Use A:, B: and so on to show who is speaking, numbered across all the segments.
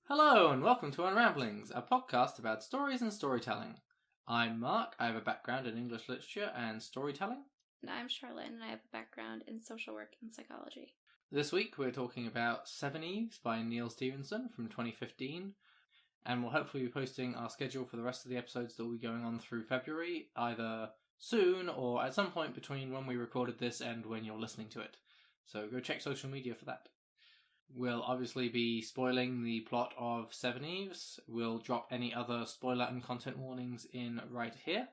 A: Hello and welcome to Unramblings, a podcast about stories and storytelling. I'm Mark, I have a background in English literature and storytelling.
B: And I'm Charlotte, and I have a background in social work and psychology.
A: This week we're talking about Seveneves by Neil Stephenson from 2015, and we'll hopefully be posting our schedule for the rest of the episodes that will be going on through February, either soon or at some point between when we recorded this and when you're listening to it. So go check social media for that. We'll obviously be spoiling the plot of Seveneves. We'll drop any other spoiler and content warnings in right here.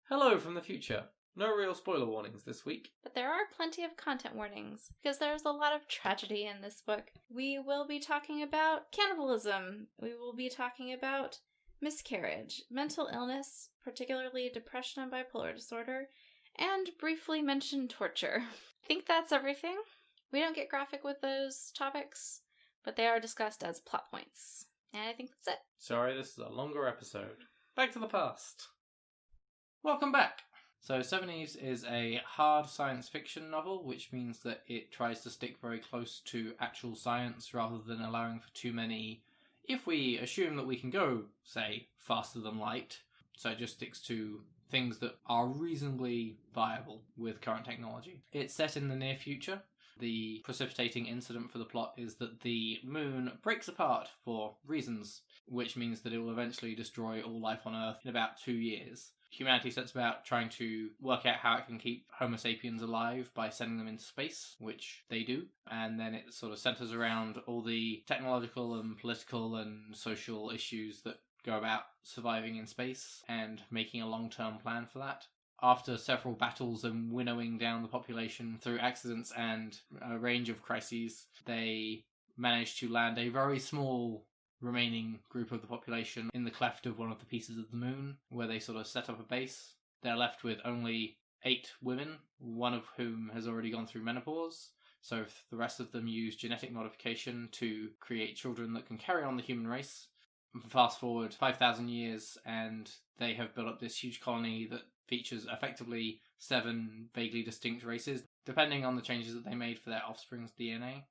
A: Hello from the future. No real spoiler warnings this week.
B: But there are plenty of content warnings, because there's a lot of tragedy in this book. We will be talking about cannibalism. We will be talking about miscarriage, mental illness, particularly depression and bipolar disorder, and briefly mention torture. I think that's everything. We don't get graphic with those topics, but they are discussed as plot points. And I think that's it.
A: Sorry, this is a longer episode. Back to the past. Welcome back. So Seveneves is a hard science fiction novel, which means that it tries to stick very close to actual science rather than allowing for too many, if we assume that we can go, say, faster than light. So it just sticks to things that are reasonably viable with current technology. It's set in the near future. The precipitating incident for the plot is that the moon breaks apart for reasons, which means that it will eventually destroy all life on Earth in about 2 years. Humanity sets about trying to work out how it can keep Homo sapiens alive by sending them into space, which they do, and then it sort of centers around all the technological and political and social issues that go about surviving in space and making a long-term plan for that. After several battles and winnowing down the population through accidents and a range of crises, they managed to land a very small remaining group of the population in the cleft of one of the pieces of the moon, where they sort of set up a base. They're left with only 8 women, one of whom has already gone through menopause, so the rest of them use genetic modification to create children that can carry on the human race. Fast forward 5,000 years, and they have built up this huge colony that features effectively 7 vaguely distinct races, depending on the changes that they made for their offspring's DNA.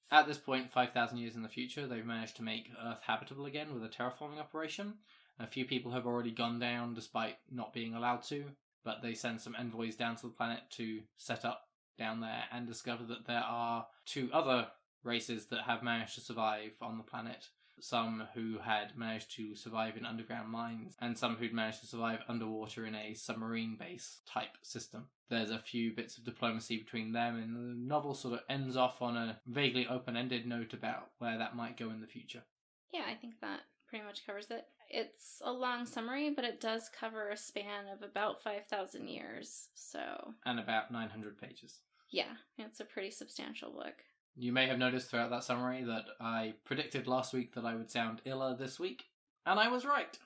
A: At this point, 5,000 years in the future, they've managed to make Earth habitable again with a terraforming operation. A few people have already gone down despite not being allowed to, but they send some envoys down to the planet to set up down there and discover that there are 2 other races that have managed to survive on the planet. Some who had managed to survive in underground mines, and some who'd managed to survive underwater in a submarine base type system. There's a few bits of diplomacy between them, and the novel sort of ends off on a vaguely open-ended note about where that might go in the future.
B: Yeah, I think that pretty much covers it. It's a long summary, but it does cover a span of about 5,000 years, so...
A: And about 900 pages.
B: Yeah, it's a pretty substantial book.
A: You may have noticed throughout that summary that I predicted last week that I would sound iller this week, and I was right!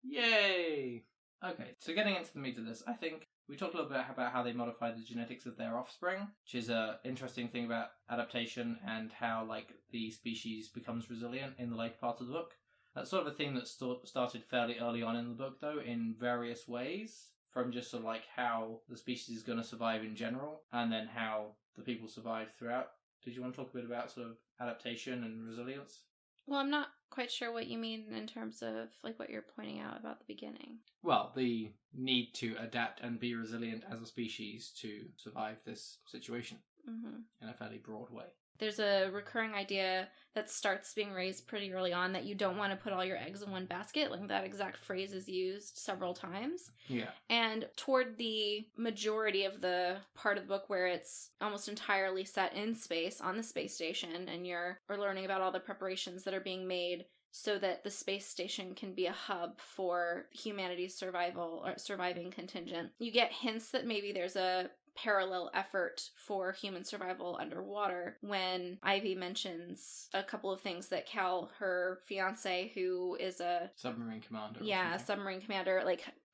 A: Yay! Okay, so getting into the meat of this, I think we talked a little bit about how they modify the genetics of their offspring, which is an interesting thing about adaptation and how, the species becomes resilient in the later part of the book. That's sort of a theme that started fairly early on in the book, though, in various ways, from just sort of how the species is going to survive in general, and then how the people survive throughout. Did you want to talk a bit about sort of adaptation and resilience?
B: Well, I'm not quite sure what you mean in terms of what you're pointing out about the beginning.
A: Well, the need to adapt and be resilient as a species to survive this situation in a fairly broad way.
B: There's a recurring idea that starts being raised pretty early on that you don't want to put all your eggs in one basket. That exact phrase is used several times.
A: Yeah.
B: And toward the majority of the part of the book where it's almost entirely set in space, on the space station, and we're learning about all the preparations that are being made so that the space station can be a hub for humanity's survival or surviving contingent. You get hints that maybe there's a parallel effort for human survival underwater when Ivy mentions a couple of things that Cal, her fiance, who is a
A: submarine commander.
B: Yeah, submarine commander,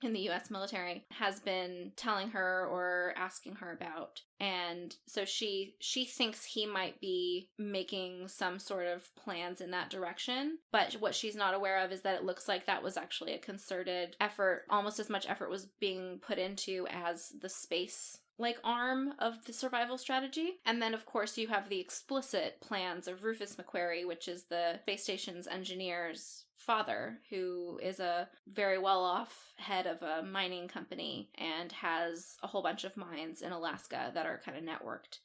B: in the US military, has been telling her or asking her about. And so she thinks he might be making some sort of plans in that direction. But what she's not aware of is that it looks like that was actually a concerted effort. Almost as much effort was being put into as the space arm of the survival strategy. And then, of course, you have the explicit plans of Rufus McQuarrie, which is the space station's engineer's father, who is a very well-off head of a mining company and has a whole bunch of mines in Alaska that are kind of networked.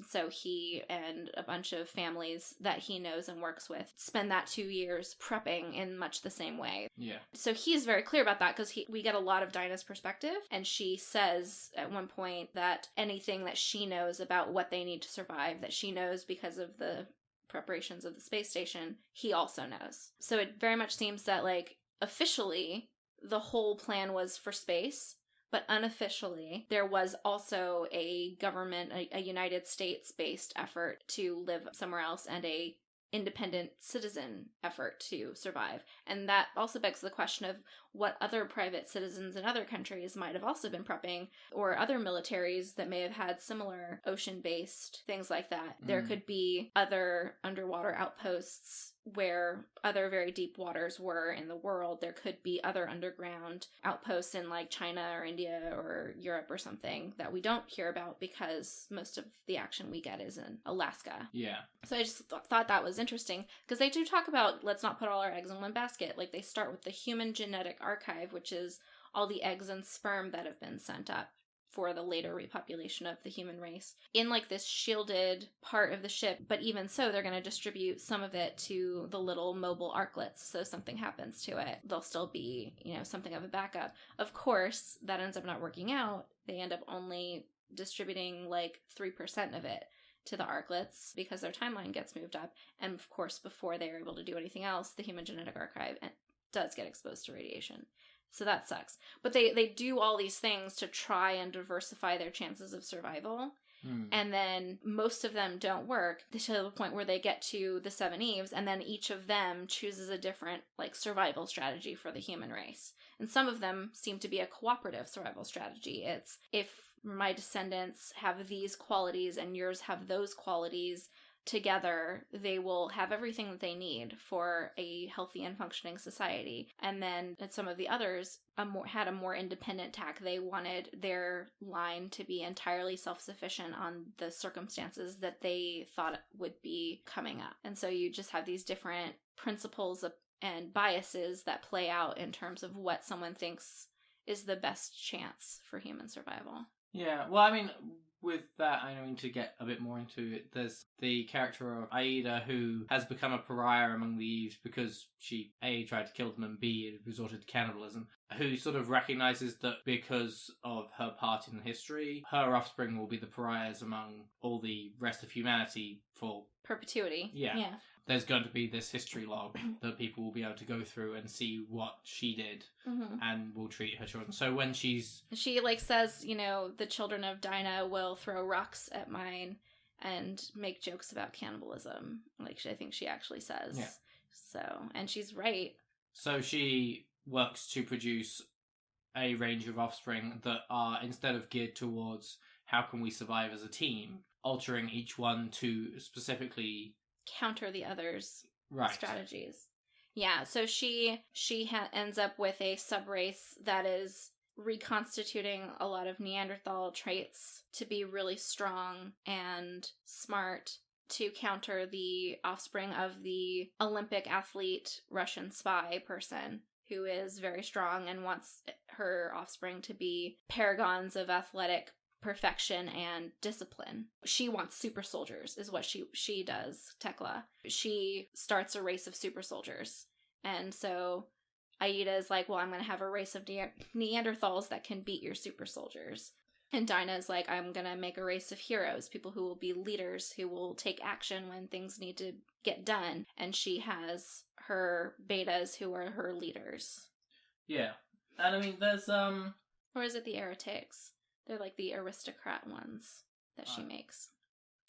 B: So he and a bunch of families that he knows and works with spend that 2 years prepping in much the same way.
A: Yeah.
B: So he's very clear about that because we get a lot of Dinah's perspective, and she says at one point that anything that she knows about what they need to survive, that she knows because of the preparations of the space station, he also knows. So it very much seems that, like, officially the whole plan was for space, but unofficially, there was also a government, a United States-based effort to live somewhere else and a independent citizen effort to survive. And that also begs the question of what other private citizens in other countries might have also been prepping, or other militaries that may have had similar ocean-based things like that. There could be other underwater outposts where other very deep waters were in the world. There could be other underground outposts in like China or India or Europe or something that we don't hear about because most of the action we get is in Alaska.
A: Yeah.
B: So I just thought that was interesting because they do talk about let's not put all our eggs in one basket. Like they start with the Human Genetic Archive, which is all the eggs and sperm that have been sent up for the later repopulation of the human race in like this shielded part of the ship. But even so, they're going to distribute some of it to the little mobile arklets. So if something happens to it, there'll still be, something of a backup. Of course, that ends up not working out. They end up only distributing like 3% of it to the arklets because their timeline gets moved up. And of course, before they're able to do anything else, the Human Genetic Archive does get exposed to radiation. So that sucks. But they do all these things to try and diversify their chances of survival. And then most of them don't work to the point where they get to the Seveneves, and then each of them chooses a different like survival strategy for the human race. And some of them seem to be a cooperative survival strategy. It's if my descendants have these qualities and yours have those qualities, together they will have everything that they need for a healthy and functioning society. And then some of the others had a more independent tack. They wanted their line to be entirely self-sufficient on the circumstances that they thought would be coming up. And so you just have these different principles and biases that play out in terms of what someone thinks is the best chance for human survival.
A: Yeah, well, I mean, with that, I mean, to get a bit more into it, there's the character of Aida, who has become a pariah among the Eves because she, A, tried to kill them, and B, resorted to cannibalism, who sort of recognizes that because of her part in history, her offspring will be the pariahs among all the rest of humanity for perpetuity. Yeah. There's going to be this history log that people will be able to go through and see what she did, and will treat her children. So when she
B: like says, the children of Dinah will throw rocks at mine and make jokes about cannibalism. Like I think she actually says. Yeah. So, and she's right.
A: So she works to produce a range of offspring that are, instead of geared towards how can we survive as a team, altering each one to specifically
B: counter the others' strategies. Yeah, so she ends up with a subrace that is reconstituting a lot of Neanderthal traits to be really strong and smart to counter the offspring of the Olympic athlete Russian spy person who is very strong and wants her offspring to be paragons of athletic perfection and discipline. She wants super soldiers is what she does, Tekla. She starts a race of super soldiers. And so Aida is like, well, I'm going to have a race of Neanderthals that can beat your super soldiers. And Dinah is like, I'm going to make a race of heroes, people who will be leaders, who will take action when things need to get done. And she has her betas who are her leaders.
A: Yeah. And I mean, there's,
B: Or is it the eretics? They're like the aristocrat ones that she makes.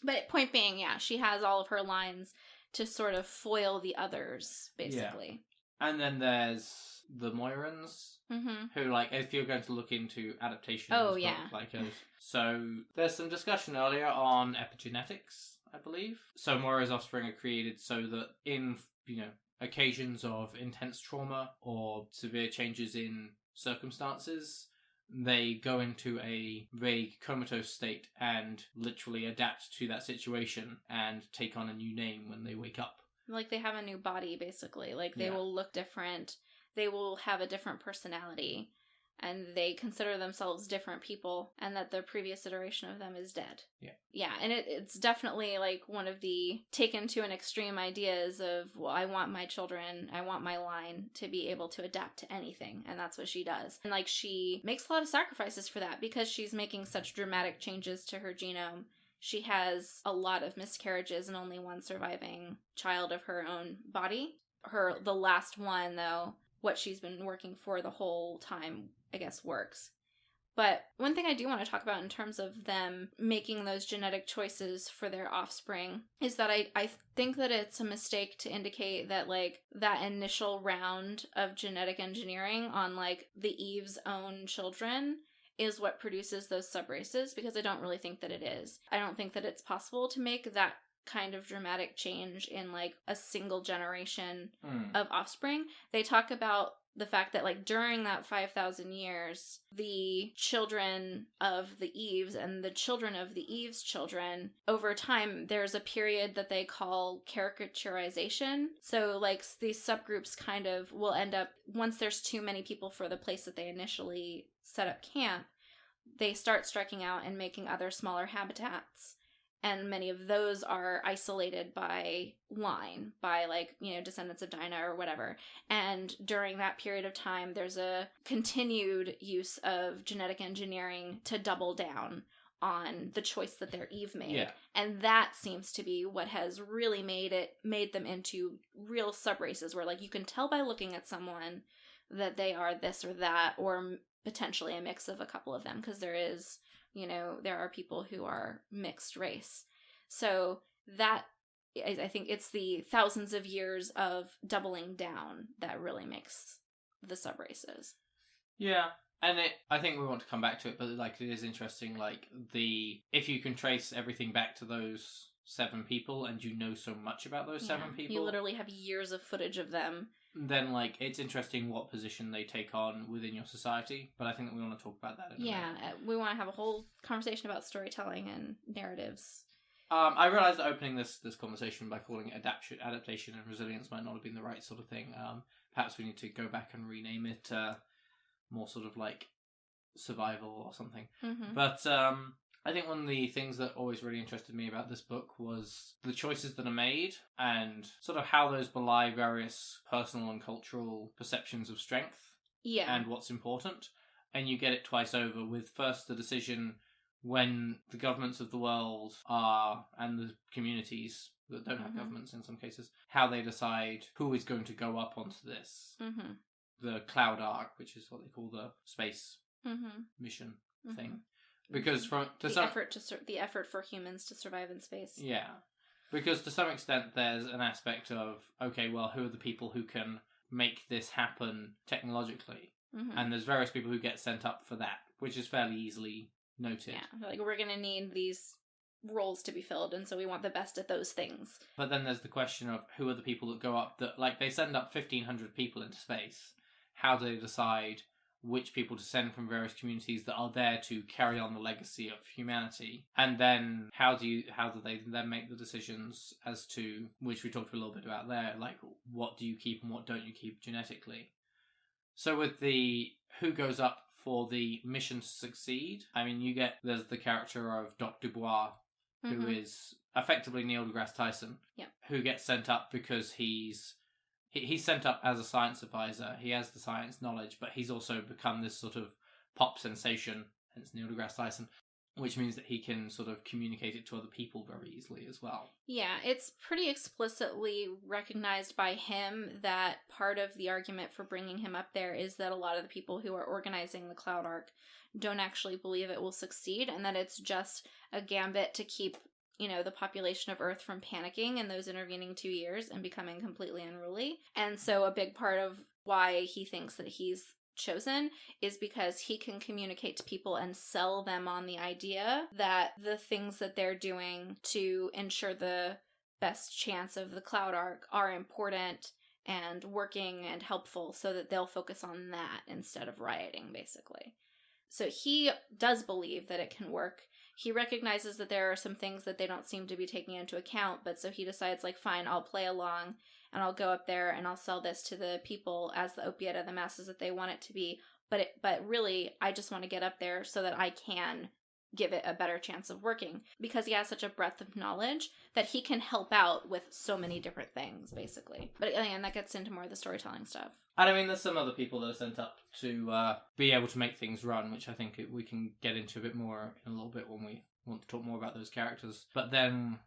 B: But point being, yeah, she has all of her lines to sort of foil the others, basically.
A: Yeah. And then there's the Moirans, who, like, if you're going to look into adaptation, so there's some discussion earlier on epigenetics, I believe. So Moira's offspring are created so that in, occasions of intense trauma or severe changes in circumstances, they go into a vague comatose state and literally adapt to that situation and take on a new name when they wake up.
B: Like, they have a new body, basically. Like, they
A: Yeah.
B: will look different. They will have a different personality. And they consider themselves different people, and that the previous iteration of them is dead.
A: Yeah.
B: Yeah, and it's definitely, like, one of the taken to an extreme ideas of, well, I want my children, I want my line to be able to adapt to anything, and that's what she does. And, like, she makes a lot of sacrifices for that, because she's making such dramatic changes to her genome. She has a lot of miscarriages and only one surviving child of her own body. The last one, though, what she's been working for the whole time, I guess, works. But one thing I do want to talk about in terms of them making those genetic choices for their offspring is that I think that it's a mistake to indicate that, like, that initial round of genetic engineering on, like, the Eve's own children is what produces those subraces, because I don't really think that it is. I don't think that it's possible to make that kind of dramatic change in, like, a single generation of offspring. They talk about the fact that, like, during that 5,000 years, the children of the Eves and the children of the Eve's children, over time, there's a period that they call caricaturization. So, like, these subgroups kind of will end up, once there's too many people for the place that they initially set up camp, they start striking out and making other smaller habitats. And many of those are isolated by line, by, like, you know, descendants of Dinah or whatever. And during that period of time, there's a continued use of genetic engineering to double down on the choice that their Eve made.
A: Yeah.
B: And that seems to be what has really made them into real subraces, where, like, you can tell by looking at someone that they are this or that, or potentially a mix of a couple of them, because there are people who are mixed race. So that, I think it's the thousands of years of doubling down that really makes the subraces.
A: Yeah. And I think we want to come back to it, but, like, it is interesting, like, if you can trace everything back to those 7 people, and you know so much about those 7 people.
B: You literally have years of footage of them.
A: Then, like, it's interesting what position they take on within your society, but I think that we want to talk about that in a minute.
B: We want to have a whole conversation about storytelling and narratives.
A: I realised that opening this conversation by calling it Adaptation and Resilience might not have been the right sort of thing. Perhaps we need to go back and rename it more sort of like survival or something.
B: Mm-hmm.
A: But I think one of the things that always really interested me about this book was the choices that are made and sort of how those belie various personal and cultural perceptions of strength and what's important. And you get it twice over with first the decision when the governments of the world and the communities that don't have governments in some cases, how they decide who is going to go up onto this.
B: Mm-hmm.
A: The Cloud Ark, which is what they call the space mission thing. Because
B: the effort for humans to survive in space.
A: Yeah. Because to some extent there's an aspect of, okay, well, who are the people who can make this happen technologically?
B: Mm-hmm.
A: And there's various people who get sent up for that, which is fairly easily noted.
B: Yeah, like, we're going to need these roles to be filled, and so we want the best at those things.
A: But then there's the question of who are the people that go up, that, like, they send up 1,500 people into space. How do they decide which people to send from various communities that are there to carry on the legacy of humanity? And then how do they then make the decisions as to, which we talked a little bit about there, like, what do you keep and what don't you keep genetically? So with the who goes up for the mission to succeed, I mean, there's the character of Doc Dubois, who is effectively Neil deGrasse Tyson, who gets sent up because he's sent up as a science advisor. He has the science knowledge, but he's also become this sort of pop sensation, hence Neil deGrasse Tyson, which means that he can sort of communicate it to other people very easily as well.
B: Yeah, it's pretty explicitly recognized by him that part of the argument for bringing him up there is that a lot of the people who are organizing the Cloud Ark don't actually believe it will succeed, and that it's just a gambit to keep, the population of Earth from panicking in those intervening 2 years and becoming completely unruly. And so a big part of why he thinks that he's chosen is because he can communicate to people and sell them on the idea that the things that they're doing to ensure the best chance of the Cloud Ark are important and working and helpful, so that they'll focus on that instead of rioting, basically. So he does believe that it can work. He recognizes that there are some things that they don't seem to be taking into account, but so he decides, like, fine, I'll play along, and I'll go up there and I'll sell this to the people as the opiate of the masses that they want it to be. But really, I just want to get up there so that I can give it a better chance of working, because he has such a breadth of knowledge that he can help out with so many different things, basically. But again, that gets into more of the storytelling stuff.
A: And I mean, there's some other people that are sent up to be able to make things run, which I think we can get into a bit more in a little bit when we want to talk more about those characters. But then,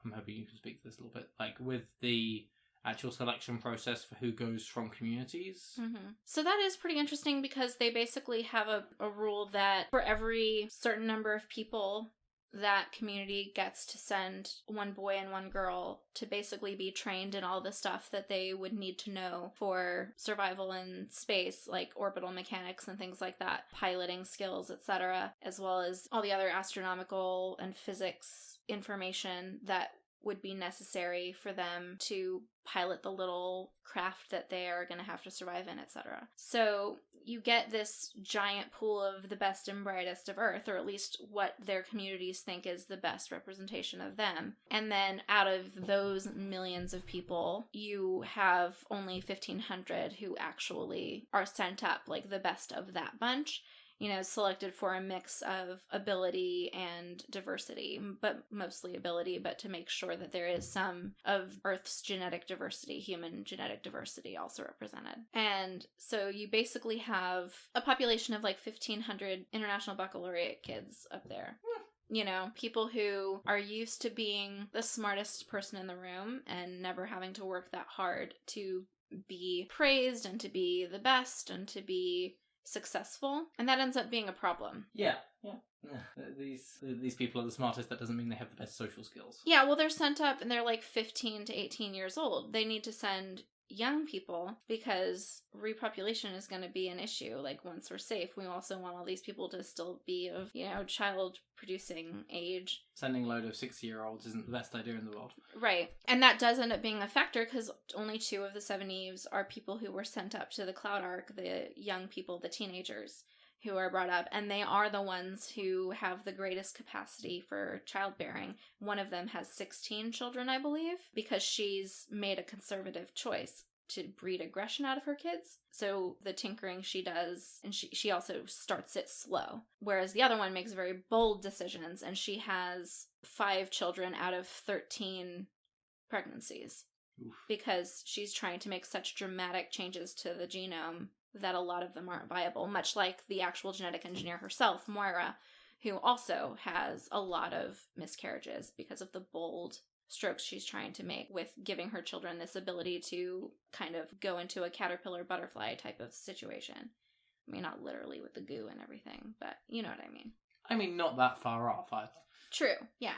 A: I'm hoping you can speak to this a little bit, like with the actual selection process for who goes from communities.
B: Mm-hmm. So that is pretty interesting, because they basically have a rule that for every certain number of people, that community gets to send one boy and one girl to basically be trained in all the stuff that they would need to know for survival in space, like orbital mechanics and things like that, piloting skills, etc., as well as all the other astronomical and physics information that would be necessary for them to pilot the little craft that they are going to have to survive in, etc. So you get this giant pool of the best and brightest of Earth, or at least what their communities think is the best representation of them. And then out of those millions of people, you have only 1,500 who actually are sent up, like the best of that bunch. You know, selected for a mix of ability and diversity, but mostly ability, but to make sure that there is some of Earth's genetic diversity, human genetic diversity, also represented. And so you basically have a population of like 1,500 International Baccalaureate kids up there. You know, people who are used to being the smartest person in the room and never having to work that hard to be praised and to be the best and to be successful, and that ends up being a problem.
A: Yeah. These people are the smartest. That doesn't mean they have the best social skills.
B: Yeah, well, they're sent up and they're like 15 to 18 years old. They need to send young people because repopulation is going to be an issue. Like, once we're safe, we also want all these people to still be of, you know, child producing age.
A: Sending a load of 60-year-olds isn't the best idea in the world.
B: Right. And that does end up being a factor, because only 2 of the Seveneves are people who were sent up to the Cloud Ark, the young people, the teenagers who are brought up, and they are the ones who have the greatest capacity for childbearing. One of them has 16 children, I believe, because she's made a conservative choice to breed aggression out of her kids. So the tinkering she does, and she also starts it slow. Whereas the other one makes very bold decisions, and she has 5 children out of 13 pregnancies. Oof. Because she's trying to make such dramatic changes to the genome that a lot of them aren't viable, much like the actual genetic engineer herself, Moira, who also has a lot of miscarriages because of the bold strokes she's trying to make with giving her children this ability to kind of go into a caterpillar butterfly type of situation. I mean, not literally with the goo and everything, but you know what I mean.
A: I mean, not that far off either.
B: True, yeah.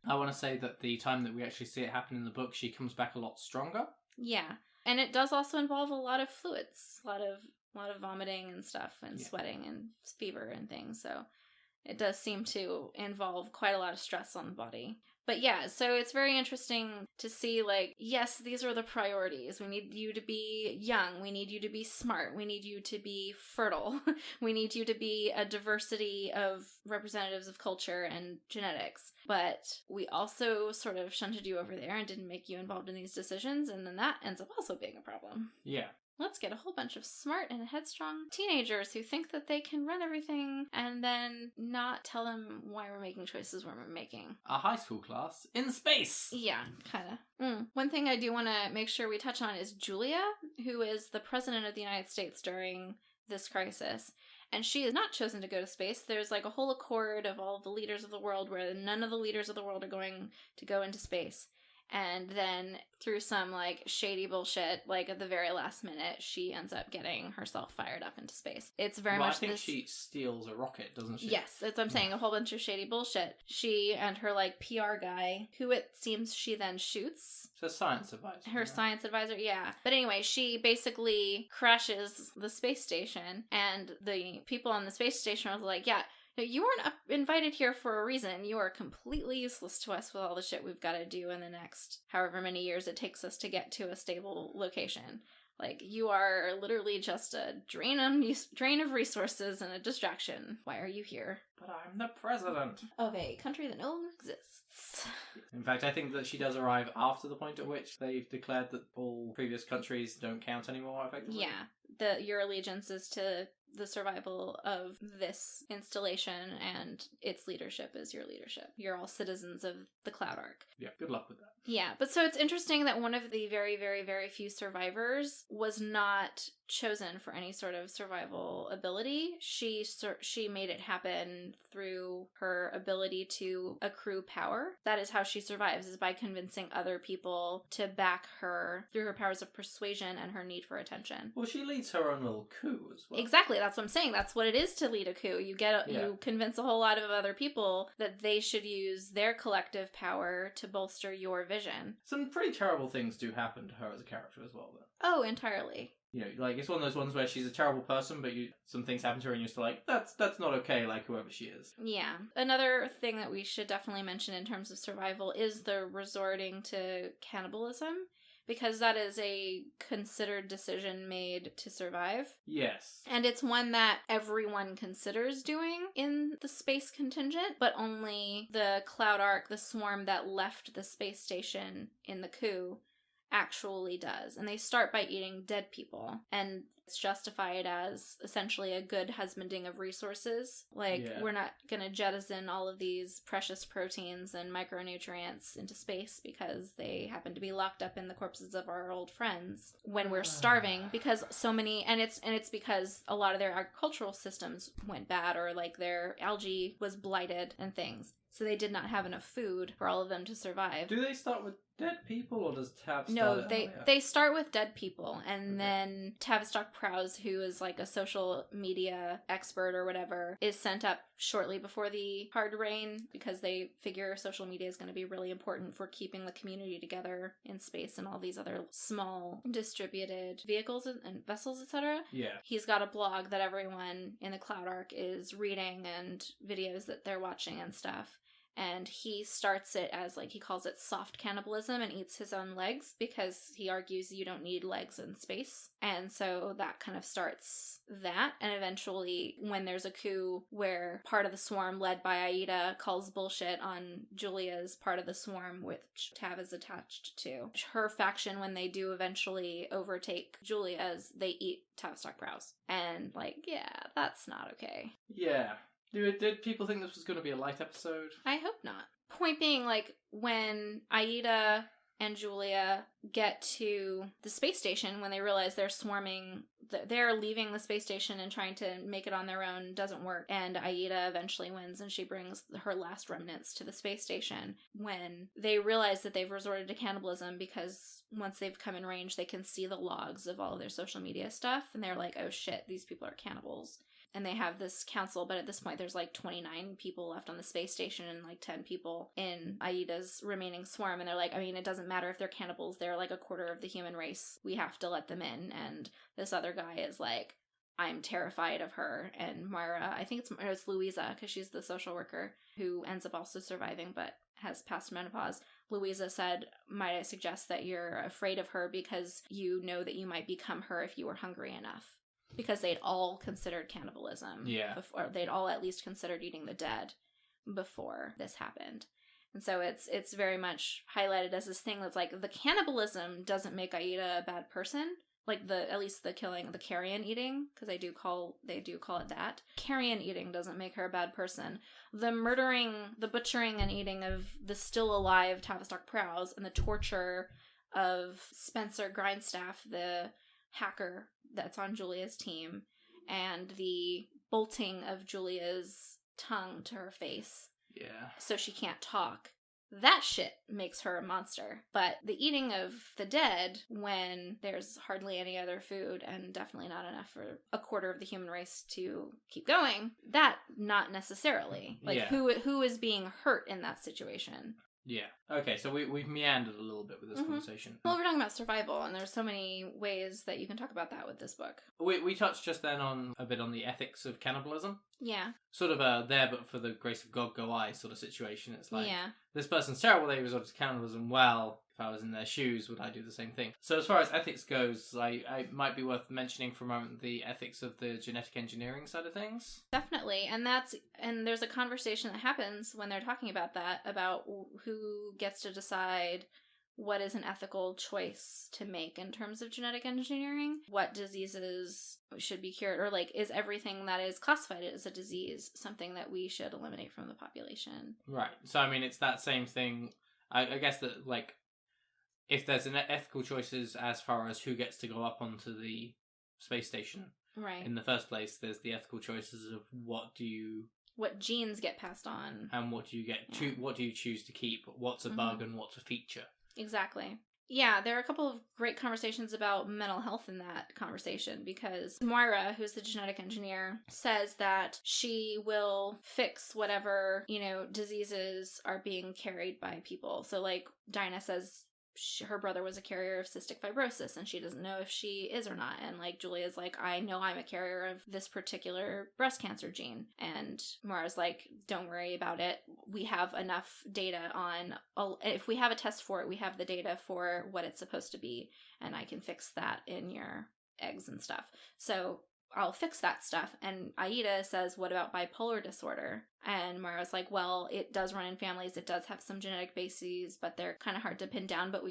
A: I want to say that the time that we actually see it happen in the book, she comes back a lot stronger.
B: Yeah, and it does also involve a lot of fluids, a lot of vomiting and stuff, and sweating and fever and things, so it does seem to involve quite a lot of stress on the body. But yeah, so it's very interesting to see, like, yes, these are the priorities. We need you to be young. We need you to be smart. We need you to be fertile. We need you to be a diversity of representatives of culture and genetics. But we also sort of shunted you over there and didn't make you involved in these decisions, and then that ends up also being a problem.
A: Yeah.
B: Let's get a whole bunch of smart and headstrong teenagers who think that they can run everything and then not tell them why we're making choices we're making.
A: A high school class in space!
B: Yeah, kind of. One thing I do want to make sure we touch on is Julia, who is the president of the United States during this crisis. And she is not chosen to go to space. There's like a whole accord of all the leaders of the world where none of the leaders of the world are going to go into space. And then through some, like, shady bullshit, like, at the very last minute, she ends up getting herself fired up into space. It's very much
A: I think she steals a rocket, doesn't she?
B: Yes, that's what I'm saying, a whole bunch of shady bullshit. She and her, like, PR guy, who it seems she then shoots.
A: It's a science advisor.
B: Her science advisor, yeah. But anyway, she basically crashes the space station, and the people on the space station are like, yeah, you weren't invited here for a reason. You are completely useless to us with all the shit we've got to do in the next however many years it takes us to get to a stable location. Like, you are literally just a drain of resources and a distraction. Why are you here?
A: But I'm the president
B: of a country that no longer exists.
A: In fact, I think that she does arrive after the point at which they've declared that all previous countries don't count anymore, effectively.
B: Yeah. Your allegiance is to the survival of this installation, and its leadership is your leadership. You're all citizens of the Cloud Ark.
A: Yeah, good luck with that.
B: Yeah, but so it's interesting that one of the very, very, very few survivors was not chosen for any sort of survival ability. She made it happen through her ability to accrue power. That is how she survives, is by convincing other people to back her through her powers of persuasion and her need for attention.
A: Well, she leads her own little coup as well.
B: Exactly, that's what I'm saying. That's what it is to lead a coup. You convince a whole lot of other people that they should use their collective power to bolster your vision.
A: Some pretty terrible things do happen to her as a character as well, though.
B: Oh, entirely.
A: You know, like, it's one of those ones where she's a terrible person, but some things happen to her and you're still like, that's not okay, like, whoever she is.
B: Yeah. Another thing that we should definitely mention in terms of survival is the resorting to cannibalism, because that is a considered decision made to survive.
A: Yes.
B: And it's one that everyone considers doing in the space contingent, but only the Cloud Ark, the swarm that left the space station in the coup, actually does. And they start by eating dead people, and it's justified as essentially a good husbanding of resources. Like, we're not gonna jettison all of these precious proteins and micronutrients into space because they happen to be locked up in the corpses of our old friends when we're starving, because so many, and it's because a lot of their agricultural systems went bad, or like their algae was blighted and things. So they did not have enough food for all of them to survive.
A: Do they start with dead people, or does Tav start
B: No, they start with dead people, and then Tavistock Prowse, who is like a social media expert or whatever, is sent up shortly before the hard rain, because they figure social media is going to be really important for keeping the community together in space and all these other small distributed vehicles and vessels, etc.
A: Yeah.
B: He's got a blog that everyone in the Cloud Ark is reading, and videos that they're watching and stuff. And he starts it as, like, he calls it soft cannibalism, and eats his own legs because he argues you don't need legs in space. And so that kind of starts that. And eventually, when there's a coup where part of the swarm led by Aida calls bullshit on Julia's part of the swarm, which Tav is attached to, her faction, when they do eventually overtake Julia's, they eat Tavistock Prowse. And, like, yeah, that's not okay.
A: Yeah. Did people think this was going to be a light episode?
B: I hope not. Point being, like, when Aida and Julia get to the space station, when they realize they're swarming, they're leaving the space station and trying to make it on their own doesn't work, and Aida eventually wins, and she brings her last remnants to the space station. When they realize that they've resorted to cannibalism, because once they've come in range, they can see the logs of all of their social media stuff, and they're like, oh shit, these people are cannibals. And they have this council, but at this point there's like 29 people left on the space station and like 10 people in Aida's remaining swarm. And they're like, I mean, it doesn't matter if they're cannibals. They're like a quarter of the human race. We have to let them in. And this other guy is like, I'm terrified of her. And Mara, I think it's Louisa, because she's the social worker who ends up also surviving but has passed menopause. Louisa said, might I suggest that you're afraid of her because you know that you might become her if you were hungry enough. Because they'd all considered cannibalism. Yeah. Before, they'd all at least considered eating the dead before this happened. And so it's very much highlighted as this thing that's like, the cannibalism doesn't make Aida a bad person. Like, at least the killing, the carrion eating, because they do call it that. Carrion eating doesn't make her a bad person. The murdering, the butchering and eating of the still alive Tavistock Prowse, and the torture of Spencer Grindstaff, the hacker that's on Julia's team, and the bolting of Julia's tongue to her face. Yeah. So she can't talk. That shit makes her a monster. But the eating of the dead, when there's hardly any other food, and definitely not enough for a quarter of the human race to keep going, that not necessarily. Like, who is being hurt in that situation?
A: Yeah. Okay, so we've meandered a little bit with this conversation.
B: Well, we're talking about survival, and there's so many ways that you can talk about that with this book.
A: We touched just then on a bit on the ethics of cannibalism.
B: Yeah. Sort
A: of a there but for the grace of God go I sort of situation. It's like, this person's terrible, they resorted to cannibalism. Well, if I was in their shoes, would I do the same thing? So as far as ethics goes, I might be worth mentioning for a moment the ethics of the genetic engineering side of things.
B: Definitely. And there's a conversation that happens when they're talking about that, about who gets to decide what is an ethical choice to make in terms of genetic engineering, what diseases should be cured, or like, is everything that is classified as a disease something that we should eliminate from the population?
A: Right. So, I mean, it's that same thing. I guess that, like, if there's an ethical choices as far as who gets to go up onto the space station,
B: right,
A: in the first place, there's the ethical choices of what
B: genes get passed on,
A: and what do you get to, what do you choose to keep, what's a bug and what's a feature.
B: Exactly. Yeah, there are a couple of great conversations about mental health in that conversation, because Moira, who's the genetic engineer, says that she will fix whatever, diseases are being carried by people. So, like, Dinah says her brother was a carrier of cystic fibrosis, and she doesn't know if she is or not. And, like, Julia's like, I know I'm a carrier of this particular breast cancer gene. And Moira's like, don't worry about it. We have enough data on, if we have a test for it, we have the data for what it's supposed to be, and I can fix that in your eggs and stuff. So I'll fix that stuff. And Aida says, what about bipolar disorder? And Moira's like, well, it does run in families. It does have some genetic bases, but they're kind of hard to pin down, but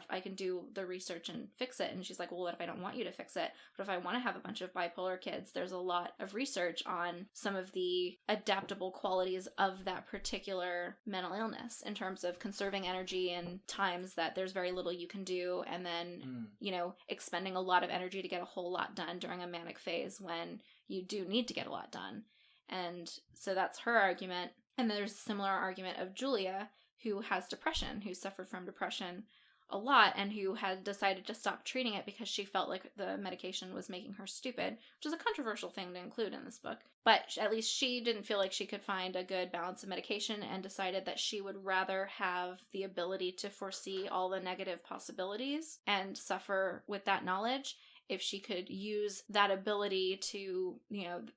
B: I can do the research and fix it. And she's like, well, what if I don't want you to fix it? But if I want to have a bunch of bipolar kids, there's a lot of research on some of the adaptable qualities of that particular mental illness in terms of conserving energy and times that there's very little you can do. And then, expending a lot of energy to get a whole lot done during a manic phase when you do need to get a lot done. And so that's her argument. And there's a similar argument of Julia, who has depression, who suffered from depression a lot, and who had decided to stop treating it because she felt like the medication was making her stupid, which is a controversial thing to include in this book. But at least she didn't feel like she could find a good balance of medication, and decided that she would rather have the ability to foresee all the negative possibilities and suffer with that knowledge if she could use that ability to,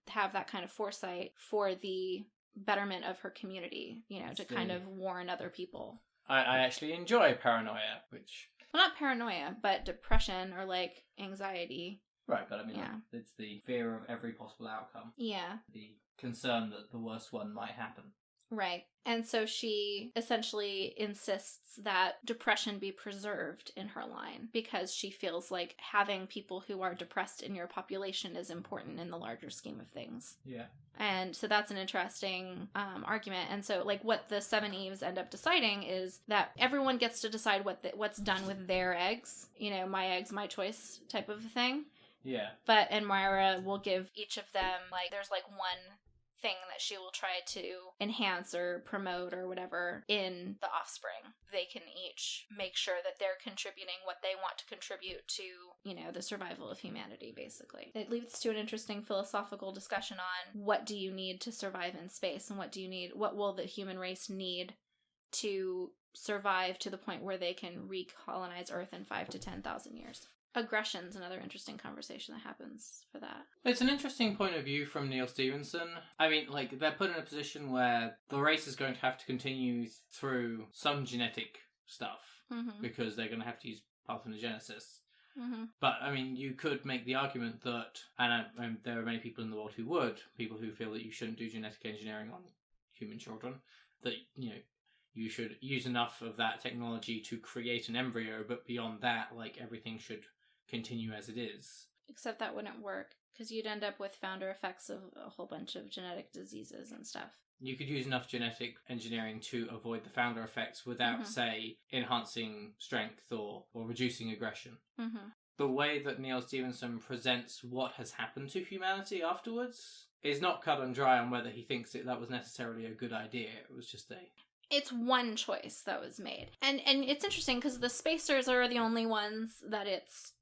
B: have that kind of foresight for the betterment of her community, to kind of warn other people.
A: I actually enjoy paranoia, which...
B: Well, not paranoia, but depression or, like, anxiety.
A: Right, but I mean, it's the fear of every possible outcome.
B: Yeah.
A: The concern that the worst one might happen.
B: Right. And so she essentially insists that depression be preserved in her line, because she feels like having people who are depressed in your population is important in the larger scheme of things. Yeah. And so that's an interesting argument. And so, like, what the Seveneves end up deciding is that everyone gets to decide what's done with their eggs. My eggs, my choice type of a thing. Yeah. And Moira will give each of them, like, there's, like, one thing that she will try to enhance or promote or whatever in the offspring. They can each make sure that they're contributing what they want to contribute to, the survival of humanity, basically. It leads to an interesting philosophical discussion on what do you need to survive in space, and what will the human race need to survive to the point where they can recolonize Earth in 5,000 to 10,000 years. Aggression's another interesting conversation that happens for that.
A: It's an interesting point of view from Neil Stephenson. I mean, like, they're put in a position where the race is going to have to continue through some genetic stuff, because they're going to have to use parthenogenesis. But, I mean, you could make the argument that, and there are many people in the world who would, people who feel that you shouldn't do genetic engineering on human children, that, you should use enough of that technology to create an embryo, but beyond that, like, everything should continue as it is.
B: Except that wouldn't work, because you'd end up with founder effects of a whole bunch of genetic diseases and stuff.
A: You could use enough genetic engineering to avoid the founder effects without, say, enhancing strength or reducing aggression. The way that Neil Stephenson presents what has happened to humanity afterwards is not cut and dry on whether he thinks that was necessarily a good idea. It was just
B: It's one choice that was made. And it's interesting because the spacers are the only ones that it's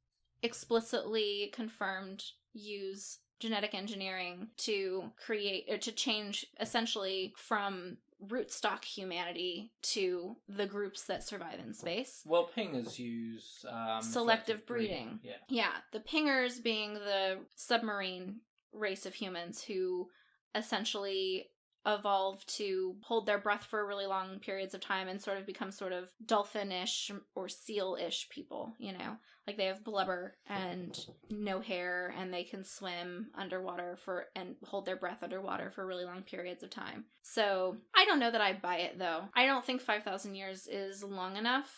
B: explicitly confirmed use genetic engineering to create, or to change essentially from rootstock humanity to the groups that survive in space.
A: Well, pingers use
B: selective breeding. Yeah, the pingers being the submarine race of humans who essentially evolve to hold their breath for really long periods of time and sort of become sort of dolphin-ish or seal-ish people, you know? Like they have blubber and no hair, and they can swim underwater and hold their breath underwater for really long periods of time. So I don't know that I buy it, though. I don't think 5,000 years is long enough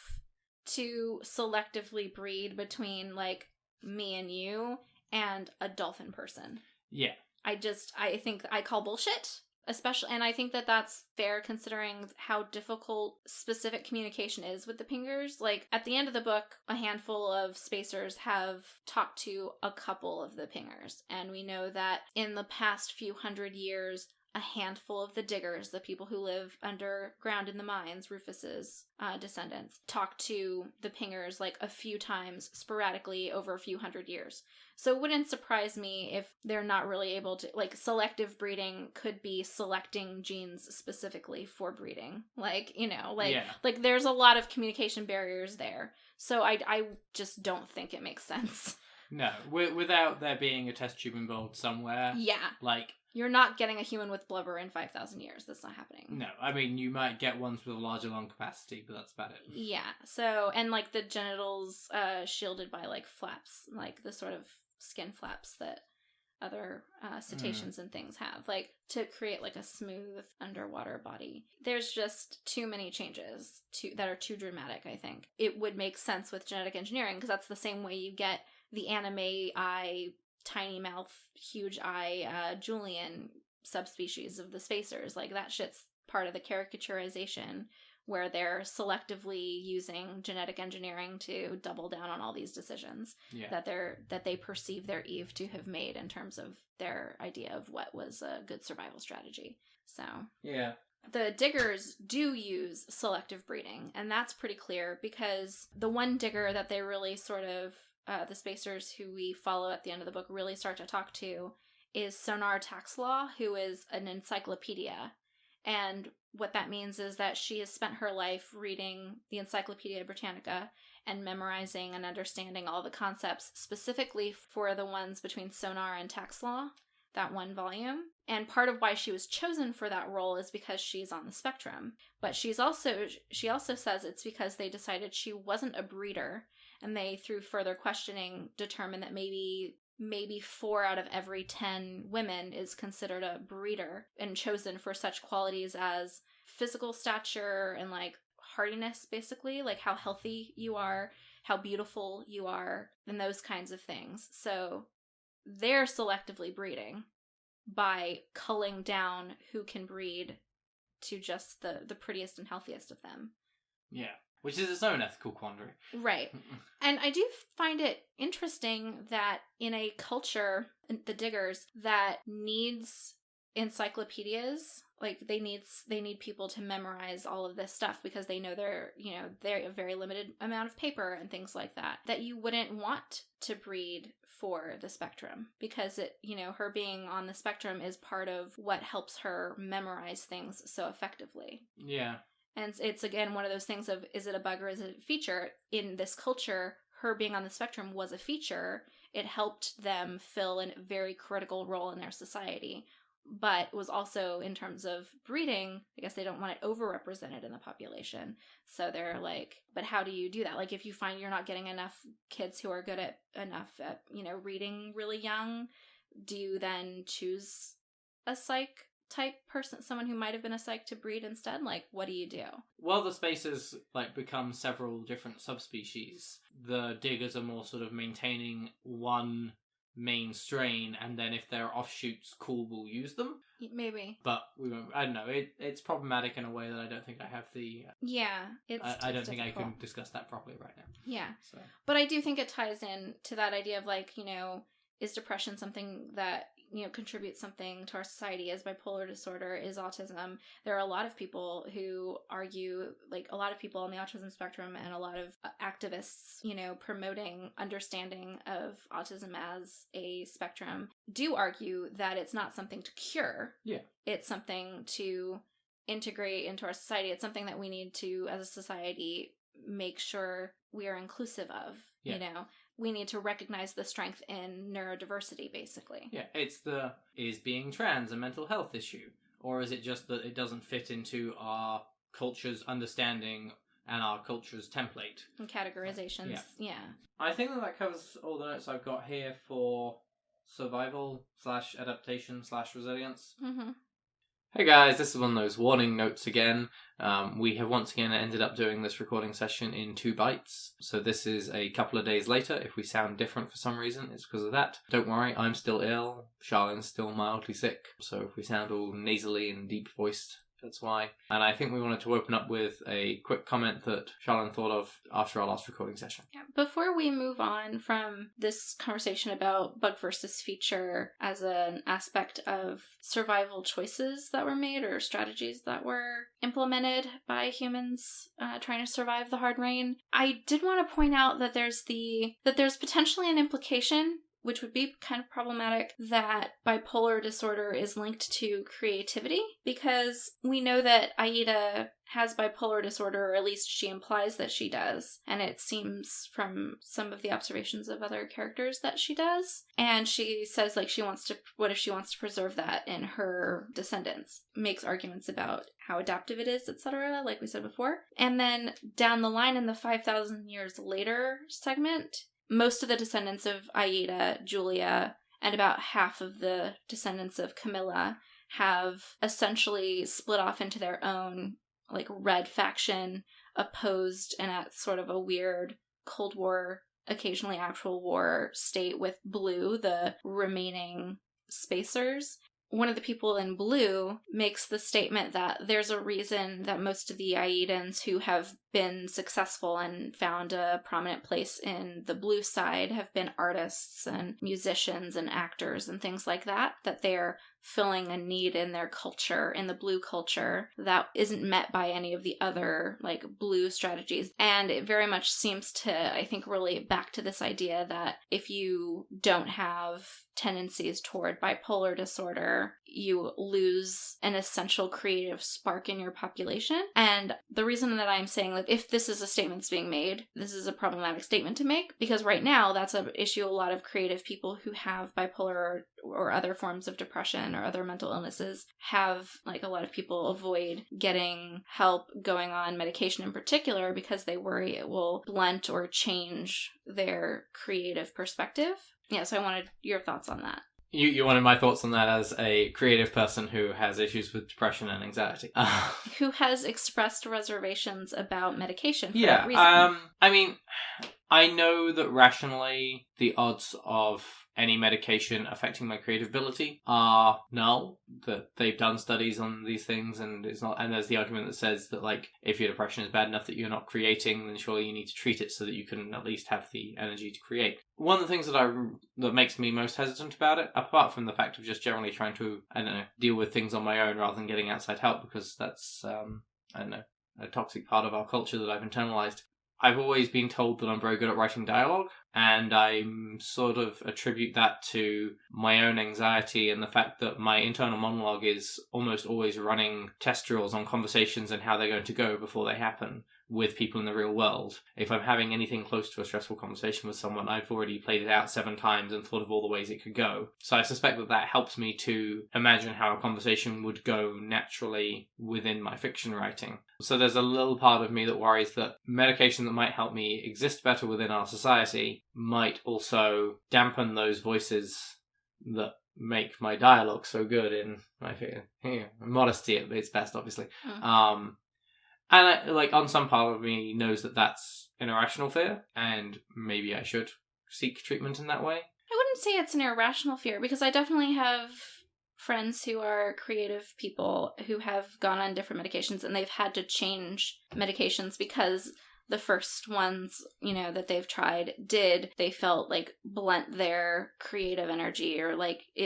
B: to selectively breed between, like, me and you and a dolphin person.
A: Yeah.
B: I think I call bullshit. Especially, and I think that that's fair considering how difficult specific communication is with the pingers. Like, at the end of the book, a handful of spacers have talked to a couple of the pingers. And we know that in the past few hundred years, a handful of the diggers, the people who live underground in the mines, Rufus's descendants, talked to the pingers like a few times sporadically over a few hundred years. So it wouldn't surprise me if they're not really able to, like, selective breeding could be selecting genes specifically for breeding. Like, you know, like there's a lot of communication barriers there. So I just don't think it makes sense.
A: No, without there being a test tube involved somewhere.
B: Yeah.
A: Like,
B: you're not getting a human with blubber in 5,000 years. That's not happening.
A: No, I mean, you might get ones with a larger lung capacity, but that's about it.
B: Yeah, so, and, like, the genitals shielded by, like, flaps, like the sort of skin flaps that other cetaceans and things have, like, to create, like, a smooth underwater body. There's just too many changes that are too dramatic, I think. It would make sense with genetic engineering, because that's the same way you get the anime eye, tiny mouth, huge eye, Julian subspecies of the spacers. Like, that shit's part of the caricaturization, where they're selectively using genetic engineering to double down on all these decisions that they perceive their Eve to have made in terms of their idea of what was a good survival strategy. So
A: yeah,
B: the diggers do use selective breeding, and that's pretty clear, because the one digger that they really sort of the spacers who we follow at the end of the book really start to talk to is Sonar Taxlaw, who is an encyclopedia. And what that means is that she has spent her life reading the Encyclopedia Britannica and memorizing and understanding all the concepts, specifically for the ones between Sonar and Taxlaw, that one volume. And part of why she was chosen for that role is because she's on the spectrum. But she also says it's because they decided she wasn't a breeder, and they, through further questioning, determined that maybe 4 out of every 10 women is considered a breeder and chosen for such qualities as physical stature and, like, hardiness, basically, like how healthy you are, how beautiful you are, and those kinds of things. So they're selectively breeding by culling down who can breed to just the prettiest and healthiest of them.
A: Yeah. Which is its own ethical quandary.
B: Right. And I do find it interesting that in a culture, the diggers, that needs encyclopedias, like they need people to memorize all of this stuff because they know they're a very limited amount of paper and things like that, that you wouldn't want to breed for the spectrum, because it, her being on the spectrum is part of what helps her memorize things so effectively.
A: Yeah.
B: And it's, again, one of those things of, is it a bug or is it a feature? In this culture, her being on the spectrum was a feature. It helped them fill a very critical role in their society. But was also, in terms of breeding, I guess they don't want it overrepresented in the population. So they're like, but how do you do that? Like, if you find you're not getting enough kids who are good at reading really young, do you then choose a psych type person, someone who might have been a psych, to breed instead? Like, what do you do?
A: Well, the spacers become several different subspecies. The diggers are more sort of maintaining one main strain, and then if there are offshoots, cool, we'll use them.
B: Maybe.
A: But we won't. I don't know. It's problematic in a way that I don't think I have the. I don't think I can discuss that properly right now.
B: Yeah.
A: So.
B: But I do think it ties in to that idea of, like, is depression something that contributes something to our society? Is bipolar disorder? Is autism? There are a lot of people who argue, like, a lot of people on the autism spectrum and a lot of activists, promoting understanding of autism as a spectrum, do argue that it's not something to cure.
A: Yeah.
B: It's something to integrate into our society. It's something that we need to, as a society, make sure we are inclusive of.
A: Yeah.
B: We need to recognize the strength in neurodiversity, basically.
A: Yeah, is being trans a mental health issue? or is it just that it doesn't fit into our culture's understanding and our culture's template?
B: And categorizations, yeah.
A: I think that covers all the notes I've got here for survival / adaptation / resilience.
B: Mm-hmm.
A: Hey guys, this is one of those warning notes again. We have once again ended up doing this recording session in 2 bites. So this is a couple of days later. If we sound different for some reason, it's because of that. Don't worry, I'm still ill. Charlene's still mildly sick. So if we sound all nasally and deep voiced, that's why. And I think we wanted to open up with a quick comment that Charlene thought of after our last recording session.
B: Yeah. Before we move on from this conversation about bug versus feature as an aspect of survival choices that were made or strategies that were implemented by humans trying to survive the hard rain, I did want to point out that there's potentially an implication, which would be kind of problematic, that bipolar disorder is linked to creativity, because we know that Aida has bipolar disorder, or at least she implies that she does, and it seems from some of the observations of other characters that she does, and she says what if she wants to preserve that in her descendants, makes arguments about how adaptive it is, etc., like we said before. And then down the line in the 5,000 years later segment, most of the descendants of Aida, Julia, and about half of the descendants of Camilla have essentially split off into their own, like, red faction, opposed and at sort of a weird Cold War, occasionally actual war state with blue, the remaining spacers. One of the people in blue makes the statement that there's a reason that most of the Aidans who have been successful and found a prominent place in the blue side have been artists and musicians and actors and things like that they're filling a need in their culture, in the blue culture, that isn't met by any of the other, like, blue strategies. And it very much seems to, I think, relate back to this idea that if you don't have tendencies toward bipolar disorder, you lose an essential creative spark in your population. And the reason that I'm saying that if this is a statement that's being made, this is a problematic statement to make, because right now that's an issue a lot of creative people who have bipolar or other forms of depression or other mental illnesses have. Like, a lot of people avoid getting help going on medication in particular because they worry it will blunt or change their creative perspective. Yeah, so I wanted your thoughts on that.
A: You wanted my thoughts on that as a creative person who has issues with depression and anxiety.
B: Who has expressed reservations about medication for that reason.
A: I mean, I know that rationally the odds of any medication affecting my creative ability are null, that they've done studies on these things, and it's not, and there's the argument that says that, like, if your depression is bad enough that you're not creating, then surely you need to treat it so that you can at least have the energy to create. One of the things that makes me most hesitant about it, apart from the fact of just generally trying to, deal with things on my own rather than getting outside help, because that's, a toxic part of our culture that I've internalized. I've always been told that I'm very good at writing dialogue, and I sort of attribute that to my own anxiety and the fact that my internal monologue is almost always running test drills on conversations and how they're going to go before they happen with people in the real world. If I'm having anything close to a stressful conversation with someone, I've already played it out 7 times and thought of all the ways it could go. So I suspect that helps me to imagine how a conversation would go naturally within my fiction writing. So there's a little part of me that worries that medication that might help me exist better within our society might also dampen those voices that make my dialogue so good in my modesty at its best, obviously. And on some part of me knows that that's an irrational fear, and maybe I should seek treatment in that way.
B: I wouldn't say it's an irrational fear, because I definitely have friends who are creative people who have gone on different medications, and they've had to change medications because the first ones, that they've tried they felt like blunt their creative energy, or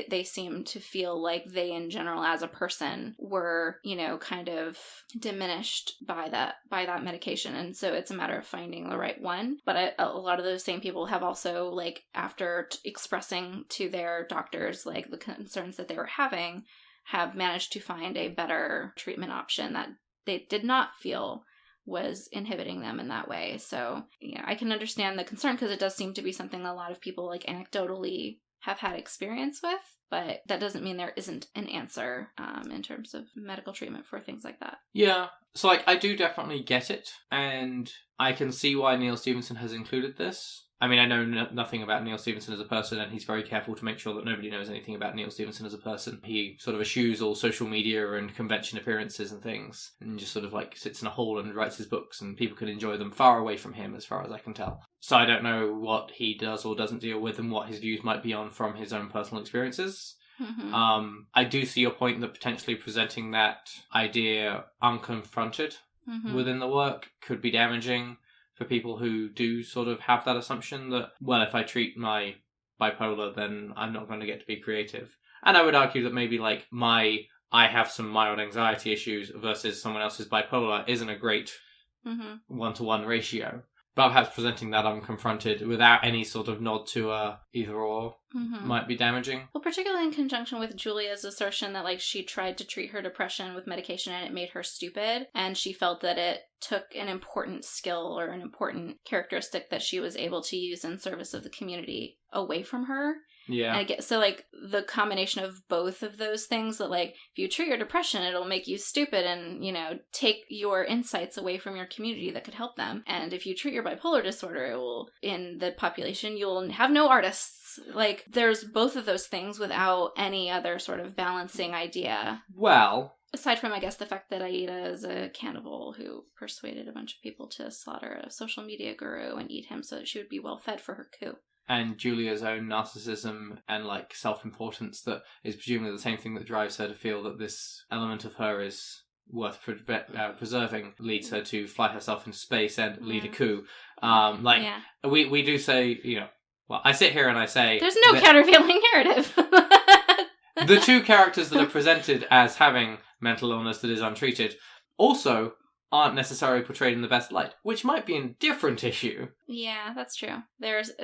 B: they seemed to feel like they in general as a person were, kind of diminished by that medication. And so it's a matter of finding the right one. But a lot of those same people have also, after expressing to their doctors, the concerns that they were having, have managed to find a better treatment option that they did not feel was inhibiting them in that way. So, I can understand the concern, because it does seem to be something a lot of people, anecdotally have had experience with, but that doesn't mean there isn't an answer in terms of medical treatment for things like that.
A: Yeah. So, like, I do definitely get it, and I can see why Neil Stephenson has included this. I mean, I know nothing about Neil Stephenson as a person, and he's very careful to make sure that nobody knows anything about Neil Stephenson as a person. He sort of eschews all social media and convention appearances and things, and just sort of like sits in a hall and writes his books, and people can enjoy them far away from him, as far as I can tell. So I don't know what he does or doesn't deal with and what his views might be on from his own personal experiences.
B: Mm-hmm.
A: I do see your point that potentially presenting that idea unconfronted within the work could be damaging for people who do sort of have that assumption that, well, if I treat my bipolar, then I'm not going to get to be creative. And I would argue that maybe like I have some mild anxiety issues versus someone else's bipolar isn't a great one-to-one ratio. But perhaps presenting that unconfronted without any sort of nod to either or might be damaging.
B: Well, particularly in conjunction with Julia's assertion that, like, she tried to treat her depression with medication and it made her stupid, and she felt that it took an important skill or an important characteristic that she was able to use in service of the community away from her.
A: Yeah.
B: And I get, so, like, the combination of both of those things, that, like, if you treat your depression, it'll make you stupid and, you know, take your insights away from your community that could help them. And if you treat your bipolar disorder, it will, in the population, you'll have no artists. Like, there's both of those things without any other sort of balancing idea.
A: Well,
B: aside from, I guess, the fact that Aida is a cannibal who persuaded a bunch of people to slaughter a social media guru and eat him so that she would be well fed for her coup.
A: And Julia's own narcissism and, like, self-importance that is presumably the same thing that drives her to feel that this element of her is worth preserving leads her to fly herself into space and lead a coup. We do say, you know, well, I sit here and I say...
B: There's no countervailing narrative.
A: The two characters that are presented as having mental illness that is untreated also aren't necessarily portrayed in the best light, which might be a different issue.
B: Yeah, that's true.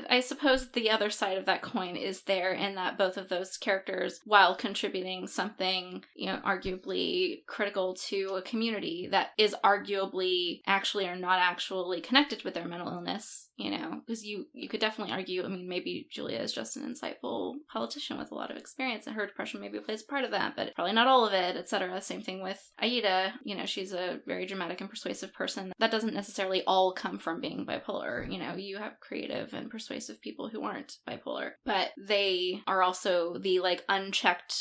B: I suppose the other side of that coin is there in that both of those characters, while contributing something, you know, arguably critical to a community that is arguably actually or not actually connected with their mental illness, you know, because you could definitely argue, I mean, maybe Julia is just an insightful politician with a lot of experience and her depression maybe plays part of that, but probably not all of it, etc. Same thing with Aida. You know, she's a very dramatic and persuasive person. That doesn't necessarily all come from being bipolar. You know, you have creative and persuasive people who aren't bipolar, but they are also the, like, unchecked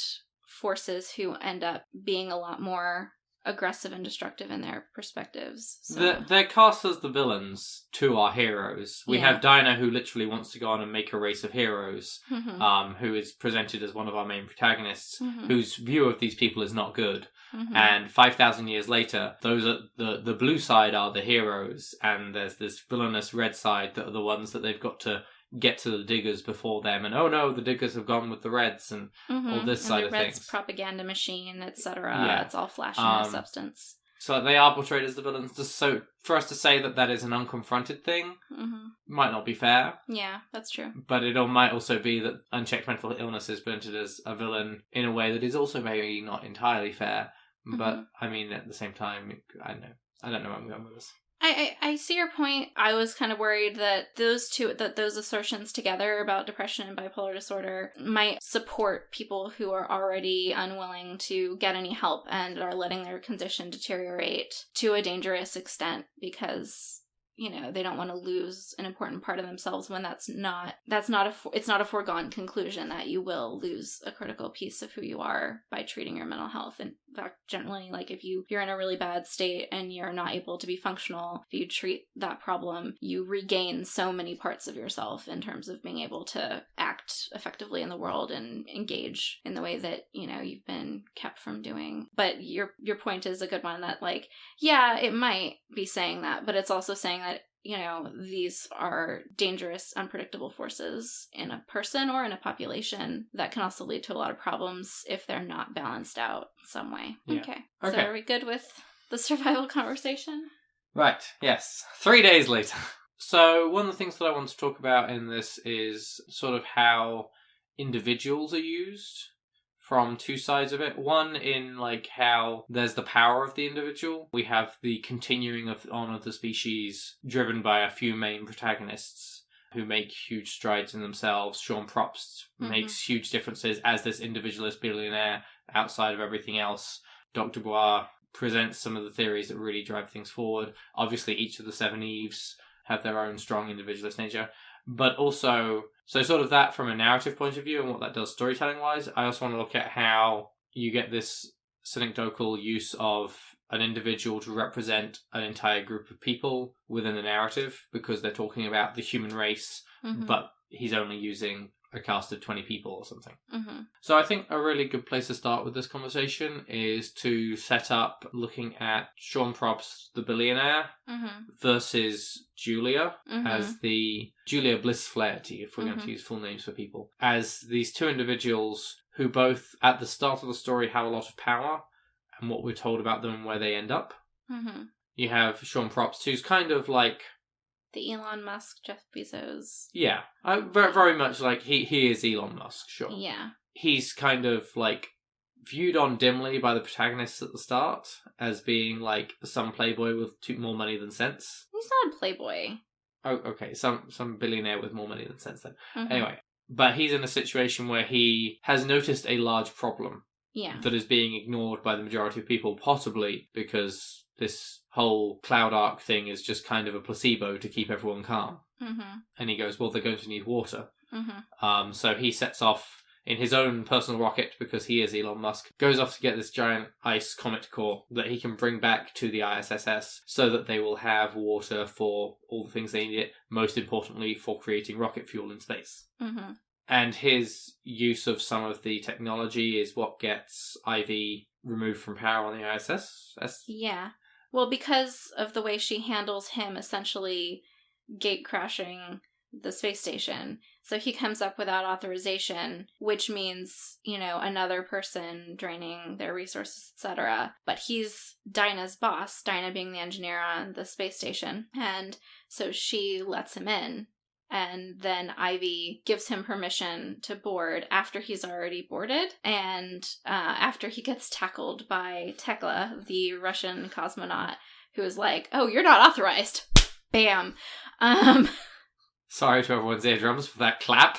B: forces who end up being a lot more aggressive and destructive in their perspectives. So.
A: They're cast as the villains to our heroes. We have Dinah, who literally wants to go on and make a race of heroes, who is presented as one of our main protagonists, whose view of these people is not good. And 5,000 years later, those are the blue side are the heroes, and there's this villainous red side that are the ones that they've got to get to the diggers before them, and oh no, the diggers have gone with the reds, and all this side of things. And the reds
B: propaganda machine, etc. It's all flash and substance.
A: So they are portrayed as the villains. So for us to say that is an unconfronted thing might not be fair.
B: Yeah, that's true.
A: But it might also be that unchecked mental illness is presented as a villain in a way that is also maybe not entirely fair. But I mean, at the same time, I don't know where I'm going with this.
B: I see your point. I was kind of worried that those assertions together about depression and bipolar disorder might support people who are already unwilling to get any help and are letting their condition deteriorate to a dangerous extent because, you know, they don't want to lose an important part of themselves when it's not a foregone conclusion that you will lose a critical piece of who you are by treating your mental health. In fact, generally, like, if you're in a really bad state and you're not able to be functional, if you treat that problem, you regain so many parts of yourself in terms of being able to act effectively in the world and engage in the way that, you know, you've been kept from doing. But your point is a good one that, like, yeah, it might be saying that, but it's also saying that, you know, these are dangerous, unpredictable forces in a person or in a population that can also lead to a lot of problems if they're not balanced out in some way.
A: Yeah.
B: Okay. So are we good with the survival conversation?
A: Right, yes. 3 days later. So one of the things that I want to talk about in this is sort of how individuals are used from two sides of it. One in, like, how there's the power of the individual. We have the continuing on of the species driven by a few main protagonists who make huge strides in themselves. Sean Probst makes huge differences as this individualist billionaire outside of everything else. Dr. Bois presents some of the theories that really drive things forward. Obviously, each of the Seveneves have their own strong individualist nature. But also, so sort of that from a narrative point of view and what that does storytelling-wise, I also want to look at how you get this synecdochal use of an individual to represent an entire group of people within the narrative, because they're talking about the human race, but he's only using a cast of 20 people or something. So I think a really good place to start with this conversation is to set up looking at Sean Probst, the billionaire, versus Julia as the Julia Bliss Flaherty, if we're going to use full names for people, as these two individuals who both at the start of the story have a lot of power and what we're told about them and where they end up. You have Sean Probst, who's kind of like
B: the Elon Musk, Jeff Bezos.
A: Yeah, very, very much like he is Elon Musk, sure.
B: Yeah.
A: He's kind of like viewed on dimly by the protagonists at the start as being like some playboy with more money than sense.
B: He's not a playboy.
A: Oh, okay, some billionaire with more money than sense then. Anyway, but he's in a situation where he has noticed a large problem.
B: Yeah.
A: That is being ignored by the majority of people, possibly because this whole cloud arc thing is just kind of a placebo to keep everyone calm. And he goes, well, they're going to need water. So he sets off in his own personal rocket, because he is Elon Musk, goes off to get this giant ice comet core that he can bring back to the ISS so that they will have water for all the things they need it, most importantly for creating rocket fuel in space. And his use of some of the technology is what gets Ivy removed from power on the ISS.
B: Yeah. Well, because of the way she handles him essentially gate crashing the space station. So he comes up without authorization, which means, another person draining their resources, etc. But he's Dinah's boss, Dinah being the engineer on the space station. And so she lets him in. And then Ivy gives him permission to board after he's already boarded, and after he gets tackled by Tekla, the Russian cosmonaut, who is like, "Oh, you're not authorized." Bam.
A: Sorry to everyone's eardrums for that clap.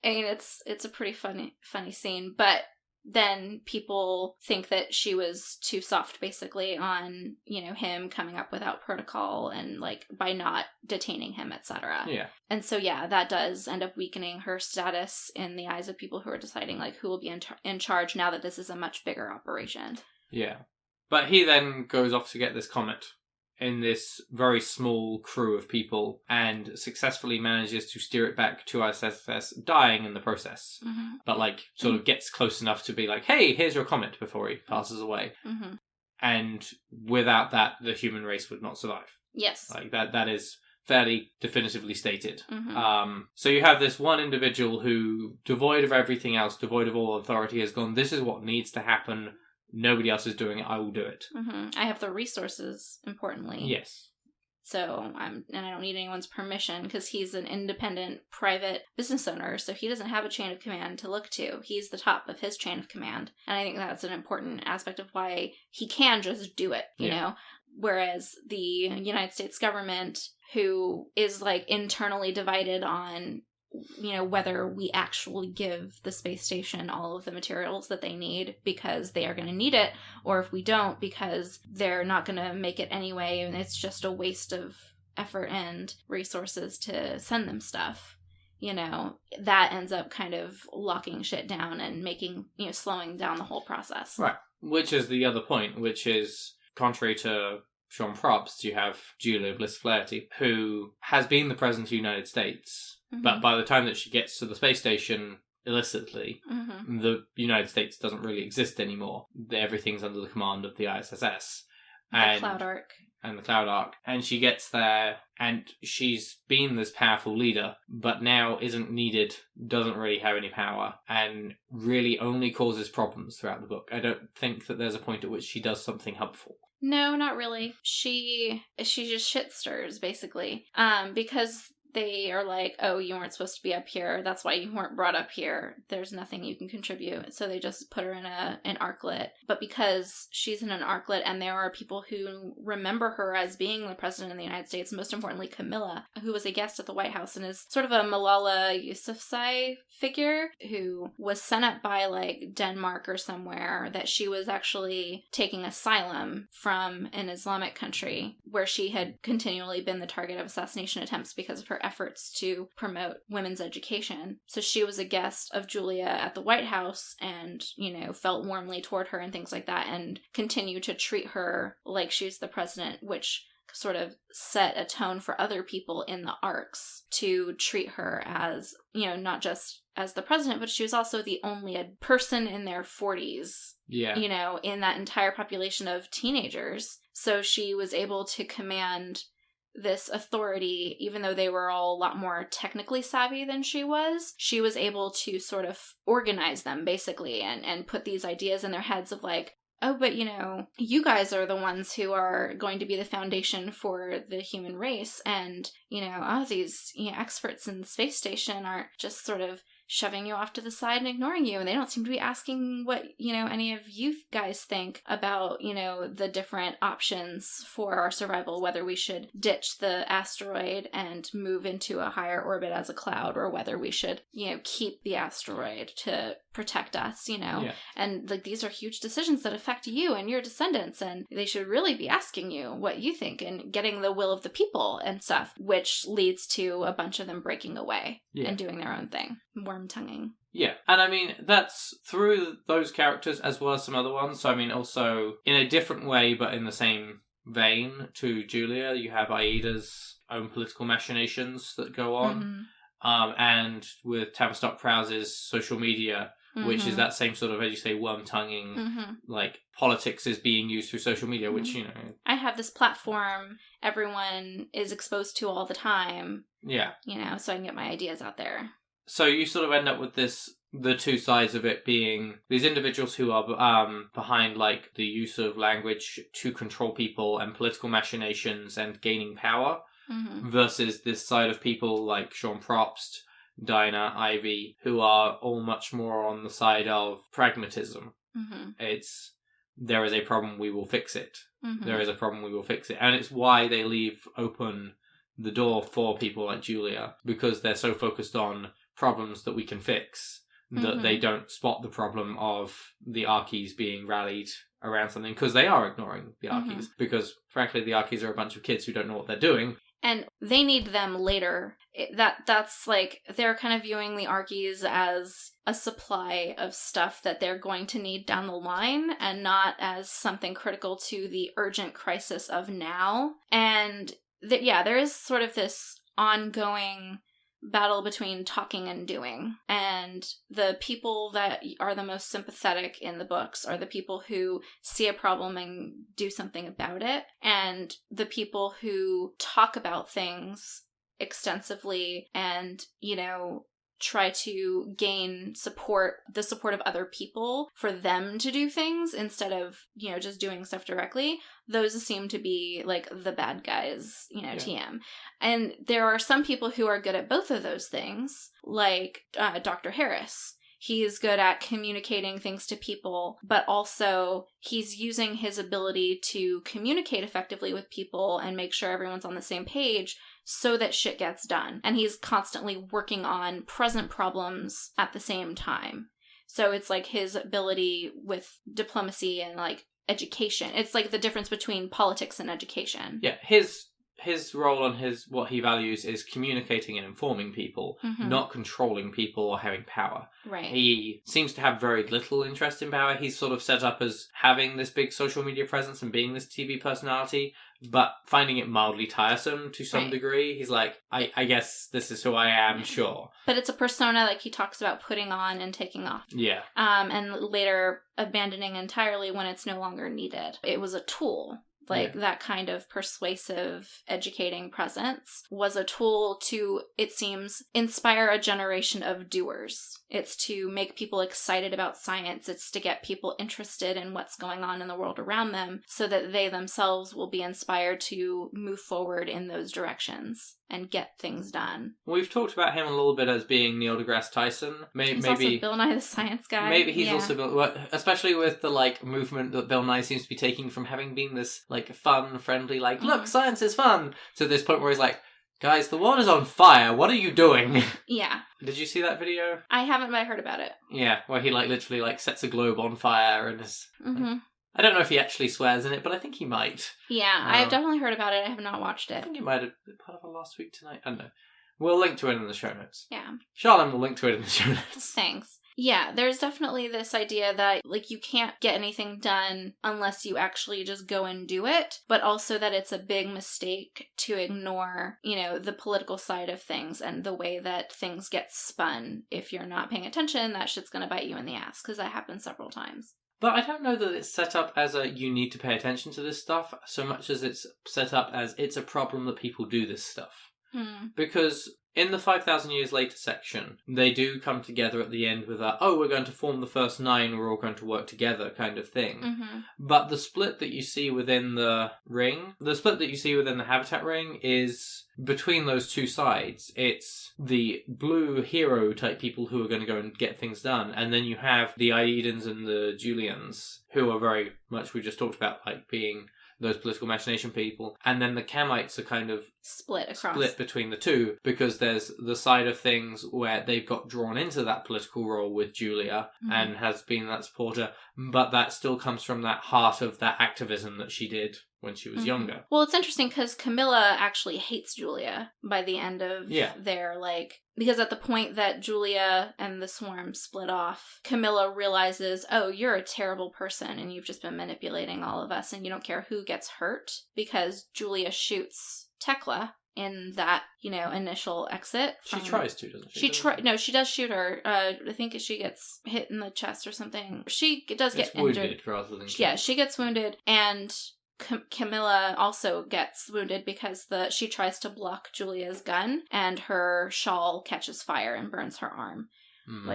B: I mean, it's a pretty funny scene, but then people think that she was too soft, basically, on, him coming up without protocol and, by not detaining him, etc.
A: Yeah.
B: And so, that does end up weakening her status in the eyes of people who are deciding, who will be in charge now that this is a much bigger operation. Yeah.
A: But he then goes off to get this comet in this very small crew of people and successfully manages to steer it back to ISS, dying in the process. But sort of gets close enough to be like, hey, here's your comet, before he passes away. And without that, the human race would not survive.
B: Yes.
A: That is fairly definitively stated. So you have this one individual who, devoid of everything else, devoid of all authority, has gone, this is what needs to happen. Nobody else is doing it. I will do it.
B: I have the resources, importantly.
A: Yes.
B: So I don't need anyone's permission, because he's an independent, private business owner, so he doesn't have a chain of command to look to. He's the top of his chain of command. And I think that's an important aspect of why he can just do it, you know? Whereas the United States government, who is internally divided on whether we actually give the space station all of the materials that they need because they are going to need it, or if we don't because they're not going to make it anyway and it's just a waste of effort and resources to send them stuff. That ends up kind of locking shit down and making, slowing down the whole process.
A: Right. Which is the other point, which is contrary to Sean Probst, you have Julia Bliss Flaherty, who has been the president of the United States. But by the time that she gets to the space station illicitly, the United States doesn't really exist anymore. Everything's under the command of the ISS.
B: The Cloud Arc.
A: And the Cloud Arc. And she gets there, and she's been this powerful leader, but now isn't needed, doesn't really have any power, and really only causes problems throughout the book. I don't think that there's a point at which she does something helpful.
B: No, not really. She just shit stirs, basically. Because they are like, oh, you weren't supposed to be up here. That's why you weren't brought up here. There's nothing you can contribute. So they just put her in an ARClet. But because she's in an ARClet and there are people who remember her as being the president of the United States, most importantly Camilla, who was a guest at the White House and is sort of a Malala Yousafzai figure who was sent up by like Denmark or somewhere, that she was actually taking asylum from an Islamic country where she had continually been the target of assassination attempts because of her efforts to promote women's education. So she was a guest of Julia at the White House and, you know, felt warmly toward her and things like that, and continued to treat her like she's the president, which sort of set a tone for other people in the arcs to treat her as, you know, not just as the president, but she was also the only person in their 40s, you know, in that entire population of teenagers. So she was able to command this authority, even though they were all a lot more technically savvy than she was able to sort of organize them basically and put these ideas in their heads of like, oh, but you know, you guys are the ones who are going to be the foundation for the human race, and you know, oh, these experts in the space station are just sort of shoving you off to the side and ignoring you, and they don't seem to be asking what, you know, any of you guys think about, you know, the different options for our survival, whether we should ditch the asteroid and move into a higher orbit as a cloud, or whether we should, you know, keep the asteroid to protect us, you know. And like, these are huge decisions that affect you and your descendants, and they should really be asking you what you think and getting the will of the people and stuff, which leads to a bunch of them breaking away and doing their own thing. Worm-tonguing.
A: Yeah, and I mean, that's through those characters as well as some other ones. So I mean, also in a different way, but in the same vein to Julia, you have Aida's own political machinations that go on. And with Tavistock Prowse's social media, which is that same sort of, as you say, worm-tonguing, like, politics is being used through social media, which, you know...
B: I have this platform everyone is exposed to all the time.
A: Yeah.
B: You know, so I can get my ideas out there.
A: So you sort of end up with this, the two sides of it being these individuals who are behind, like, the use of language to control people and political machinations and gaining power, versus this side of people like Sean Probst, Dinah, Ivy, who are all much more on the side of pragmatism. It's, there is a problem, we will fix it. There is a problem, we will fix it. And it's why they leave open the door for people like Julia, because they're so focused on problems that we can fix that they don't spot the problem of the Archies being rallied around something, because they are ignoring the Archies, because frankly the Archies are a bunch of kids who don't know what they're doing.
B: And they need them later. That's like, they're kind of viewing the Archies as a supply of stuff that they're going to need down the line, and not as something critical to the urgent crisis of now. And there is sort of this ongoing battle between talking and doing. And the people that are the most sympathetic in the books are the people who see a problem and do something about it. And the people who talk about things extensively and, you know, try to gain the support of other people for them to do things instead of, you know, just doing stuff directly. Those seem to be like the bad guys, you know, TM. And there are some people who are good at both of those things, like Dr. Harris. He's good at communicating things to people, but also he's using his ability to communicate effectively with people and make sure everyone's on the same page so that shit gets done. And he's constantly working on present problems at the same time. So it's like his ability with diplomacy and like education. It's like the difference between politics and education.
A: Yeah, his role and what he values is communicating and informing people, not controlling people or having power.
B: Right.
A: He seems to have very little interest in power. He's sort of set up as having this big social media presence and being this TV personality, but finding it mildly tiresome to some degree. He's like, I guess this is who I am, sure.
B: But it's a persona like he talks about putting on and taking off.
A: Yeah.
B: And later abandoning entirely when it's no longer needed. It was a tool. Like, that kind of persuasive, educating presence was a tool to, it seems, inspire a generation of doers. It's to make people excited about science. It's to get people interested in what's going on in the world around them so that they themselves will be inspired to move forward in those directions. and get things done.
A: We've talked about him a little bit as being Neil deGrasse Tyson.
B: He's
A: maybe
B: also Bill Nye the Science Guy.
A: Maybe he's also, especially with the movement that Bill Nye seems to be taking from having been this fun, friendly, look, science is fun, to this point where he's like, guys, the world is on fire. What are you doing?
B: Yeah.
A: Did you see that video?
B: I haven't, but I heard about it.
A: Yeah, where he literally sets a globe on fire and is.
B: Mm-hmm.
A: I don't know if he actually swears in it, but I think he might.
B: Yeah, I've definitely heard about it. I have not watched it.
A: I think he might have been part of our last week tonight. I don't know. We'll link to it in the show notes.
B: Yeah.
A: Charlene will link to it in the show notes.
B: Thanks. Yeah, there's definitely this idea that, you can't get anything done unless you actually just go and do it, but also that it's a big mistake to ignore, the political side of things and the way that things get spun. If you're not paying attention, that shit's gonna bite you in the ass, because that happens several times.
A: But I don't know that it's set up as you need to pay attention to this stuff, so much as it's set up as it's a problem that people do this stuff. Because in the 5,000 Years Later section, they do come together at the end with we're going to form the first 9, we're all going to work together kind of thing.
B: Mm-hmm.
A: But the split that you see within the Habitat ring is between those two sides. It's the blue hero type people who are going to go and get things done, and then you have the Aidans and the Julians, who are very much, we just talked about, being those political machination people, and then the Kamites are kind of
B: split
A: between the two, because there's the side of things where they've got drawn into that political role with Julia and has been that supporter, but that still comes from that heart of that activism that she did when she was younger.
B: Well, it's interesting because Camilla actually hates Julia by the end of their, because at the point that Julia and the Swarm split off, Camilla realizes, oh, you're a terrible person and you've just been manipulating all of us and you don't care who gets hurt, because Julia shoots Tekla in that, initial exit.
A: She tries to, doesn't she?
B: She does shoot her. I think she gets hit in the chest or something. She does get injured.
A: Wounded rather than killed.
B: Yeah, she gets wounded, and Camilla also gets wounded because she tries to block Julia's gun, and her shawl catches fire and burns her arm.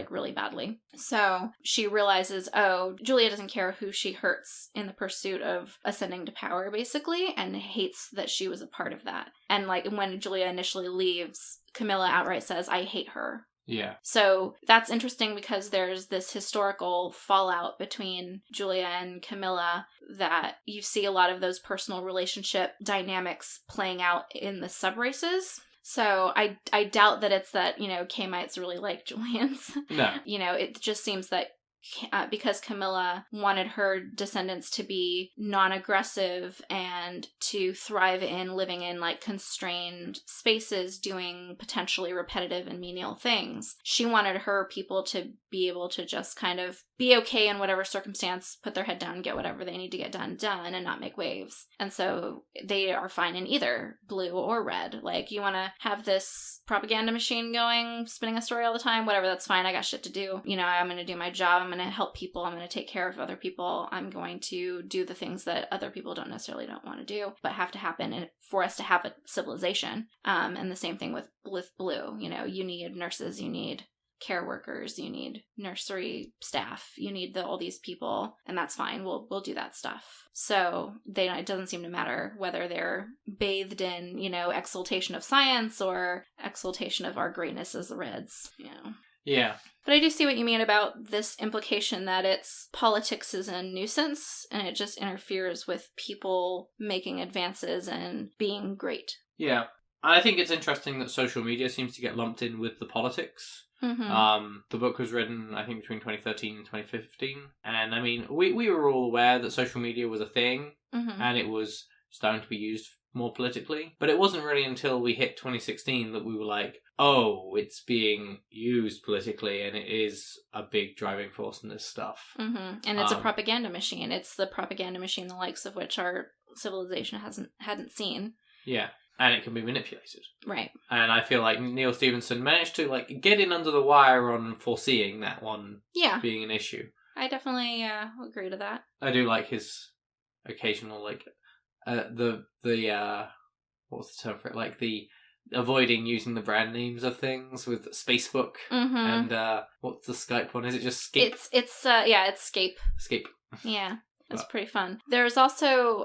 B: Really badly. So she realizes, oh, Julia doesn't care who she hurts in the pursuit of ascending to power, basically, and hates that she was a part of that. And when Julia initially leaves, Camilla outright says, I hate her.
A: Yeah.
B: So that's interesting because there's this historical fallout between Julia and Camilla that you see a lot of those personal relationship dynamics playing out in the sub-races. So I doubt that it's that, Kamites really like Julians.
A: No.
B: It just seems that because Camilla wanted her descendants to be non-aggressive and to thrive in living in constrained spaces, doing potentially repetitive and menial things. She wanted her people to be able to just kind of be okay in whatever circumstance, put their head down, get whatever they need to get done, and not make waves. And so they are fine in either blue or red. You want to have this propaganda machine going, spinning a story all the time, whatever, that's fine. I got shit to do. I'm going to do my job. I'm going to help people. I'm going to take care of other people. I'm going to do the things that other people don't necessarily want to do, but have to happen for us to have a civilization. And the same thing with blue. You need nurses, you need care workers, you need nursery staff, you need all these people, and that's fine. We'll do that stuff. So it doesn't seem to matter whether they're bathed in, exaltation of science or exaltation of our greatness as the Reds.
A: Yeah.
B: But I do see what you mean about this implication that its politics is a nuisance and it just interferes with people making advances and being great.
A: Yeah. I think it's interesting that social media seems to get lumped in with the politics. The book was written, I think, between 2013 and 2015. And, I mean, we were all aware that social media was a thing and it was starting to be used more politically. But it wasn't really until we hit 2016 that we were like, oh, it's being used politically and it is a big driving force in this stuff.
B: And it's a propaganda machine. It's the propaganda machine the likes of which our civilization hadn't seen. Yeah.
A: And it can be manipulated.
B: Right.
A: And I feel like Neil Stephenson managed to get in under the wire on foreseeing that one being an issue.
B: I definitely agree to that.
A: I do like his occasional the what's the term for it? The avoiding using the brand names of things with Spacebook and what's the Skype one? Is it just Scape?
B: It's Scape.
A: Scape.
B: Yeah. It's pretty fun. There's also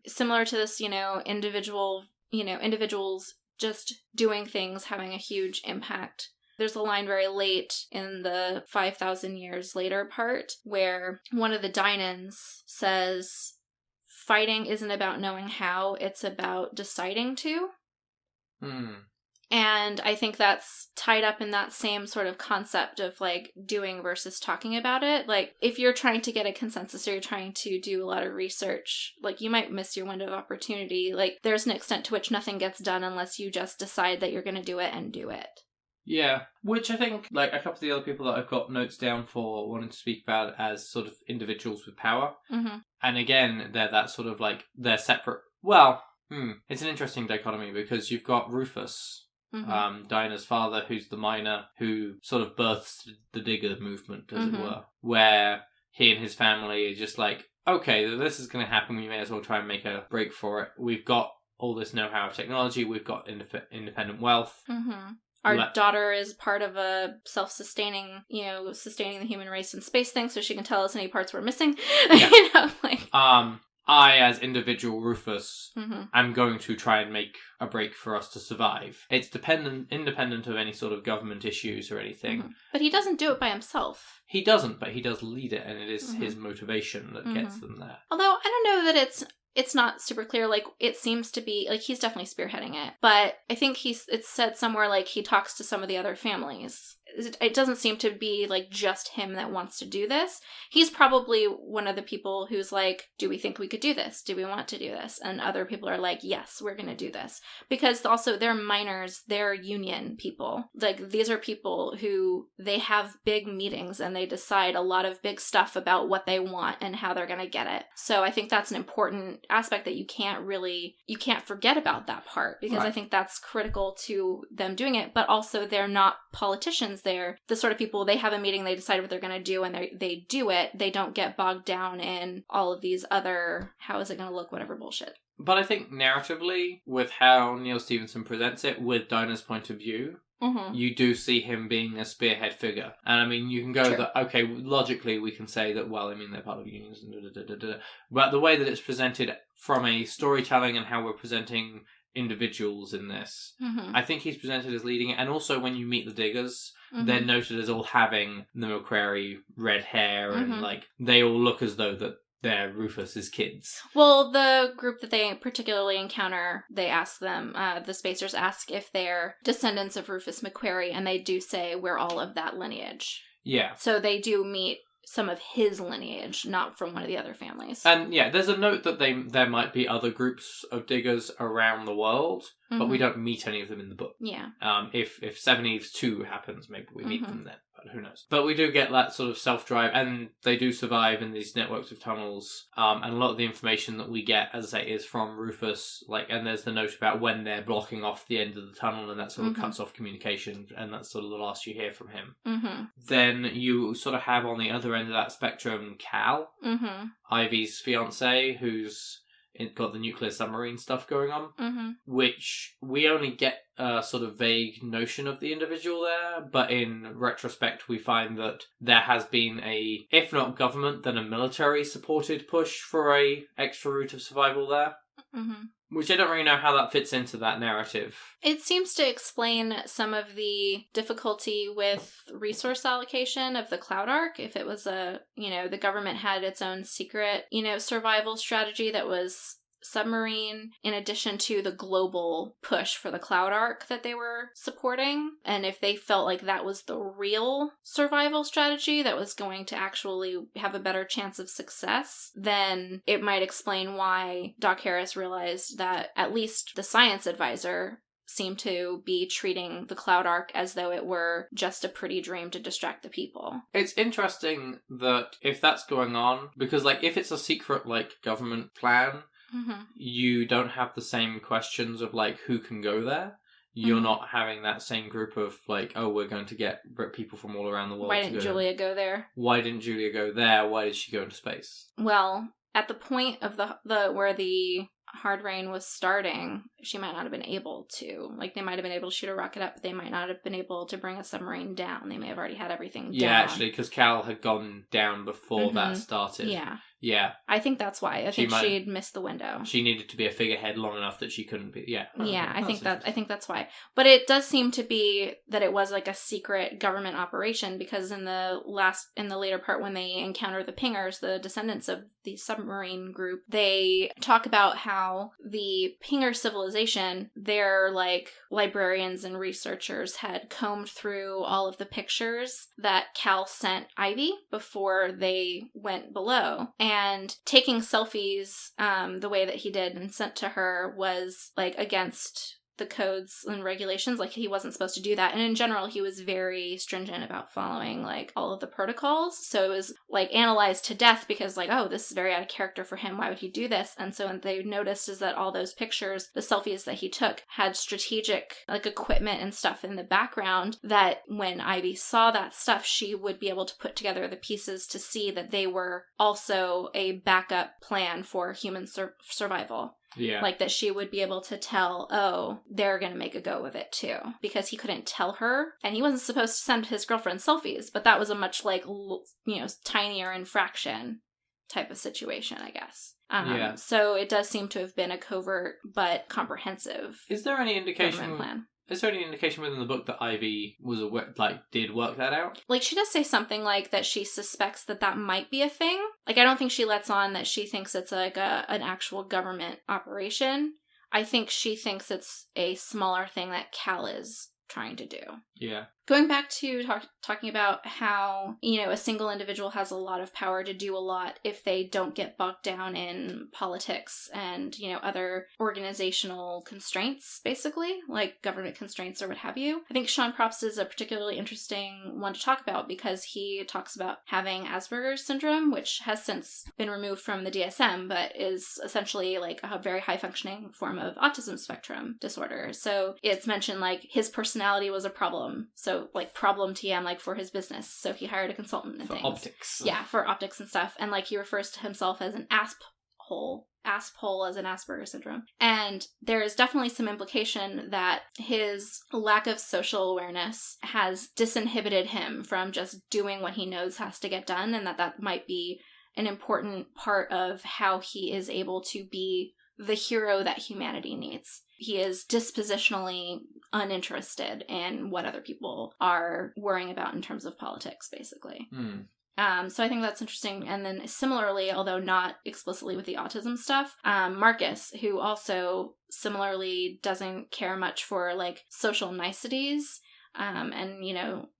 B: similar to this, individuals just doing things having a huge impact. There's a line very late in the 5,000 years later part where one of the Dynans says, fighting isn't about knowing how, it's about deciding to. And I think that's tied up in that same sort of concept of, like, doing versus talking about it. Like, if you're trying to get a consensus or you're trying to do a lot of research, like, you might miss your window of opportunity. Like, there's an extent to which nothing gets done unless you just decide that you're going to do it and do it.
A: Yeah, which I think, like, a couple of the other people that I've got notes down for wanting to speak about as sort of individuals with power. And again, they're that sort of, like, they're separate. Well, it's an interesting dichotomy because you've got Rufus, Dinah's father, who's the miner who sort of births the digger movement, as it were, where he and his family are just like, okay, this is going to happen, we may as well try and make a break for it. We've got all this know-how of technology, we've got independent wealth.
B: Our daughter is part of a self-sustaining, sustaining the human race in space thing, so she can tell us any parts we're missing.
A: Yeah. I, as individual Rufus, am going to try and make a break for us to survive. It's independent of any sort of government issues or anything.
B: But he doesn't do it by himself.
A: He doesn't, but he does lead it, and it is his motivation that gets them there.
B: Although, I don't know that it's not super clear. Like, it seems to be, like, he's definitely spearheading it. But I think it's said somewhere, like, he talks to some of the other families. It doesn't seem to be, like, just him that wants to do this. He's probably one of the people who's like, do we think we could do this? Do we want to do this? And other people are like, yes, we're going to do this. Because also they're miners, they're union people. Like, these are people who, they have big meetings and they decide a lot of big stuff about what they want and how they're going to get it. So I think that's an important aspect that you can't forget about that part, because I think that's critical to them doing it. But also, they're not politicians. They're the sort of people, they have a meeting, they decide what they're going to do, and they do it. They don't get bogged down in all of these other, how is it going to look, whatever bullshit.
A: But I think narratively, with how Neil Stephenson presents it, with Dinah's point of view, you do see him being a spearhead figure. And I mean, you can go that, okay, logically we can say that, well, I mean, they're part of unions, and but the way that it's presented from a storytelling and how we're presenting individuals in this, I think he's presented as leading it. And also, when you meet the diggers, they're noted as all having the McQuarrie red hair, and like, they all look as though that they're Rufus's kids. Well,
B: the group that they particularly encounter, they ask them, the Spacers ask if they're descendants of Rufus McQuarrie, and they do say we're all of that lineage.
A: Yeah.
B: So they do meet some of his lineage, not from one of the other families.
A: And yeah, there's a note that there might be other groups of diggers around the world, but we don't meet any of them in the book.
B: Yeah.
A: If Seveneves 2 happens, maybe we meet them then, but who knows. But we do get that sort of self-drive, and they do survive in these networks of tunnels, and a lot of the information that we get, as I say, is from Rufus, like, and there's the note about when they're blocking off the end of the tunnel, and that sort of cuts off communication, and that's sort of the last you hear from him. Then you sort of have on the other end of that spectrum Cal, Ivy's fiancé, who's got the nuclear submarine stuff going on, which we only get a sort of vague notion of the individual there, but in retrospect we find that there has been a, if not government, then a military supported push for a extra route of survival there. Which I don't really know how that fits into that narrative.
B: It seems to explain some of the difficulty with resource allocation of the Cloud Ark. If it was the government had its own secret, survival strategy that was submarine, in addition to the global push for the Cloud Ark that they were supporting. And if they felt like that was the real survival strategy that was going to actually have a better chance of success, then it might explain why Doc Harris realized that at least the science advisor seemed to be treating the Cloud Ark as though it were just a pretty dream to distract the people.
A: It's interesting that if that's going on, because like if it's a secret like government plan, you don't have the same questions of like who can go there. You're not having that same group of like, oh, we're going to get people from all around the world.
B: Why didn't Julia go there?
A: Why didn't Julia go there? Why did she go into space?
B: Well, at the point of the where the hard rain was starting, she might not have been able to. Like, they might have been able to shoot a rocket up, but they might not have been able to bring a submarine down. They may have already had everything down.
A: Yeah, actually, because Cal had gone down before that started.
B: Yeah.
A: Yeah.
B: I think that's why. I think
A: might-
B: she'd missed the window.
A: She needed to be a figurehead long enough that she couldn't be. Yeah.
B: Yeah, I think that's why. But it does seem to be that it was like a secret government operation, because in the later part when they encounter the pingers, the descendants of the submarine group, they talk about how the pinger civilization, their like librarians and researchers had combed through all of the pictures that Cal sent Ivy before they went below, and taking selfies the way that he did and sent to her was like against the codes and regulations. Like, he wasn't supposed to do that, and in general he was very stringent about following like all of the protocols, so it was like analyzed to death because like, oh, this is very out of character for him, why would he do this? And so what they noticed is that all those pictures, the selfies that he took, had strategic like equipment and stuff in the background that when Ivy saw that stuff, she would be able to put together the pieces to see that they were also a backup plan for human survival.
A: Yeah.
B: Like, that she would be able to tell, oh, they're going to make a go of it too. Because he couldn't tell her, and he wasn't supposed to send his girlfriend selfies, but that was a much, like, tinier infraction type of situation, I guess.
A: Yeah.
B: So it does seem to have been a covert but comprehensive
A: Is there any indication
B: government plan.
A: Is there any indication within the book that Ivy was did work that out?
B: Like, she does say something like that she suspects that might be a thing. Like, I don't think she lets on that she thinks it's like an actual government operation. I think she thinks it's a smaller thing that Cal is trying to do.
A: Yeah.
B: Going back to talking about how, a single individual has a lot of power to do a lot if they don't get bogged down in politics and, other organizational constraints, basically, like government constraints or what have you. I think Sean Probst is a particularly interesting one to talk about because he talks about having Asperger's syndrome, which has since been removed from the DSM, but is essentially like a very high functioning form of autism spectrum disorder. So it's mentioned like his personality was a problem. So like problem TM, like for his business. So he hired a consultant and things.
A: For optics.
B: Yeah, for optics and stuff. And like he refers to himself as an asp-hole as an Asperger syndrome. And there is definitely some implication that his lack of social awareness has disinhibited him from just doing what he knows has to get done, and that might be an important part of how he is able to be the hero that humanity needs. He is dispositionally uninterested in what other people are worrying about in terms of politics, basically. So I think that's interesting. And then similarly, although not explicitly with the autism stuff, Marcus, who also similarly doesn't care much for like social niceties, and,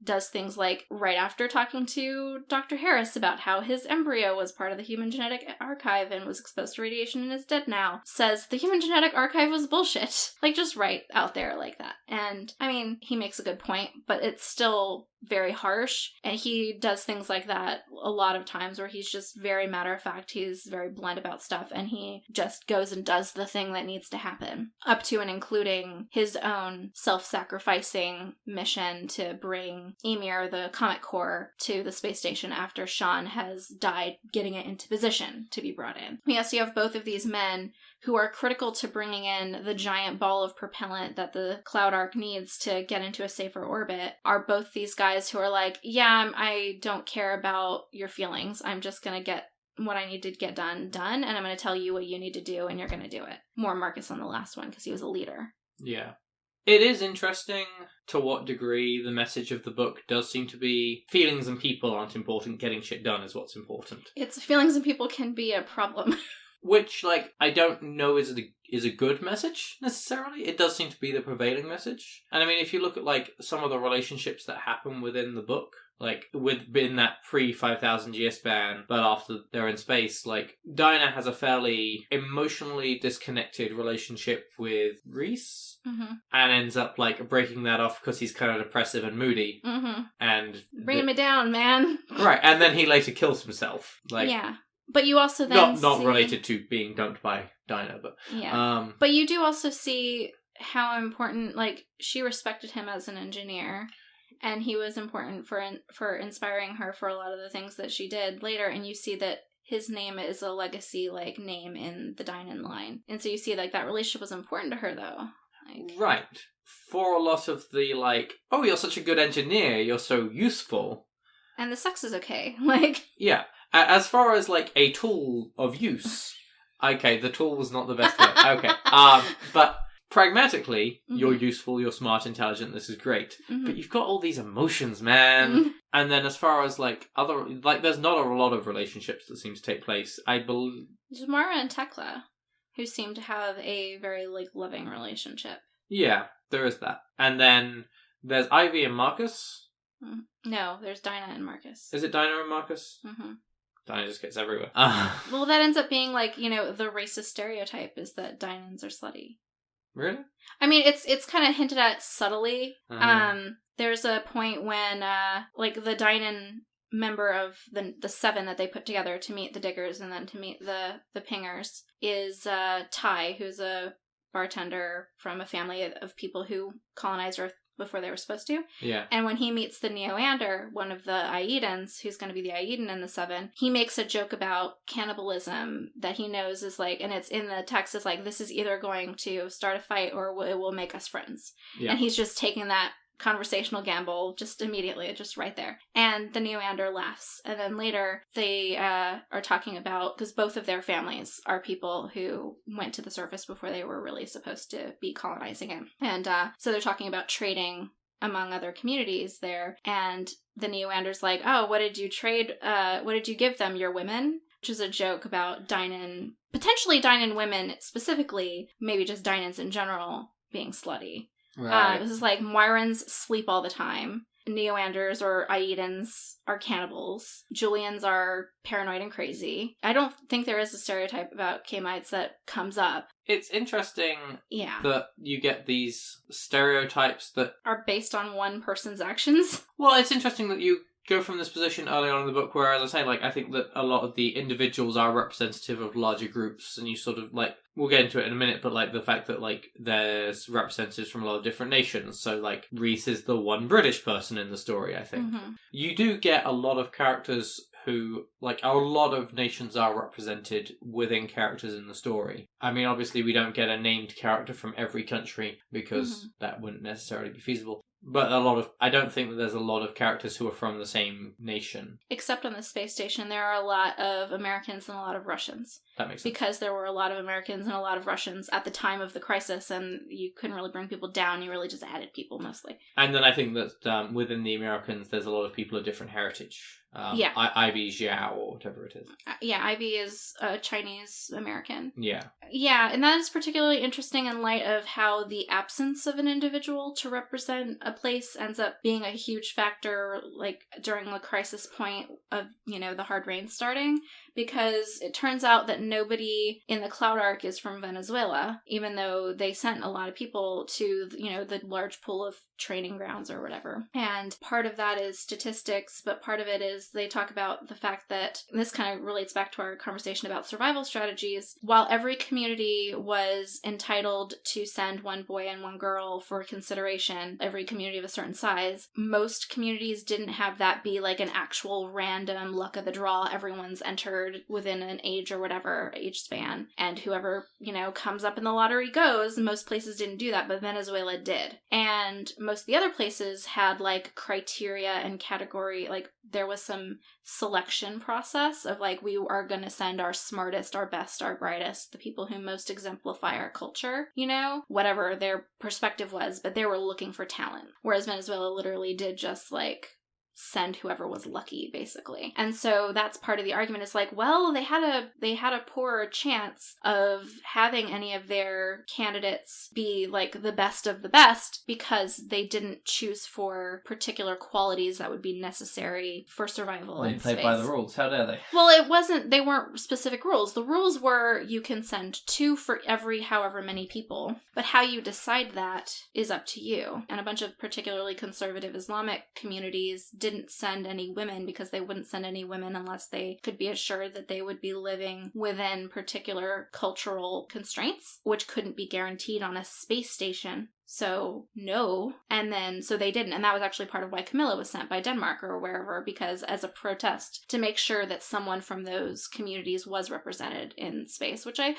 B: does things like right after talking to Dr. Harris about how his embryo was part of the Human Genetic Archive and was exposed to radiation and is dead now, says the Human Genetic Archive was bullshit. Like, just right out there like that. And, I mean, he makes a good point, but it's still very harsh, and he does things like that a lot of times where he's just very matter of fact, he's very blunt about stuff, and he just goes and does the thing that needs to happen, up to and including his own self-sacrificing mission to bring Emir, the Comet Core, to the space station after Sean has died getting it into position to be brought in. Yes, you have both of these men who are critical to bringing in the giant ball of propellant that the Cloud Ark needs to get into a safer orbit, are both these guys who are like, yeah, I don't care about your feelings. I'm just going to get what I need to get done, and I'm going to tell you what you need to do, and you're going to do it. More Marcus on the last one, because he was a leader.
A: Yeah. It is interesting to what degree the message of the book does seem to be feelings and people aren't important, getting shit done is what's important.
B: It's feelings and people can be a problem.
A: Which, I don't know is a good message, necessarily. It does seem to be the prevailing message. And I mean, if you look at, some of the relationships that happen within the book, within that pre-5000 year span, but after they're in space, Dinah has a fairly emotionally disconnected relationship with Reese, and ends up, breaking that off because he's kind of depressive and moody. And
B: bringing me down, man.
A: Right, and then he later kills himself.
B: Yeah. But you also then
A: not related to being dumped by Dinah, but
B: yeah. But you do also see how important, she respected him as an engineer, and he was important for inspiring her for a lot of the things that she did later. And you see that his name is a legacy name in the Dynan line, and so you see that relationship was important to her, though.
A: Right. For a lot of the oh, you're such a good engineer, you're so useful,
B: and the sex is okay.
A: Yeah. As far as, like, a tool of use, okay, the tool was not the best word. Okay. But pragmatically, you're useful, you're smart, intelligent, this is great. But you've got all these emotions, man. And then as far as, like, other... Like, there's not a lot of relationships that seem to take place. I believe...
B: There's Mara and Tekla, who seem to have a very, like, loving relationship.
A: Yeah, there is that. And then there's Ivy and Marcus.
B: No, there's Dinah and Marcus.
A: Is it Dinah and Marcus?
B: Mm-hmm.
A: Dinah just gets everywhere.
B: Well, that ends up being, like, the racist stereotype is that Dinahs are slutty.
A: Really?
B: I mean, it's kind of hinted at subtly. There's a point when, like, the Dynan member of the seven that they put together to meet the Diggers and then to meet the Pingers is Ty, who's a bartender from a family of people who colonized Earth before they were supposed to.
A: Yeah.
B: And when he meets the Neoander, one of the Aedans, who's going to be the Aedan in the Seven, he makes a joke about cannibalism that he knows is like, and it's in the text, is like, this is either going to start a fight or it will make us friends. Yeah. And he's just taking that conversational gamble just immediately, just right there. And the Neoander laughs. And then later they are talking about, because both of their families are people who went to the surface before they were really supposed to be colonizing it. And so they're talking about trading among other communities there. And the Neoander's like, oh, what did you trade? What did you give them? Your women? Which is a joke about Dynan, potentially Dynan women specifically, maybe just Dynans in general, being slutty. Right. This is like Moirans sleep all the time. Neoanders or Aedans are cannibals. Julians are paranoid and crazy. I don't think there is a stereotype about Kamites that comes up.
A: It's interesting that you get these stereotypes that
B: are based on one person's actions.
A: Well, it's interesting that you go from this position early on in the book where, as I say, like, I think that a lot of the individuals are representative of larger groups, and you sort of, like, we'll get into it in a minute, but, like, the fact that, like, there's representatives from a lot of different nations, so, like, Rhys is the one British person in the story, I think. You do get a lot of characters who, like, a lot of nations are represented within characters in the story. I mean, obviously we don't get a named character from every country, because that wouldn't necessarily be feasible. But I don't think that there's a lot of characters who are from the same nation.
B: Except on the space station, there are a lot of Americans and a lot of Russians.
A: That makes sense.
B: Because there were a lot of Americans and a lot of Russians at the time of the crisis, and you couldn't really bring people down, you really just added people mostly.
A: And then I think that within the Americans, there's a lot of people of different heritage. Ivy Zhao, or whatever it is.
B: Ivy is a Chinese American.
A: Yeah.
B: Yeah, and that is particularly interesting in light of how the absence of an individual to represent a place ends up being a huge factor, like, during the crisis point of, the hard rain starting. Because it turns out that nobody in the Cloud Arc is from Venezuela, even though they sent a lot of people to, the large pool of training grounds or whatever. And part of that is statistics, but part of it is they talk about the fact that, and this kind of relates back to our conversation about survival strategies, while every community was entitled to send one boy and one girl for consideration, every community of a certain size, most communities didn't have that be like an actual random luck of the draw, everyone's entered within an age or whatever age span, and whoever comes up in the lottery goes. Most places didn't do that, but Venezuela did. And most of the other places had like criteria and category, like there was some selection process of like, we are going to send our smartest, our best, our brightest, the people who most exemplify our culture, whatever their perspective was, but they were looking for talent, whereas Venezuela literally did just like send whoever was lucky, basically. And so that's part of the argument, is like, well, they had a poorer chance of having any of their candidates be like the best of the best because they didn't choose for particular qualities that would be necessary for survival in space.
A: They played by the rules. How dare they?
B: Well, they weren't specific rules. The rules were you can send 2 for every however many people, but how you decide that is up to you. And a bunch of particularly conservative Islamic communities didn't send any women because they wouldn't send any women unless they could be assured that they would be living within particular cultural constraints, which couldn't be guaranteed on a space station. So no. And then, so they didn't. And that was actually part of why Camilla was sent by Denmark or wherever, because as a protest to make sure that someone from those communities was represented in space, which I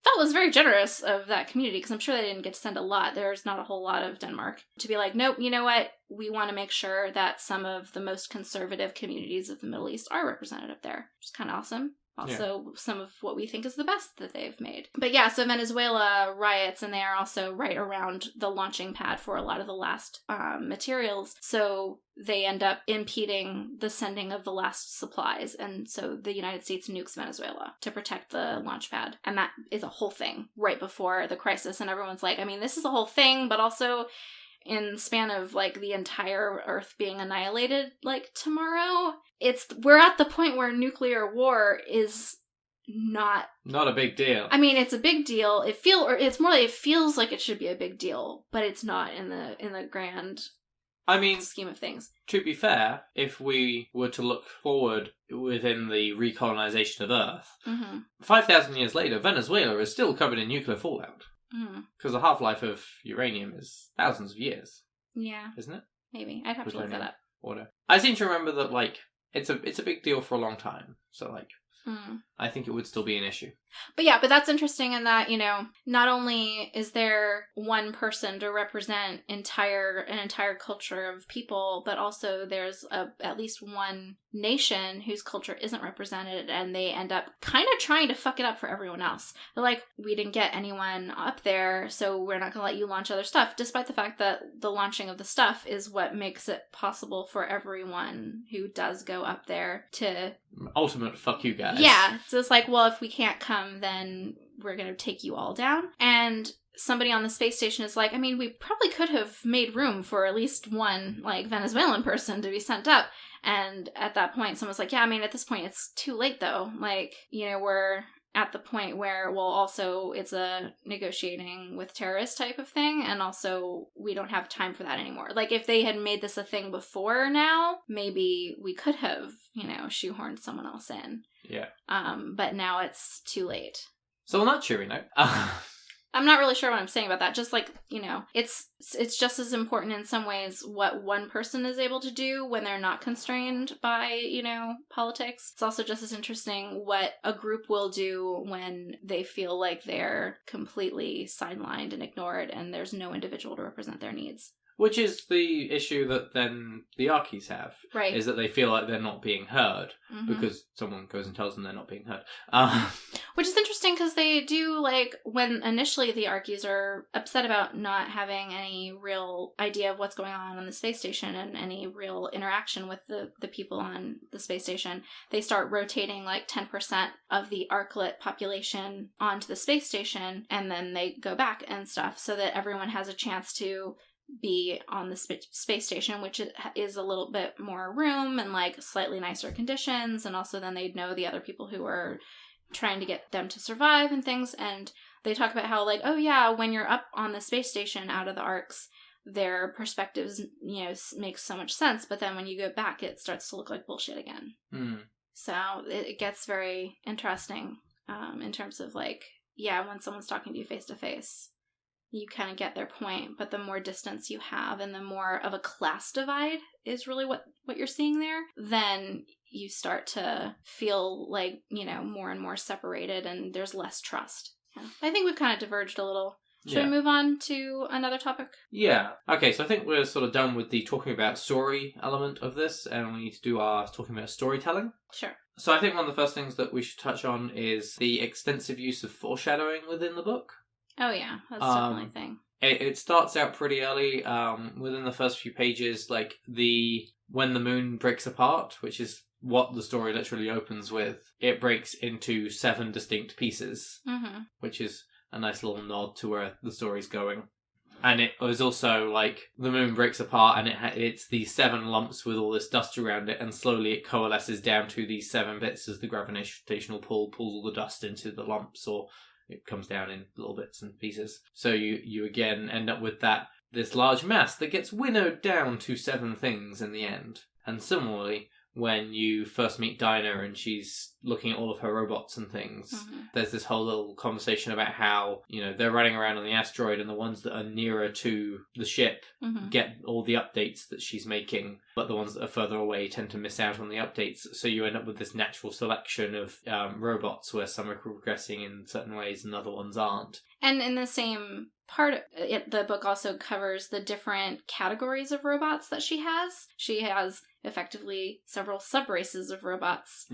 B: felt was very generous of that community, because I'm sure they didn't get to send a lot. There's not a whole lot of Denmark. To be like, nope, you know what? We want to make sure that some of the most conservative communities of the Middle East are represented up there, which is kind of awesome. Also, some of what we think is the best that they've made. But yeah, so Venezuela riots, and they are also right around the launching pad for a lot of the last materials. So they end up impeding the sending of the last supplies. And so the United States nukes Venezuela to protect the launch pad. And that is a whole thing right before the crisis. And everyone's like, I mean, this is a whole thing, but also in span of like the entire Earth being annihilated like tomorrow, we're at the point where nuclear war is not
A: a big deal.
B: I mean, it's a big deal. It's more like it feels like it should be a big deal, but it's not in the grand scheme of things.
A: To be fair, if we were to look forward within the recolonization of Earth, 5,000 years later, Venezuela is still covered in nuclear fallout. Because the half-life of uranium is thousands of years. Yeah. Isn't it?
B: Maybe. I'd have to look that up.
A: Order. I seem to remember that, like, it's a big deal for a long time. So, like, I think it would still be an issue.
B: But yeah, but that's interesting in that, you know, not only is there one person to represent an entire culture of people, but also there's at least one nation whose culture isn't represented, and they end up kind of trying to fuck it up for everyone else. They're like, we didn't get anyone up there, so we're not going to let you launch other stuff, despite the fact that the launching of the stuff is what makes it possible for everyone who does go up there to...
A: Ultimate fuck you guys.
B: Yeah, so it's like, well, if we can't come, then we're going to take you all down. And somebody on the space station is like, I mean, we probably could have made room for at least one, like, Venezuelan person to be sent up. And at that point, someone's like, yeah, I mean, at this point, it's too late, though. Like, you know, we're at the point where, well, also, it's a negotiating with terrorists type of thing, and also, we don't have time for that anymore. Like, if they had made this a thing before now, maybe we could have, you know, shoehorned someone else in.
A: Yeah.
B: But now it's too late.
A: So on that cheery note,
B: I'm not really sure what I'm saying about that. Just like, you know, it's just as important in some ways what one person is able to do when they're not constrained by, you know, politics. It's also just as interesting what a group will do when they feel like they're completely sidelined and ignored and there's no individual to represent their needs.
A: Which is the issue that then the Archies have.
B: Right.
A: Is that they feel like they're not being heard because someone goes and tells them they're not being heard.
B: Which is interesting because they do, like, when initially the Archies are upset about not having any real idea of what's going on the space station and any real interaction with the people on the space station, they start rotating, like, 10% of the Arklet population onto the space station, and then they go back and stuff so that everyone has a chance to be on the space station, which is a little bit more room and like slightly nicer conditions, and also then they'd know the other people who are trying to get them to survive and things. And they talk about how, like, oh yeah, when you're up on the space station out of the arcs, their perspectives, you know, make so much sense, but then when you go back it starts to look like bullshit again. So it gets very interesting in terms of, like, yeah, when someone's talking to you face to face, you kind of get their point, but the more distance you have and the more of a class divide is really what you're seeing there, then you start to feel like, you know, more and more separated and there's less trust. Yeah. I think we've kind of diverged a little. Should we move on to another topic?
A: Yeah. Okay, so I think we're sort of done with the talking about story element of this, and we need to do our talking about storytelling.
B: Sure.
A: So I think one of the first things that we should touch on is the extensive use of foreshadowing within the book.
B: Oh yeah, that's definitely a thing.
A: It starts out pretty early, within the first few pages, like when the moon breaks apart, which is what the story literally opens with. It breaks into 7 distinct pieces, which is a nice little nod to where the story's going. And it was also like the moon breaks apart and it's these 7 lumps with all this dust around it, and slowly it coalesces down to these 7 bits as the gravitational pull pulls all the dust into the lumps, or it comes down in little bits and pieces. So you again end up with this large mass that gets winnowed down to 7 things in the end. And similarly, when you first meet Dinah and she's looking at all of her robots and things, there's this whole little conversation about how, they're running around on the asteroid and the ones that are nearer to the ship get all the updates that she's making, but the ones that are further away tend to miss out on the updates. So you end up with this natural selection of robots where some are progressing in certain ways and other ones aren't.
B: And in the same part, the book also covers the different categories of robots that she has. She has effectively several sub-races of robots,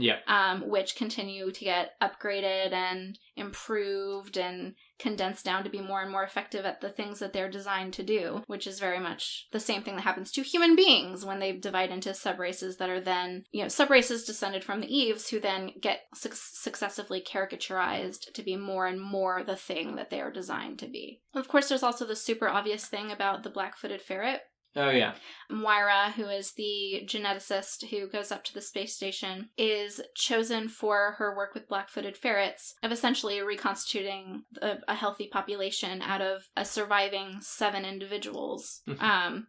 B: which continue to get upgraded and improved and condensed down to be more and more effective at the things that they're designed to do, which is very much the same thing that happens to human beings when they divide into sub-races that are then, sub-races descended from the Eves who then get successively caricaturized to be more and more the thing that they are designed to be. Of course, there's also the super obvious thing about the black-footed ferret.
A: Oh, yeah.
B: Moira, who is the geneticist who goes up to the space station, is chosen for her work with black-footed ferrets of essentially reconstituting a healthy population out of a surviving 7 individuals,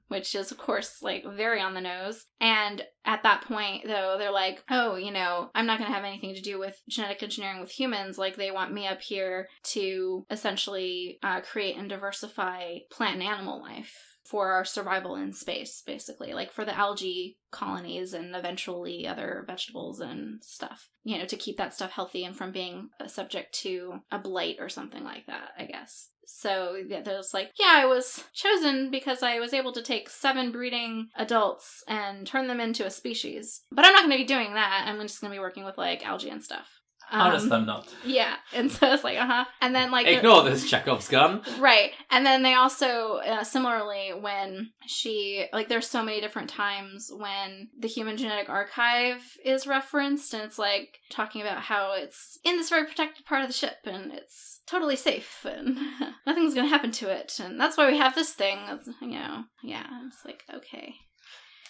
B: which is, of course, very on the nose. And at that point, though, they're like, oh, I'm not going to have anything to do with genetic engineering with humans. They want me up here to essentially create and diversify plant and animal life for our survival in space, basically, for the algae colonies and eventually other vegetables and stuff, to keep that stuff healthy and from being subject to a blight or something like that, I guess. So there's I was chosen because I was able to take 7 breeding adults and turn them into a species. But I'm not going to be doing that. I'm just going to be working with algae and stuff.
C: Honest, I'm not.
B: Yeah, and so it's and then
A: ignore this Chekhov's gun.
B: Right, and then they also, similarly, when she, there's so many different times when the Human Genetic Archive is referenced, and it's talking about how it's in this very protected part of the ship, and it's totally safe, and nothing's gonna happen to it, and that's why we have this thing, it's okay.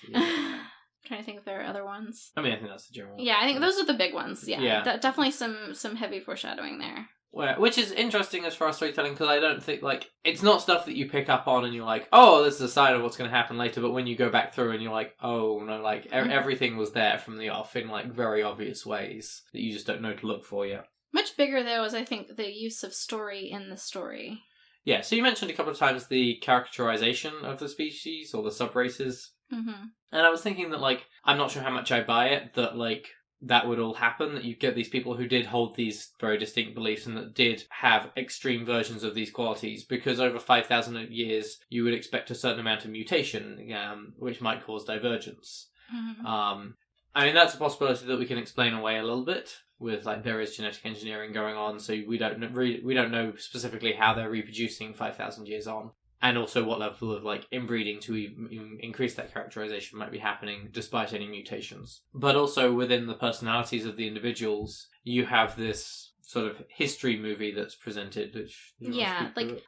B: Yeah. Trying to think if there are other ones.
A: I think that's the general one.
B: Yeah, I think those are the big ones. Yeah. Definitely some heavy foreshadowing there.
A: Well, which is interesting as far as storytelling, because I don't think, it's not stuff that you pick up on and you're like, oh, this is a sign of what's going to happen later, but when you go back through and you're like, oh, no, everything was there from the off in, very obvious ways that you just don't know to look for yet.
B: Much bigger, though, is, I think, the use of story in the story.
A: Yeah, so you mentioned a couple of times the caricaturization of the species, or the sub-races.
B: Mm-hmm.
A: And I was thinking that, I'm not sure how much I buy it, that, that would all happen, that you get these people who did hold these very distinct beliefs and that did have extreme versions of these qualities, because over 5,000 years, you would expect a certain amount of mutation, which might cause divergence.
B: Mm-hmm.
A: That's a possibility that we can explain away a little bit, with, there is genetic engineering going on, so we don't know specifically how they're reproducing 5,000 years on. And also what level of, inbreeding to increase that characterization might be happening despite any mutations. But also within the personalities of the individuals, you have this sort of history movie that's presented, which...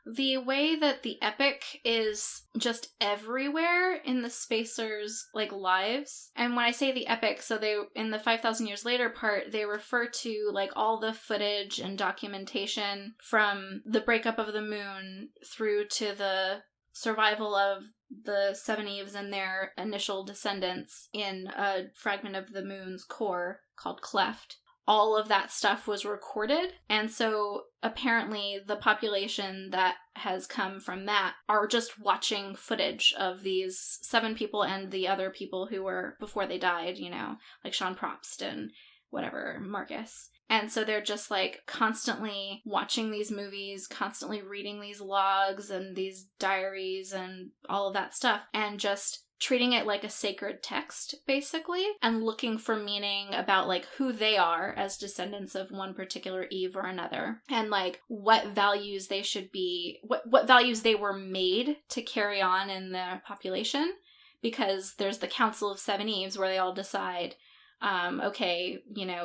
B: the way that the epic is just everywhere in the spacers, lives. And when I say the epic, so they, in the 5,000 years later part, they refer to, all the footage and documentation from the breakup of the moon through to the survival of the Seveneves and their initial descendants in a fragment of the moon's core called Cleft. All of that stuff was recorded, and so apparently the population that has come from that are just watching footage of these 7 people and the other people who were before they died, like Sean Probst and whatever, Marcus. And so they're just constantly watching these movies, constantly reading these logs and these diaries and all of that stuff, and just treating it like a sacred text, basically, and looking for meaning about, who they are as descendants of one particular Eve or another, and, what values they should be, what values they were made to carry on in the population, because there's the Council of 7 Eves where they all decide,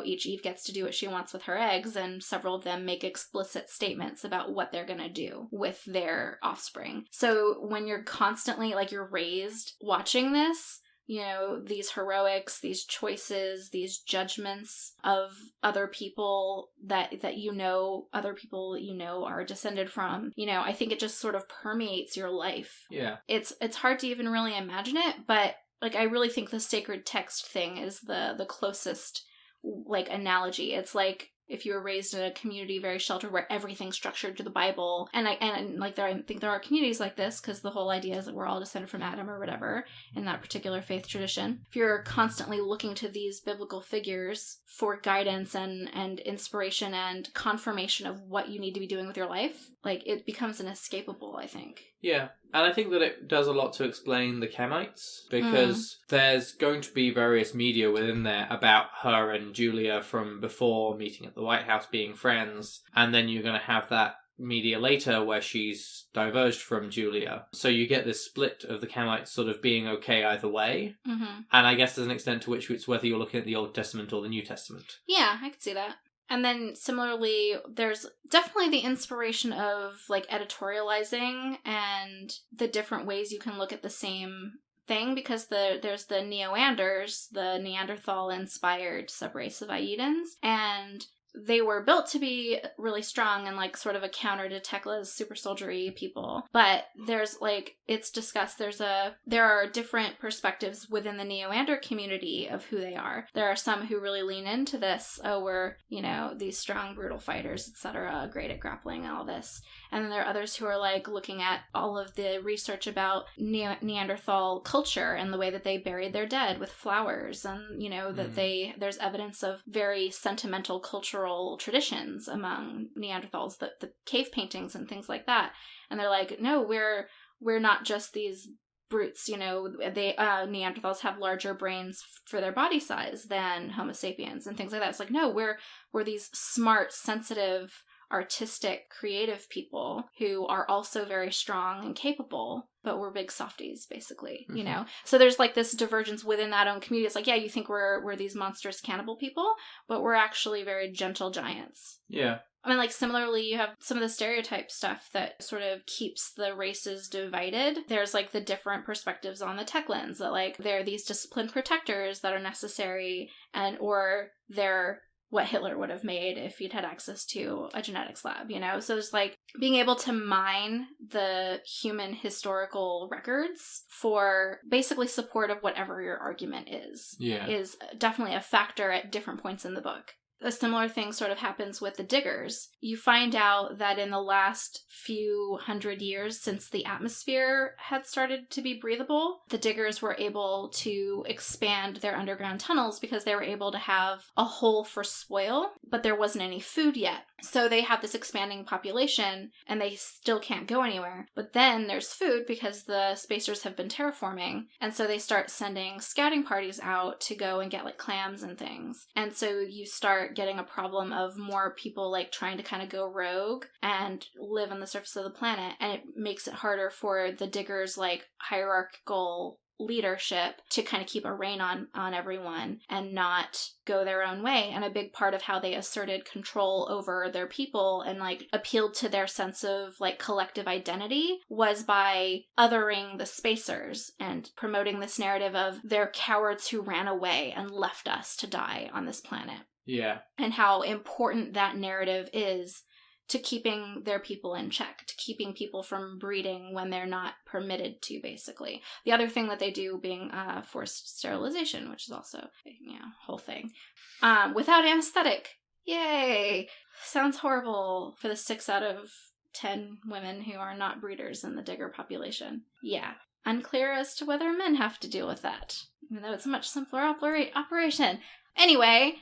B: each Eve gets to do what she wants with her eggs, and several of them make explicit statements about what they're gonna do with their offspring. So when you're constantly, you're raised watching this, these heroics, these choices, these judgments of other people that other people are descended from, I think it just sort of permeates your life.
A: Yeah.
B: It's hard to even really imagine it, but like, I really think the sacred text thing is the closest, like, analogy. It's like if you were raised in a community very sheltered where everything's structured to the Bible, and I think there are communities like this, because the whole idea is that we're all descended from Adam or whatever in that particular faith tradition. If you're constantly looking to these biblical figures for guidance and inspiration and confirmation of what you need to be doing with your life, like, it becomes inescapable, I think.
A: Yeah, and I think that it does a lot to explain the Kemites, because there's going to be various media within there about her and Julia from before meeting at the White House being friends, and then you're going to have that media later where she's diverged from Julia. So you get this split of the Kemites sort of being okay either way, and I guess there's an extent to which it's whether you're looking at the Old Testament or the New Testament.
B: Yeah, I could see that. And then similarly, there's definitely the inspiration of, like, editorializing and the different ways you can look at the same thing, because there's the Neoanders, the Neanderthal-inspired subrace of Aedans, and they were built to be really strong and, like, sort of a counter to Tekla's super soldiery people. But there's, like, it's discussed, there are different perspectives within the Neoander community of who they are. There are some who really lean into this, we're, these strong, brutal fighters, etc., great at grappling and all this. And then there are others who are, like, looking at all of the research about Neanderthal culture and the way that they buried their dead with flowers, and, that there's evidence of very sentimental cultural traditions among Neanderthals, the cave paintings and things like that. And they're like, no, we're not just these brutes, Neanderthals have larger brains for their body size than Homo sapiens and things like that. It's like, no, we're these smart, sensitive, artistic, creative people who are also very strong and capable, but we're big softies, basically, So there's, like, this divergence within that own community. It's like, yeah, you think we're these monstrous cannibal people, but we're actually very gentle giants.
A: Yeah.
B: I mean, like, similarly, you have some of the stereotype stuff that sort of keeps the races divided. There's, like, the different perspectives on the Teklans, that, like, they're these disciplined protectors that are necessary, or they're what Hitler would have made if he'd had access to a genetics lab, So it's like being able to mine the human historical records for basically support of whatever your argument is definitely a factor at different points in the book. A similar thing sort of happens with the diggers. You find out that in the last few hundred years since the atmosphere had started to be breathable, the diggers were able to expand their underground tunnels because they were able to have a hole for spoil, but there wasn't any food yet. So they have this expanding population and they still can't go anywhere. But then there's food because the spacers have been terraforming. And so they start sending scouting parties out to go and get, like, clams and things. And so you start getting a problem of more people, like, trying to kind of go rogue and live on the surface of the planet. And it makes it harder for the diggers, like, hierarchical leadership to kind of keep a rein on everyone and not go their own way. And a big part of how they asserted control over their people and, like, appealed to their sense of, like, collective identity was by othering the spacers and promoting this narrative of they're cowards who ran away and left us to die on this planet.
A: Yeah.
B: And how important that narrative is to keeping their people in check, to keeping people from breeding when they're not permitted to, basically. The other thing that they do being forced sterilization, which is also a whole thing. Without anesthetic. Yay! Sounds horrible for the 6 out of 10 women who are not breeders in the digger population. Yeah. Unclear as to whether men have to deal with that, even though it's a much simpler operation. Anyway,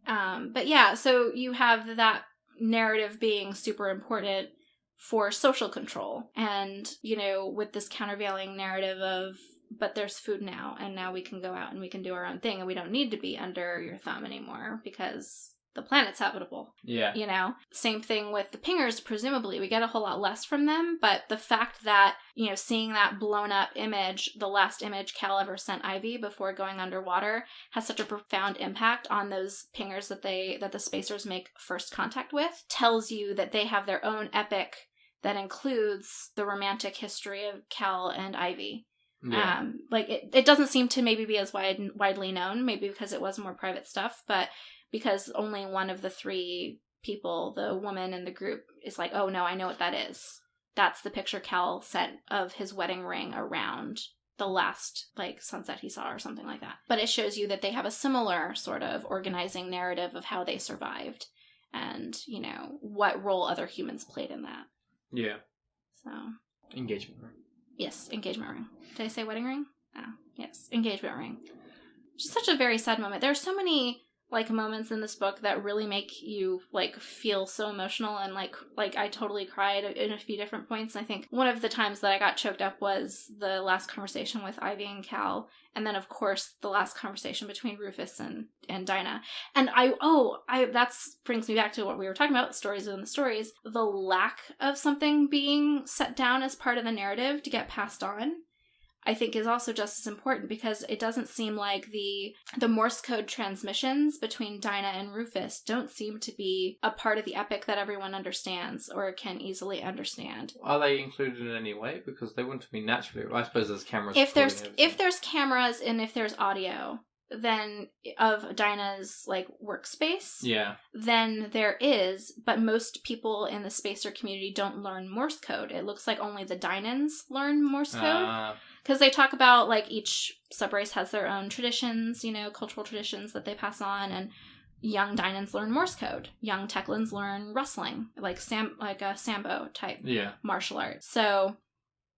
B: but yeah, so you have that narrative being super important for social control, and with this countervailing narrative of, but there's food now, and now we can go out and we can do our own thing, and we don't need to be under your thumb anymore because the planet's habitable.
A: Yeah.
B: Same thing with the pingers, presumably. We get a whole lot less from them, but the fact that, seeing that blown up image, the last image Cal ever sent Ivy before going underwater, has such a profound impact on those pingers that the spacers make first contact with, tells you that they have their own epic that includes the romantic history of Cal and Ivy.
A: Yeah.
B: It doesn't seem to maybe be as widely known, maybe because it was more private stuff, but because only one of the 3 people, the woman in the group, is like, oh no, I know what that is. That's the picture Cal sent of his wedding ring around the last, like, sunset he saw or something like that. But it shows you that they have a similar sort of organizing narrative of how they survived and, you know, what role other humans played in that.
A: Yeah.
B: So.
A: Engagement ring.
B: Yes, engagement ring. Did I say wedding ring? Oh, yes, engagement ring. Just such a very sad moment. There are so many, like, moments in this book that really make you, like, feel so emotional, and like I totally cried in a few different points. And I think one of the times that I got choked up was the last conversation with Ivy and Cal, and then of course the last conversation between Rufus and Dinah. And that brings me back to what we were talking about, stories within the stories. The lack of something being set down as part of the narrative to get passed on, I think, is also just as important, because it doesn't seem like the Morse code transmissions between Dinah and Rufus don't seem to be a part of the epic that everyone understands or can easily understand.
A: Are they included in any way? Because they wouldn't be naturally. I suppose there's cameras.
B: If there's cameras and if there's audio, then of Dinah's, like, workspace, then there is, but most people in the spacer community don't learn Morse code. It looks like only the Dinans learn Morse code. Because they talk about, like, each subrace has their own traditions, you know, cultural traditions that they pass on, and young Dinans learn Morse code. Young Teclans learn wrestling, like a Sambo type martial arts. So,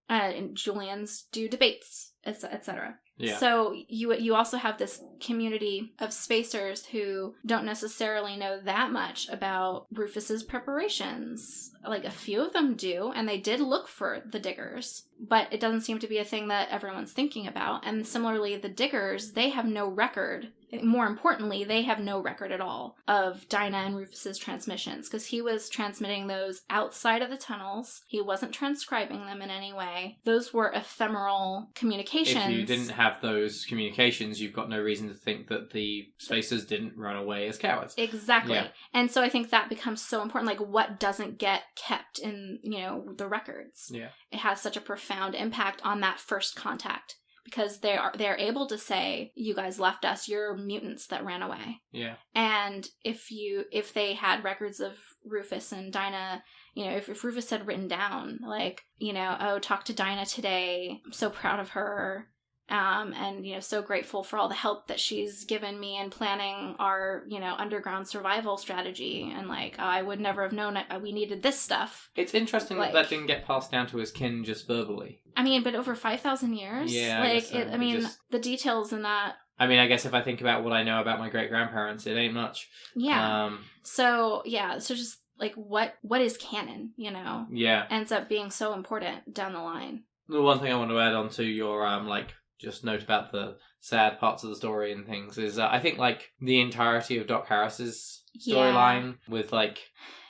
B: and Julians do debates, etc.
A: Yeah.
B: So you also have this community of spacers who don't necessarily know that much about Rufus's preparations. Like, a few of them do, and they did look for the diggers, but it doesn't seem to be a thing that everyone's thinking about. And similarly, the diggers, they have no record. More importantly, they have no record at all of Dinah and Rufus's transmissions, because he was transmitting those outside of the tunnels. He wasn't transcribing them in any way. Those were ephemeral communications.
A: If you didn't have those communications, you've got no reason to think that the spacers didn't run away as cowards.
B: Exactly. Yeah. And so I think that becomes so important. Like, what doesn't get kept in, you know, the records?
A: Yeah.
B: It has such a profound impact on that first contact, because they're able to say, you guys left us, you're mutants that ran away.
A: Yeah.
B: And if they had records of Rufus and Dinah, you know, if Rufus had written down, like, you know, oh, talk to Dinah today, I'm so proud of her, and, you know, so grateful for all the help that she's given me in planning our, you know, underground survival strategy, and, like, I would never have known we needed this stuff.
A: It's interesting, like, that didn't get passed down to his kin just verbally.
B: I mean, but over 5,000 years?
A: Yeah,
B: like,
A: I guess so.
B: The details in that.
A: I mean, I guess if I think about what I know about my great-grandparents, it ain't much.
B: Yeah. So just, like, what is canon, you know?
A: Yeah.
B: Ends up being so important down the line.
A: The one thing I want to add on to your, like, just note about the sad parts of the story and things is I think, like, the entirety of Doc Harris's storyline with, like...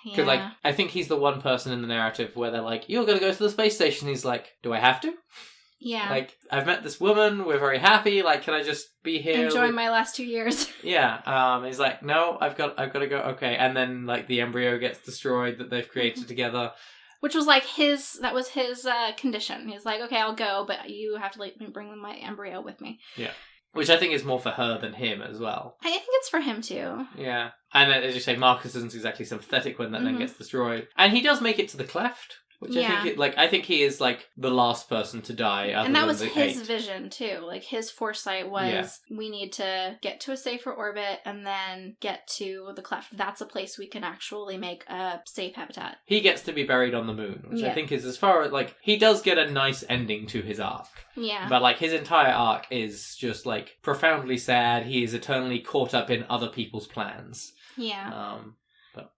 A: Because, like, I think he's the one person in the narrative where they're like, you're going to go to the space station. He's like, do I have to?
B: Yeah.
A: Like, I've met this woman. We're very happy. Like, can I just be here?
B: Enjoy my last 2 years.
A: Yeah. He's like, no, I've got to go. Okay. And then, like, the embryo gets destroyed that they've created together.
B: Which was, like, that was his condition. He's like, okay, I'll go, but you have to, like, bring my embryo with me.
A: Yeah. Which I think is more for her than him as well.
B: I think it's for him too.
A: Yeah. And as you say, Marcus isn't exactly sympathetic when that then gets destroyed. And he does make it to the cleft. Which I think he is, like, the last person to die.
B: And that was his vision too. Like, his foresight was, we need to get to a safer orbit and then get to the cleft. That's a place we can actually make a safe habitat.
A: He gets to be buried on the moon, which I think is, as far as, like, he does get a nice ending to his arc.
B: Yeah.
A: But, like, his entire arc is just, like, profoundly sad. He is eternally caught up in other people's plans.
B: Yeah.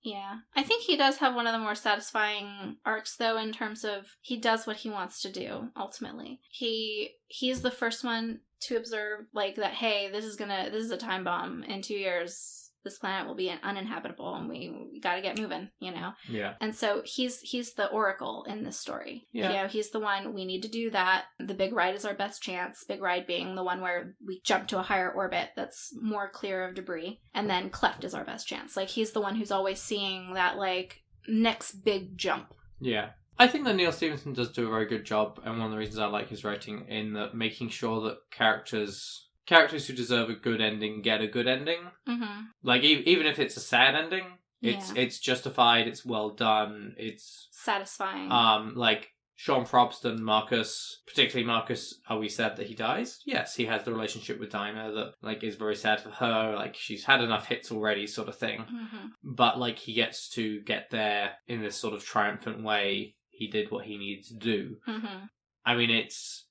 B: Yeah. I think he does have one of the more satisfying arcs, though, in terms of he does what he wants to do, ultimately. He's the first one to observe, like, that, hey, this is a time bomb. In 2 years, this planet will be uninhabitable, and we gotta get moving, you know?
A: Yeah.
B: And so he's the oracle in this story.
A: Yeah.
B: You know, he's the one, we need to do that. The big ride is our best chance. Big ride being the one where we jump to a higher orbit that's more clear of debris. And then cleft is our best chance. Like, he's the one who's always seeing that, like, next big jump.
A: Yeah. I think that Neil Stephenson does do a very good job, and one of the reasons I like his writing in that making sure that characters who deserve a good ending get a good ending.
B: Mm-hmm.
A: Like, even if it's a sad ending, it's justified, it's well done, it's
B: satisfying.
A: Like, Sean Frobston, Marcus, particularly Marcus, we said that he dies. Yes, he has the relationship with Dinah that, like, is very sad for her. Like, she's had enough hits already, sort of thing. But, like, he gets to get there in this sort of triumphant way. He did what he needed to do. I mean, it's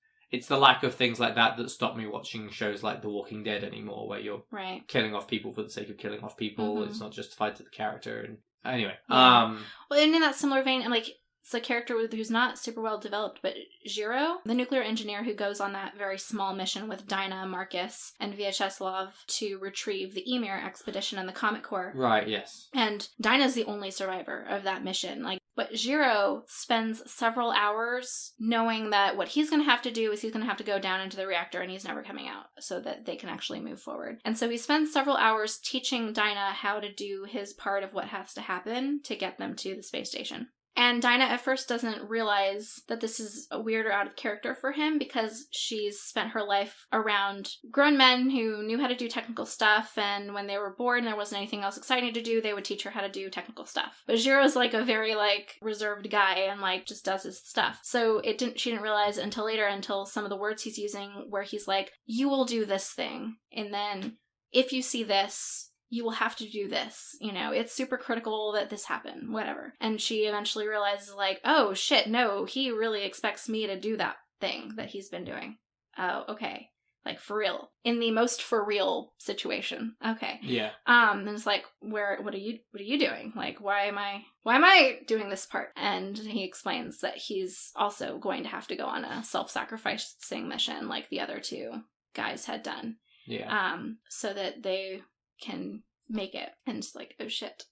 A: the lack of things like that stop me watching shows like The Walking Dead anymore, where you're killing off people for the sake of killing off people. It's not justified to the character. And anyway,
B: well, and in that similar vein, and like, it's a character who's not super well developed, but Jiro, the nuclear engineer who goes on that very small mission with Dinah, Marcus, and Vyacheslav to retrieve the Emir expedition and the Comet Corps.
A: Right, yes.
B: And Dinah's the only survivor of that mission. Like, but Jiro spends several hours knowing that what he's going to have to do is he's going to have to go down into the reactor and he's never coming out so that they can actually move forward. And so he spends several hours teaching Dinah how to do his part of what has to happen to get them to the space station. And Dinah at first doesn't realize that this is a weird or out of character for him because she's spent her life around grown men who knew how to do technical stuff, and when they were bored and there wasn't anything else exciting to do, they would teach her how to do technical stuff. But Jiro's like a very like reserved guy and like just does his stuff. So she didn't realize until later, until some of the words he's using where he's like, you will do this thing, and then if you see this, you will have to do this, you know, it's super critical that this happen, whatever. And she eventually realizes, like, oh shit, no, he really expects me to do that thing that he's been doing. Oh, okay. Like, for real. In the most for real situation. Okay.
A: Yeah.
B: And it's like, what are you doing? Like, why am I doing this part? And he explains that he's also going to have to go on a self-sacrificing mission like the other two guys had done.
A: Yeah.
B: So that they can make it. And it's like, oh shit,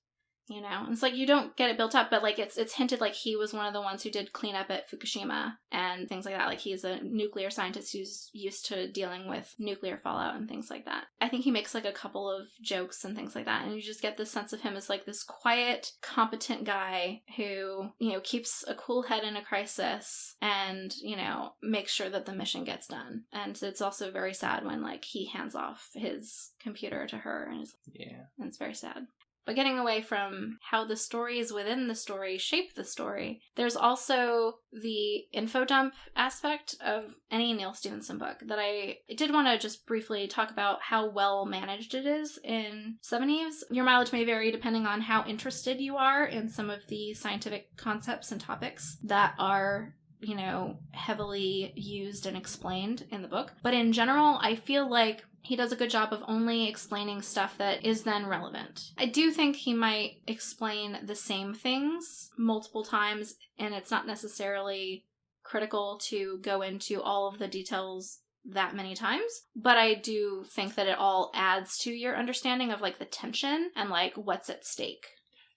B: you know. And it's like, you don't get it built up, but like it's hinted like he was one of the ones who did clean up at Fukushima and things like that. Like, he's a nuclear scientist who's used to dealing with nuclear fallout and things like that. I think he makes like a couple of jokes and things like that, and you just get this sense of him as like this quiet, competent guy who, you know, keeps a cool head in a crisis and, you know, makes sure that the mission gets done. And it's also very sad when like he hands off his computer to her, and it's very sad. But getting away from how the stories within the story shape the story, there's also the info dump aspect of any Neil Stephenson book that I did want to just briefly talk about how well managed it is in Seveneves. Your mileage may vary depending on how interested you are in some of the scientific concepts and topics that are, you know, heavily used and explained in the book. But in general, I feel like he does a good job of only explaining stuff that is then relevant. I do think he might explain the same things multiple times, and it's not necessarily critical to go into all of the details that many times, but I do think that it all adds to your understanding of like the tension and like what's at stake.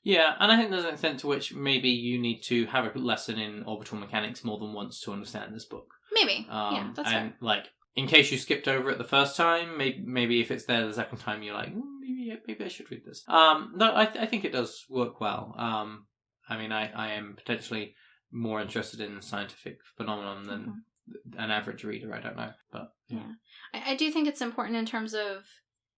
A: Yeah, and I think there's an extent to which maybe you need to have a lesson in orbital mechanics more than once to understand this book.
B: Maybe. Yeah, that's
A: and
B: fair.
A: Like, in case you skipped over it the first time, maybe if it's there the second time, you're like, maybe I should read this. No, I think it does work well. I mean, I am potentially more interested in scientific phenomenon than an average reader. I don't know, but
B: yeah. I do think it's important in terms of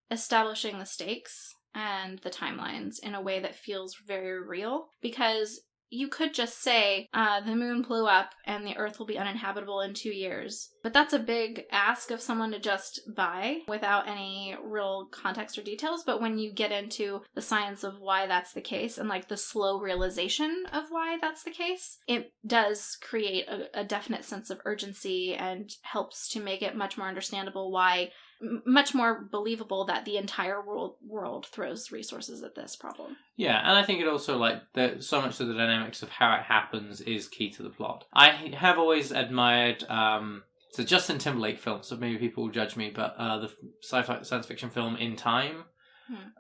B: establishing the stakes and the timelines in a way that feels very real, because you could just say, the moon blew up and the Earth will be uninhabitable in 2 years. But that's a big ask of someone to just buy without any real context or details. But when you get into the science of why that's the case and like the slow realization of why that's the case, it does create a definite sense of urgency and helps to make it much more understandable why, much more believable that the entire world throws resources at this problem.
A: Yeah, and I think it also, like, so much of the dynamics of how it happens is key to the plot. I have always admired, it's a Justin Timberlake film, so maybe people will judge me, but the sci-fi science fiction film In Time,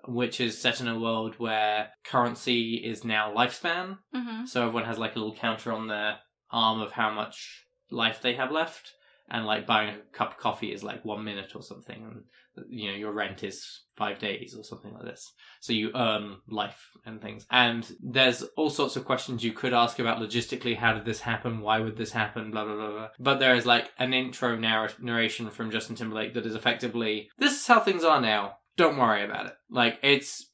A: which is set in a world where currency is now lifespan, so everyone has like a little counter on their arm of how much life they have left. And, like, buying a cup of coffee is, like, 1 minute or something. And, you know, your rent is 5 days or something like this. So you earn life and things. And there's all sorts of questions you could ask about logistically. How did this happen? Why would this happen? Blah, blah, blah, blah. But there is, like, an intro narration from Justin Timberlake that is effectively, this is how things are now. Don't worry about it. Like, it's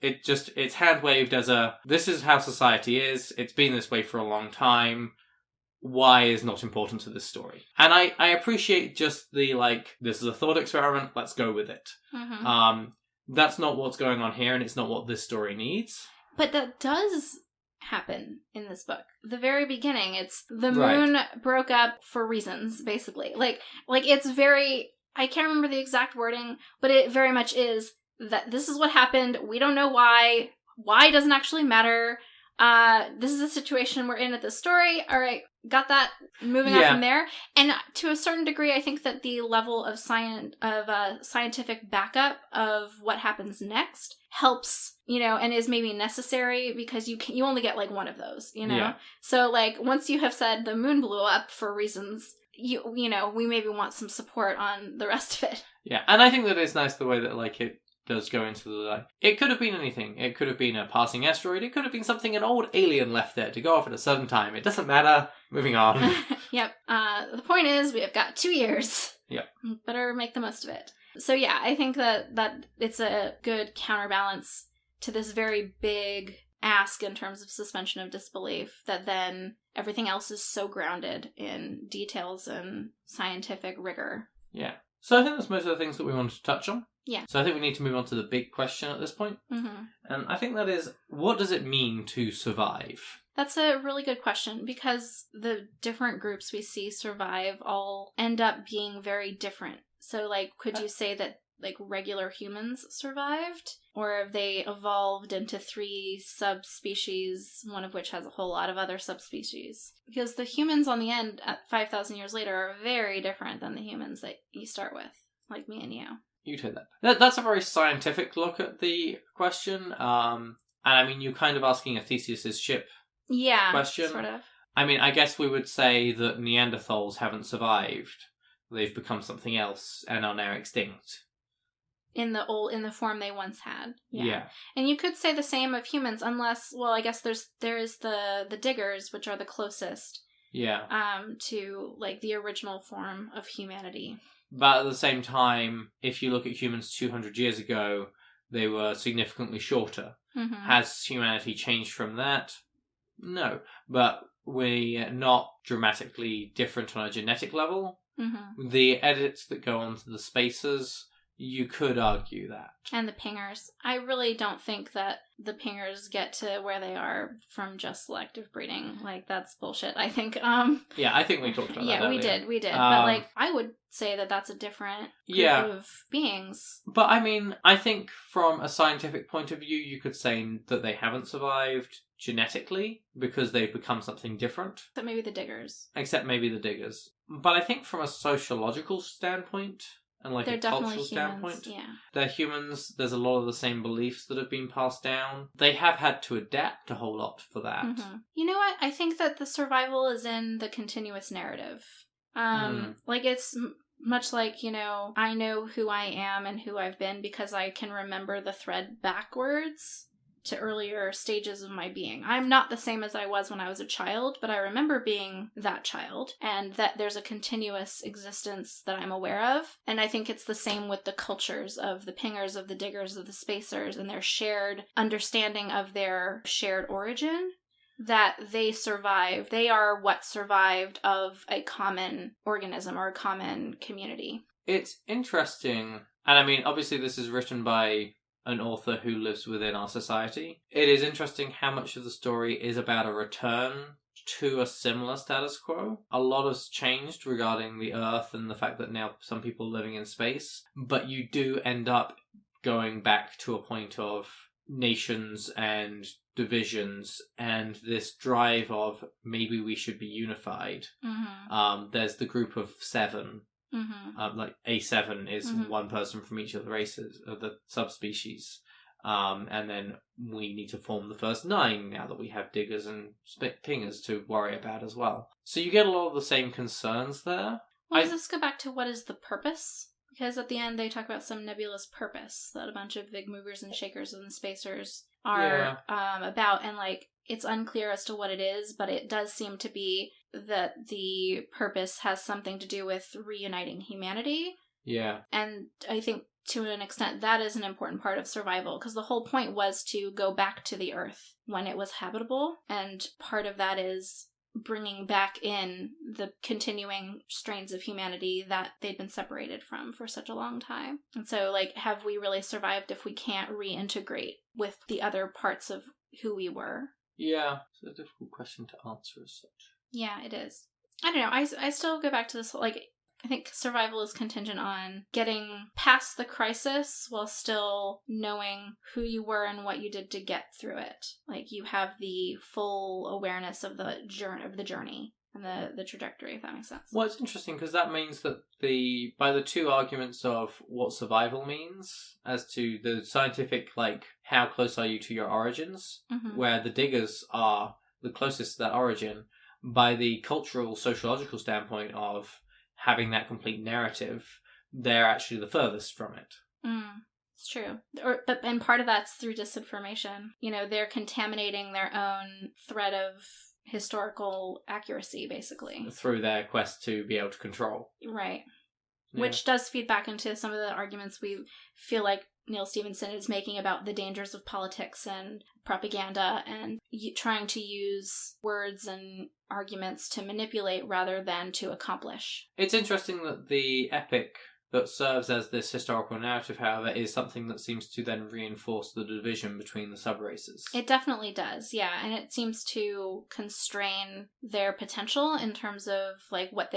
A: hand-waved as this is how society is. It's been this way for a long time. why is not important to this story. And I appreciate just the, like, this is a thought experiment, let's go with it.
B: Mm-hmm.
A: That's not what's going on here, and it's not what this story needs.
B: But that does happen in this book. The very beginning, it's the moon broke up for reasons, basically. Like it's very, I can't remember the exact wording, but it very much is that this is what happened. We don't know why. Why doesn't actually matter. This is the situation we're in at this story. All right, got that. Moving on from there. And to a certain degree, I think that the level of scientific backup of what happens next helps, and is maybe necessary, because you only get like one of those,
A: Yeah.
B: So like once you have said the moon blew up for reasons, we maybe want some support on the rest of it.
A: Yeah, and I think that it's nice the way that, like, it does go into the, like, it could have been anything. It could have been a passing asteroid. It could have been something an old alien left there to go off at a certain time. It doesn't matter. Moving on.
B: Yep. The point is, we have got 2 years.
A: Yep.
B: Better make the most of it. So yeah, I think that it's a good counterbalance to this very big ask in terms of suspension of disbelief, that then everything else is so grounded in details and scientific rigor.
A: Yeah. So I think that's most of the things that we wanted to touch on.
B: Yeah.
A: So I think we need to move on to the big question at this point.
B: Mm-hmm.
A: And I think that is, what does it mean to survive?
B: That's a really good question, because the different groups we see survive all end up being very different. So, like, could you say that, like, regular humans survived? Or have they evolved into 3 subspecies, one of which has a whole lot of other subspecies? Because the humans on the end, at 5,000 years later, are very different than the humans that you start with, like me and you.
A: You'd hear that. That's a very scientific look at the question. And I mean, you're kind of asking a Theseus's ship question.
B: Sort of.
A: I mean, I guess we would say that Neanderthals haven't survived. They've become something else and are now extinct.
B: In the form they once had.
A: Yeah.
B: And you could say the same of humans, unless, well, I guess there is the diggers, which are the closest.
A: Yeah.
B: To, like, the original form of humanity.
A: But at the same time, if you look at humans 200 years ago, they were significantly shorter.
B: Mm-hmm.
A: Has humanity changed from that? No. But we're not dramatically different on a genetic level.
B: Mm-hmm.
A: The edits that go onto the spacers, you could argue that.
B: And the pingers. I really don't think that the pingers get to where they are from just selective breeding. Like, that's bullshit, I think.
A: Yeah, I think we talked about that
B: Yeah,
A: earlier.
B: we did. But, like, I would say that that's a different group of beings.
A: But, I mean, I think from a scientific point of view, you could say that they haven't survived genetically because they've become something different.
B: Except maybe the diggers.
A: But I think from a sociological standpoint, and like
B: they're
A: a
B: definitely
A: cultural
B: humans,
A: standpoint, they're humans. There's a lot of the same beliefs that have been passed down. They have had to adapt a whole lot for that.
B: Mm-hmm. You know what? I think that the survival is in the continuous narrative. Like, it's much like, I know who I am and who I've been because I can remember the thread backwards to earlier stages of my being. I'm not the same as I was when I was a child, but I remember being that child, and that there's a continuous existence that I'm aware of. And I think it's the same with the cultures of the pingers, of the diggers, of the spacers, and their shared understanding of their shared origin, that they survive. They are what survived of a common organism or a common community.
A: It's interesting, and I mean, obviously this is written by an author who lives within our society. It is interesting how much of the story is about a return to a similar status quo. A lot has changed regarding the Earth and the fact that now some people are living in space, but you do end up going back to a point of nations and divisions and this drive of maybe we should be unified.
B: Mm-hmm.
A: There's the group of 7.
B: Mm-hmm.
A: Like A7 is one person from each of the races, of the subspecies. And then we need to form the first 9 now that we have diggers and pingers to worry about as well. So you get a lot of the same concerns there.
B: Well, does this go back to what is the purpose? Because at the end they talk about some nebulous purpose that a bunch of big movers and shakers and spacers are about, and like it's unclear as to what it is, but it does seem to be that the purpose has something to do with reuniting humanity.
A: Yeah.
B: And I think to an extent that is an important part of survival, because the whole point was to go back to the Earth when it was habitable, and part of that is bringing back in the continuing strains of humanity that they'd been separated from for such a long time. And so, like, have we really survived if we can't reintegrate with the other parts of who we were?
A: Yeah, it's a difficult question to answer as such.
B: Yeah, it is. I don't know. I still go back to this, like, I think survival is contingent on getting past the crisis while still knowing who you were and what you did to get through it. Like, you have the full awareness of the journey and the trajectory, if that makes sense.
A: Well, it's interesting because that means that by the two arguments of what survival means as to the scientific, like, how close are you to your origins, where the diggers are the closest to that origin, by the cultural, sociological standpoint of having that complete narrative, they're actually the furthest from it.
B: It's true. And part of that's through disinformation. You know, they're contaminating their own thread of historical accuracy, basically.
A: Through their quest to be able to control.
B: Right.
A: Yeah.
B: Which does feed back into some of the arguments we feel like Neil Stephenson is making about the dangers of politics and propaganda and trying to use words and arguments to manipulate rather than to accomplish.
A: It's interesting that the epic that serves as this historical narrative, however, is something that seems to then reinforce the division between the subraces.
B: It definitely does, yeah, and it seems to constrain their potential in terms of like what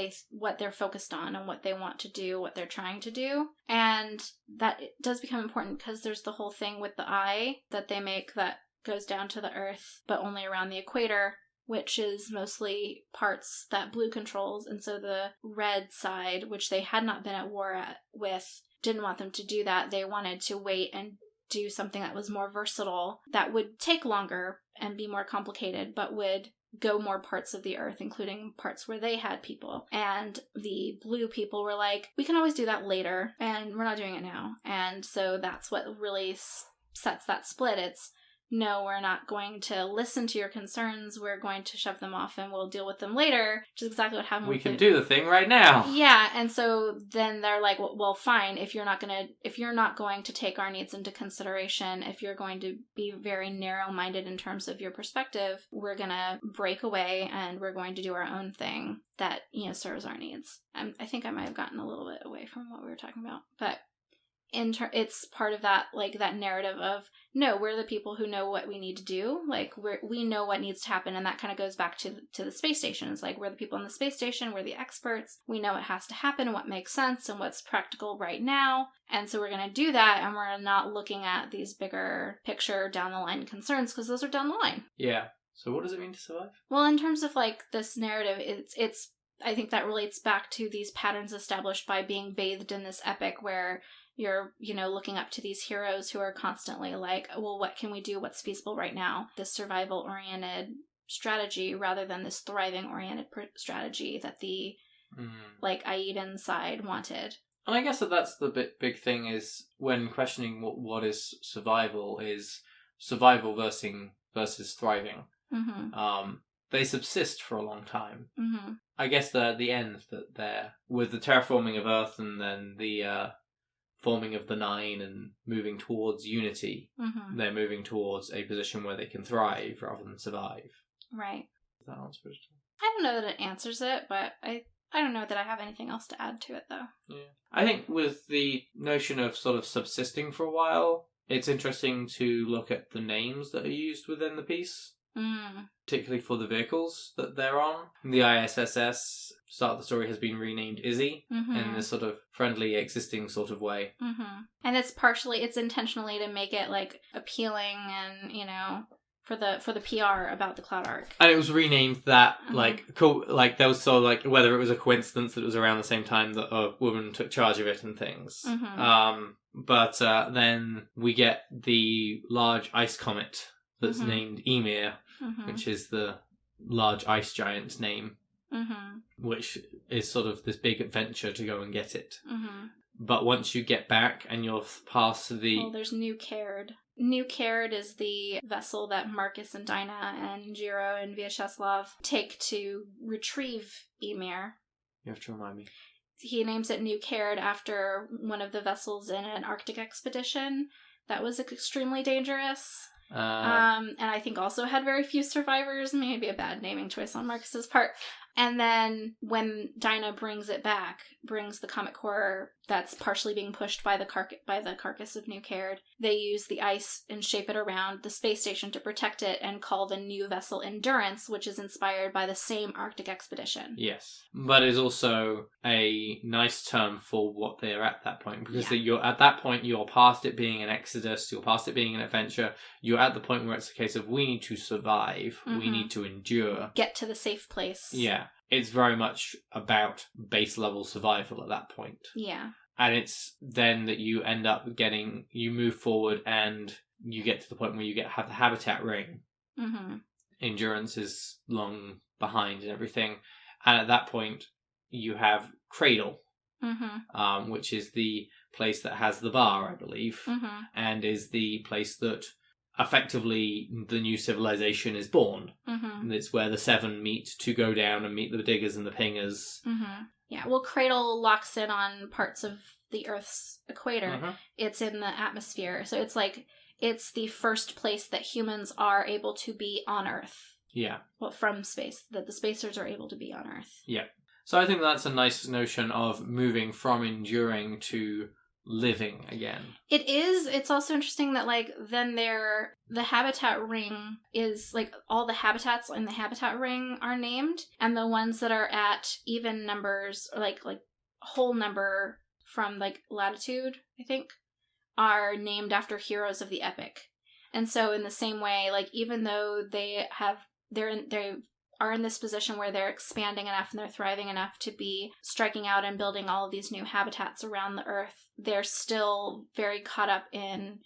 B: they're focused on and what they want to do, what they're trying to do, and that does become important because there's the whole thing with the eye that they make that goes down to the earth, but only around the equator, which is mostly parts that blue controls, and so the red side, which they had not been at war with, didn't want them to do that. They wanted to wait and do something that was more versatile, that would take longer and be more complicated, but would go more parts of the earth, including parts where they had people. And the blue people were like, we can always do that later, and we're not doing it now. And so that's what really sets that split. It's, no, we're not going to listen to your concerns. We're going to shove them off and we'll deal with them later, which is exactly what happened.
A: We can do the thing right now.
B: Yeah, and so then they're like, well, fine, if you're not going to take our needs into consideration, if you're going to be very narrow-minded in terms of your perspective, we're going to break away and we're going to do our own thing that, serves our needs. I think I might have gotten a little bit away from what we were talking about, but it's part of that, like, that narrative of, no, we're the people who know what we need to do. Like, we know what needs to happen, and that kind of goes back to the space station. It's like, we're the people on the space station, we're the experts, we know what has to happen, what makes sense, and what's practical right now, and so we're going to do that, and we're not looking at these bigger picture down-the-line concerns, because those are down the line.
A: Yeah. So what does it mean to survive?
B: Well, in terms of, like, this narrative, it's I think that relates back to these patterns established by being bathed in this epic where you're, looking up to these heroes who are constantly like, well, what can we do? What's feasible right now? This survival-oriented strategy rather than this thriving-oriented strategy that the, Aedan side wanted.
A: And I guess that's the big thing is when questioning what is survival versus thriving.
B: Mm-hmm.
A: They subsist for a long time.
B: Mm-hmm.
A: I guess the end that they're with the terraforming of Earth and then the forming of the Nine and moving towards unity, they're moving towards a position where they can thrive rather than survive.
B: Right.
A: Does that answer it?
B: I don't know that it answers it, but I don't know that I have anything else to add to it, though.
A: Yeah. I think with the notion of sort of subsisting for a while, it's interesting to look at the names that are used within the piece. Particularly for the vehicles that they're on. The ISSS, start of the story, has been renamed Izzy in this sort of friendly, existing sort of way.
B: And it's intentionally to make it, like, appealing and, for the PR about the Cloud Arc. And
A: it was renamed that, like, cool, like, there was sort of, like, whether it was a coincidence that it was around the same time that a woman took charge of it and things. But then we get the large ice comet that's named Emir, which is the large ice giant's name, which is sort of this big adventure to go and get it. But once you get back and you're past the...
B: Well, there's New Caird. New Caird is the vessel that Marcus and Dinah and Jiro and Vyacheslav take to retrieve Emir.
A: You have to remind me.
B: He names it New Caird after one of the vessels in an Arctic expedition that was extremely dangerous. And I think also had very few survivors. Maybe a bad naming choice on Marcus's part. And then when Dinah brings the comet core that's partially being pushed by the carcass of New Caird, they use the ice and shape it around the space station to protect it and call the new vessel Endurance, which is inspired by the same Arctic expedition.
A: Yes. But is also a nice term for what they are at that point. Because you're at that point, you're past it being an exodus, you're past it being an adventure. You're at the point where it's a case of we need to survive, we need to endure.
B: Get to the safe place.
A: Yeah. It's very much about base level survival at that point.
B: Yeah.
A: And it's then that you end up you move forward and you get to the point where you have the habitat ring.
B: Mm-hmm.
A: Endurance is long behind and everything. And at that point, you have Cradle, which is the place that has the bar, I believe, and is the place that effectively the new civilization is born. And it's where the Seven meet to go down and meet the diggers and the pingers.
B: Yeah, well, Cradle locks in on parts of the Earth's equator. It's in the atmosphere. So it's the first place that humans are able to be on Earth.
A: Yeah.
B: Well, from space. That the spacers are able to be on Earth.
A: Yeah. So I think that's a nice notion of moving from enduring to living again.
B: It is. It's also interesting that then the habitat ring is all the habitats in the habitat ring are named, and the ones that are at even numbers or like whole number from latitude, I think, are named after heroes of the epic. And so in the same way, even though they are in this position where they're expanding enough and they're thriving enough to be striking out and building all of these new habitats around the Earth, they're still very caught up in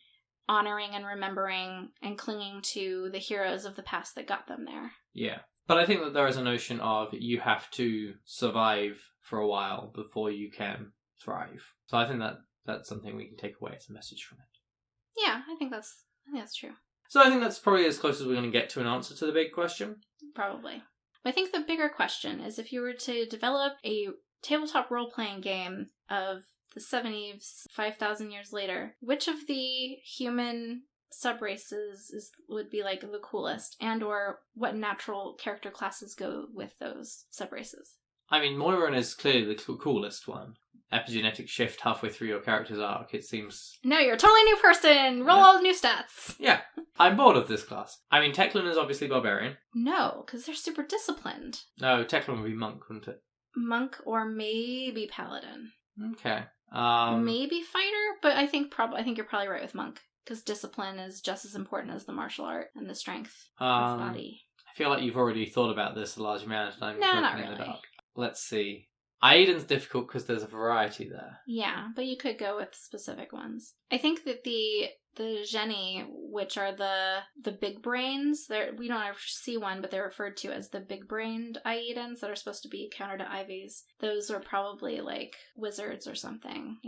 B: honoring and remembering and clinging to the heroes of the past that got them there.
A: Yeah. But I think that there is a notion of you have to survive for a while before you can thrive. So I think that's something we can take away as a message from it.
B: Yeah, I think that's true.
A: So I think that's probably as close as we're going to get to an answer to the big question.
B: Probably. But I think the bigger question is if you were to develop a tabletop role-playing game of the Seveneves 5,000 years later, which of the human subraces would be the coolest, and or what natural character classes go with those subraces?
A: I mean, Moiran is clearly the coolest one. Epigenetic shift halfway through your character's arc, it seems...
B: No, you're a totally new person! Roll all the new stats!
A: Yeah, I'm bored of this class. I mean, Teclin is obviously barbarian.
B: No, because they're super disciplined.
A: No, Teclin would be monk, wouldn't it?
B: Monk or maybe paladin.
A: Okay.
B: Maybe fighter, but I think you're probably right with monk, because discipline is just as important as the martial art and the strength of the body.
A: I feel like you've already thought about this a large amount, and I'm
B: not
A: in the
B: really.
A: dark. Let's see. Aiden's difficult because there's a variety there.
B: Yeah, but you could go with specific ones. I think that the geni, which are the big brains, we don't ever see one, but they're referred to as the big-brained Aedans that are supposed to be counter to Ivies. Those are probably wizards or something,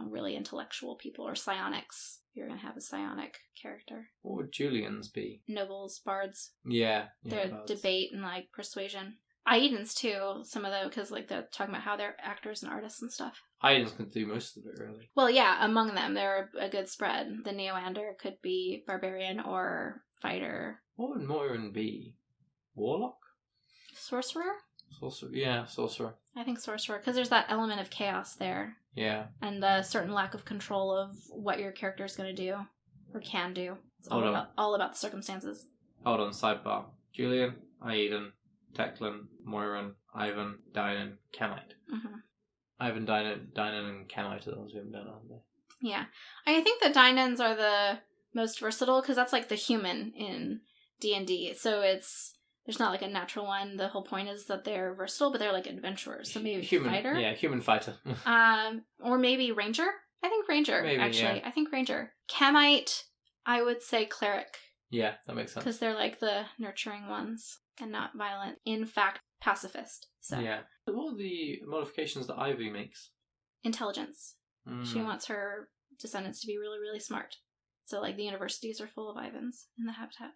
B: really intellectual people, or psionics. You're going to have a psionic character.
A: What would Julians be?
B: Nobles, bards.
A: Yeah.
B: They're
A: bards.
B: Debate and persuasion. Aedans too, some of them, because they're talking about how they're actors and artists and stuff.
A: Aedans can do most of it, really.
B: Well, yeah, among them, they're a good spread. The Neoander could be barbarian or fighter.
A: What would Moiran be? Warlock?
B: Sorcerer?
A: Sorcerer.
B: I think sorcerer, because there's that element of chaos there.
A: Yeah.
B: And a certain lack of control of what your character is going to do, or can do. It's all about the circumstances.
A: Hold on, sidebar. Julian, Aedan, Teclin, Moiran, Ivan, Dynan, Camite. Ivan, Dynan, and Camite are the ones we haven't done, aren't they?
B: Yeah. I think the Dynans are the most versatile, because that's the human in D&D. So there's not a natural one. The whole point is that they're versatile, but they're adventurers. So maybe fighter?
A: Yeah, human fighter.
B: Or maybe ranger? I think ranger, maybe, actually. Yeah. I think ranger. Camite, I would say cleric.
A: Yeah, that makes sense.
B: Because they're the nurturing ones and not violent. In fact, pacifist. So.
A: Yeah. What are the modifications that Ivy makes?
B: Intelligence. She wants her descendants to be really, really smart. So the universities are full of Ivans in the habitat.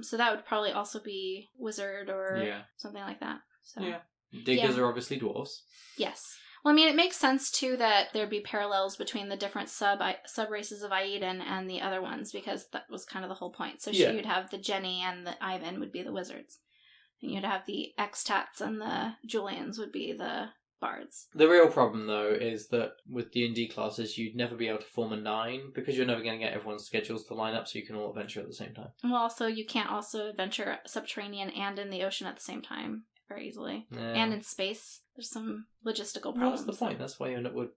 B: So that would probably also be wizard or something like that. So.
A: Yeah. Diggers are obviously dwarves.
B: Yes. Well, I mean, it makes sense, too, that there'd be parallels between the different sub-races of Aiden and the other ones, because that was kind of the whole point. So
A: Yeah.
B: you'd have the Jenny and the Ivan would be the wizards. And you'd have the X-Tats and the Julians would be the bards.
A: The real problem, though, is that with D&D classes, you'd never be able to form a 9, because you're never going to get everyone's schedules to line up so you can all adventure at the same time.
B: Well, also, you can't also adventure subterranean and in the ocean at the same time very easily.
A: Yeah.
B: And in space, there's some logistical
A: Well,
B: problems.
A: that's the point. That's why you end up with,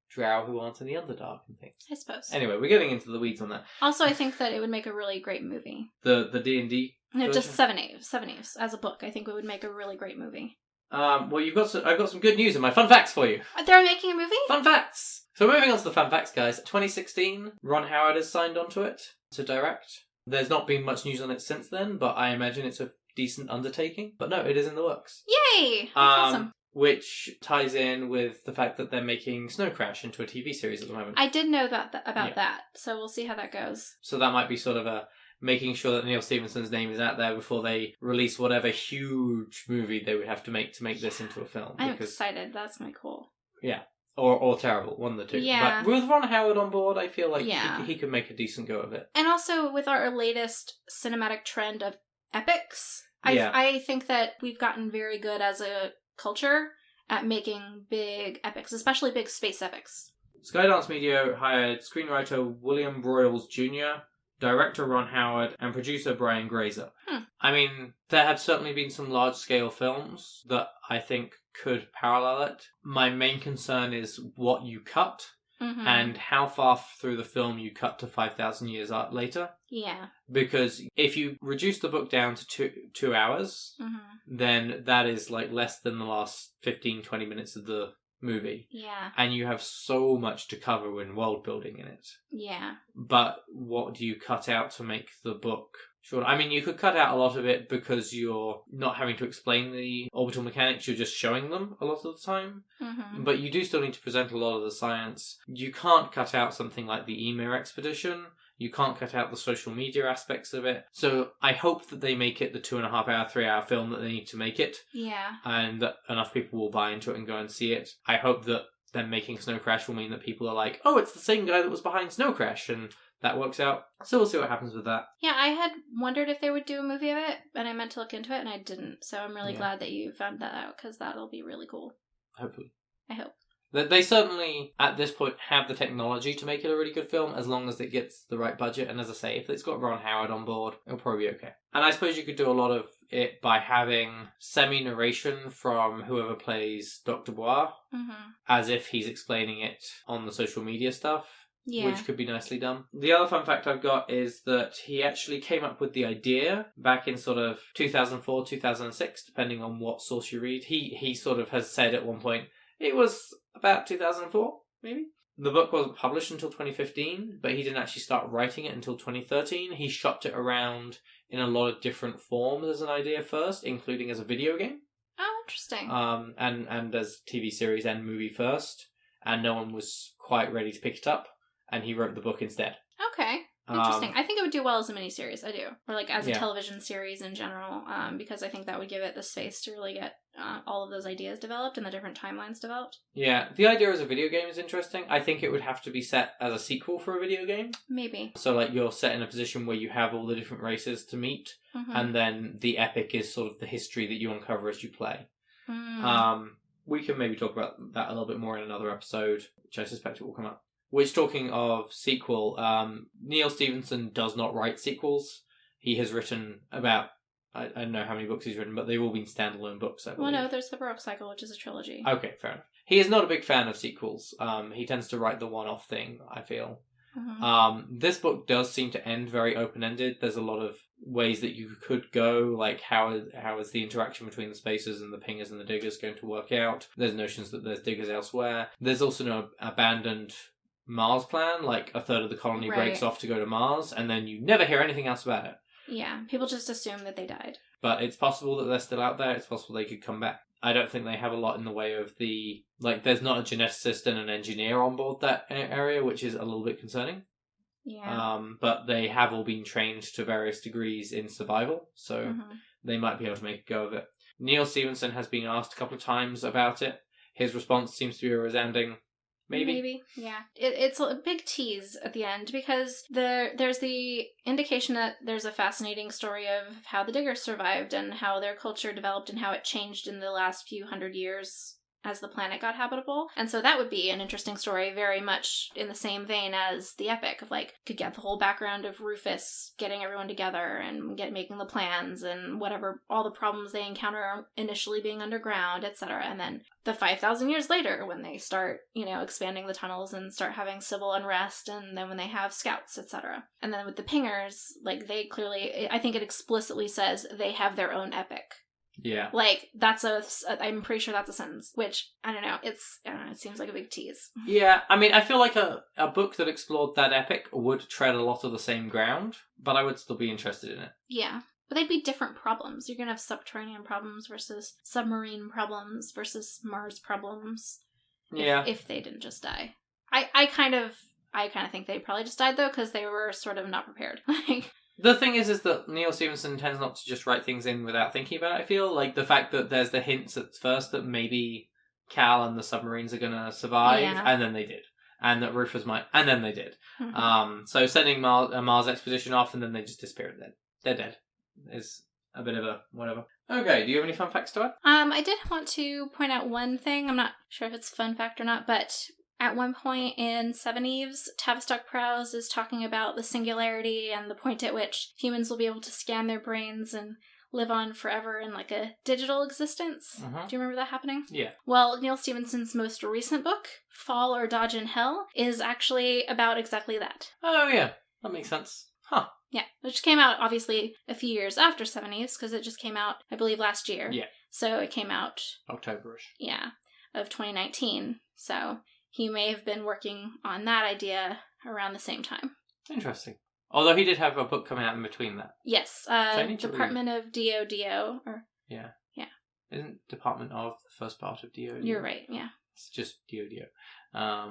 A: drow who aren't in the Underdark and things.
B: I suppose.
A: Anyway, we're getting into the weeds on that.
B: Also, I think that it would make a really great movie.
A: The D&D
B: No,
A: version?
B: just Seveneves as a book. I think it would make a really great movie.
A: Well, I've got some good news in my fun facts for you.
B: They're making a movie?
A: Fun facts! So moving on to the fun facts, guys. 2016, Ron Howard has signed onto it to direct. There's not been much news on it since then, but I imagine it's a decent undertaking. But no, it is in the works.
B: Yay! That's awesome.
A: Which ties in with the fact that they're making Snow Crash into a TV series at the moment.
B: I did know about that, so we'll see how that goes.
A: So that might be sort of a making sure that Neil Stephenson's name is out there before they release whatever huge movie they would have to make this into a film.
B: I'm excited. That's my goal.
A: Yeah. Or terrible. One of the two.
B: Yeah.
A: But with Ron Howard on board, I feel like
B: Yeah.
A: he could make a decent go of it.
B: And also, with our latest cinematic trend of epics,
A: Yeah.
B: I think that we've gotten very good as a culture at making big epics, especially big space epics.
A: Skydance Media hired screenwriter William Broyles Jr., director Ron Howard, and producer Brian Grazer. I mean, there have certainly been some large-scale films that I think could parallel it. My main concern is what you cut and how far through the film you cut to 5,000 years later.
B: Yeah.
A: Because if you reduce the book down to 2 hours, then that is like less than the last 15-20 minutes of the movie.
B: Yeah.
A: And you have so much to cover in world building in it.
B: Yeah.
A: But what do you cut out to make the book short? I mean, you could cut out a lot of it because you're not having to explain the orbital mechanics, you're just showing them a lot of the time. But you do still need to present a lot of the science. You can't cut out something like the Emir expedition. You can't cut out the social media aspects of it. So I hope that they make it the 2.5 hour, 3 hour film that they need to make it.
B: Yeah.
A: And that enough people will buy into it and go and see it. I hope that them making Snow Crash will mean that people are like, oh, it's the same guy that was behind Snow Crash, and that works out. So we'll see what happens with that.
B: Yeah, I had wondered if they would do a movie of it, and I meant to look into it, and I didn't. So I'm really glad that you found that out, because that'll be really cool.
A: Hopefully.
B: I hope.
A: They certainly, at this point, have the technology to make it a really good film, as long as it gets the right budget. And as I say, if it's got Ron Howard on board, it'll probably be okay. And I suppose you could do a lot of it by having semi-narration from whoever plays Dr. Bois, as if he's explaining it on the social media stuff.
B: Yeah.
A: Which could be nicely done. The other fun fact I've got is that he actually came up with the idea back in sort of 2004, 2006, depending on what source you read. He sort of has said at one point, it was about 2004, maybe? The book wasn't published until 2015, but he didn't actually start writing it until 2013. He shopped it around in a lot of different forms as an idea first, including as a video game.
B: Oh, interesting.
A: And as TV series and movie first. And no one was quite ready to pick it up. And he wrote the book instead.
B: Okay. Interesting. I think it would do well as a miniseries. I do. Or like as a television series in general, because I think that would give it the space to really get all of those ideas developed and the different timelines developed.
A: Yeah. The idea as a video game is interesting. I think it would have to be set as a sequel for a video game.
B: Maybe.
A: So like you're set in a position where you have all the different races to meet, and then the epic is sort of the history that you uncover as you play. We can maybe talk about that a little bit more in another episode, which I suspect it will come up. Which, talking of sequel, Neil Stephenson does not write sequels. He has written about, I don't know how many books he's written, but they've all been standalone books, I believe.
B: Well, no, there's the Baroque Cycle, which is a trilogy.
A: Okay, fair enough. He is not a big fan of sequels. He tends to write the one-off thing, I feel. This book does seem to end very open-ended. There's a lot of ways that you could go, like how is the interaction between the spacers and the pingers and the diggers going to work out. There's notions that there's diggers elsewhere. There's also no abandoned Mars plan, like a third of the colony breaks off to go to Mars, and then you never hear anything else about it.
B: Yeah, people just assume that they died.
A: But it's possible that they're still out there. It's possible they could come back. I don't think they have a lot in the way of the... Like, there's not a geneticist and an engineer on board that area, which is a little bit concerning.
B: Yeah.
A: But they have all been trained to various degrees in survival, so they might be able to make a go of it. Neil Stephenson has been asked a couple of times about it. his response seems to be a resounding maybe.
B: Yeah. It's a big tease at the end because there's the indication that there's a fascinating story of how the Diggers survived and how their culture developed and how it changed in the last few hundred years as the planet got habitable. And so that would be an interesting story, very much in the same vein as the epic of like, could get the whole background of Rufus getting everyone together and making the plans and whatever, all the problems they encounter initially being underground, etc. And then the 5,000 years later when they start, expanding the tunnels and start having civil unrest, and then when they have scouts, etc. And then with the Pingers, like they clearly, I think it explicitly says they have their own epic.
A: Yeah.
B: Like, I'm pretty sure that's a sentence, which, I don't know, it seems like a big tease.
A: Yeah, I mean, I feel like a book that explored that epic would tread a lot of the same ground, but I would still be interested in it.
B: Yeah. But they'd be different problems. You're going to have subterranean problems versus submarine problems versus Mars problems. If they didn't just die. I kind of think they probably just died, though, because they were sort of not prepared.
A: The thing is that Neil Stephenson tends not to just write things in without thinking about it, I feel. Like, the fact that there's the hints at first that maybe Cal and the submarines are going to survive, and then they did. And that Rufus might, and then they did. Mm-hmm. So sending a Mars expedition off, and then they just disappeared. They're dead. Is a bit of a whatever. Okay, do you have any fun facts to add?
B: I did want to point out one thing. I'm not sure if it's a fun fact or not, but at one point in Seveneves, Tavistock Prowse is talking about the singularity and the point at which humans will be able to scan their brains and live on forever in like a digital existence. Mm-hmm. Do you remember that happening?
A: Yeah.
B: Well, Neil Stephenson's most recent book, Fall or Dodge in Hell, is actually about exactly that.
A: Oh yeah, that makes sense. Huh.
B: Yeah, which came out obviously a few years after Seveneves because it just came out, I believe, last year.
A: Yeah.
B: So it came out
A: October-ish.
B: Yeah, of 2019. So he may have been working on that idea around the same time.
A: Interesting. Although he did have a book coming out in between that.
B: Yes, Department of DODO.
A: Yeah. Isn't Department of the first part of DODO?
B: You're right, yeah.
A: It's just DODO.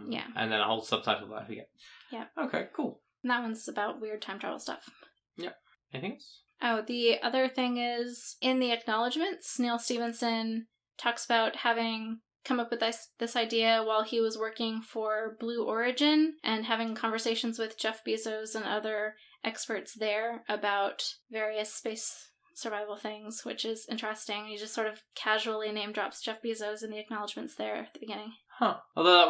B: Yeah.
A: And then a whole subtitle that I forget.
B: Yeah.
A: Okay, cool.
B: And that one's about weird time travel stuff.
A: Yeah. Anything else?
B: Oh, the other thing is, in the acknowledgements, Neil Stephenson talks about having come up with this idea while he was working for Blue Origin and having conversations with Jeff Bezos and other experts there about various space survival things, which is interesting. He just sort of casually name drops Jeff Bezos in the acknowledgements there at the beginning.
A: Huh. Although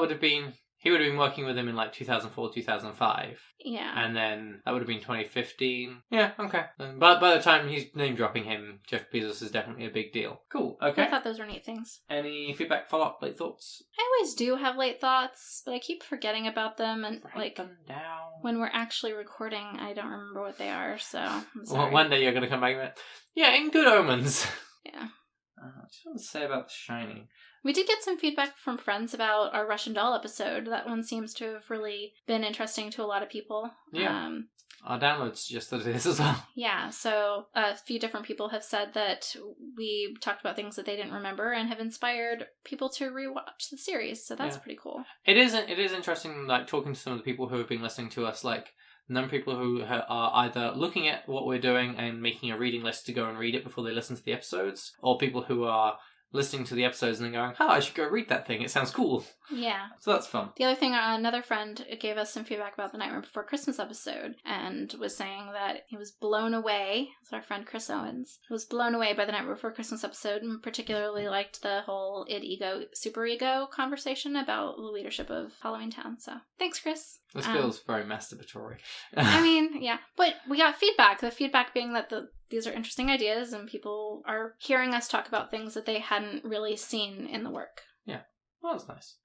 A: he would have been working with him in like 2004, 2005.
B: Yeah.
A: And then that would have been 2015. Yeah, okay. But by the time he's name dropping him, Jeff Bezos is definitely a big deal. Cool, okay.
B: I thought those were neat things.
A: Any feedback, follow-up, late thoughts?
B: I always do have late thoughts, but I keep forgetting about them. And
A: write them down.
B: When we're actually recording, I don't remember what they are, so I'm sorry.
A: Well, one day you're going to come back and be, yeah, in Good Omens.
B: Yeah.
A: I just want to say about The Shining.
B: We did get some feedback from friends about our Russian Doll episode. That one seems to have really been interesting to a lot of people.
A: Yeah. Our downloads suggest that it is as well.
B: Yeah, so a few different people have said that we talked about things that they didn't remember and have inspired people to rewatch the series, so that's pretty cool. It
A: is interesting, like, talking to some of the people who have been listening to us, like, a number of people who are either looking at what we're doing and making a reading list to go and read it before they listen to the episodes, or people who are listening to the episodes and then going, I should go read that thing, it sounds cool.
B: Yeah.
A: So that's fun.
B: The other thing, another friend gave us some feedback about the Nightmare Before Christmas episode and was saying that he was blown away, it's our friend Chris Owens, was blown away by the Nightmare Before Christmas episode and particularly liked the whole id, ego, superego conversation about the leadership of Halloween Town. So thanks, Chris.
A: This feels very masturbatory.
B: I mean, yeah. But we got feedback. The feedback being that these are interesting ideas and people are hearing us talk about things that they hadn't really seen in the work.
A: Yeah. Well, that's nice.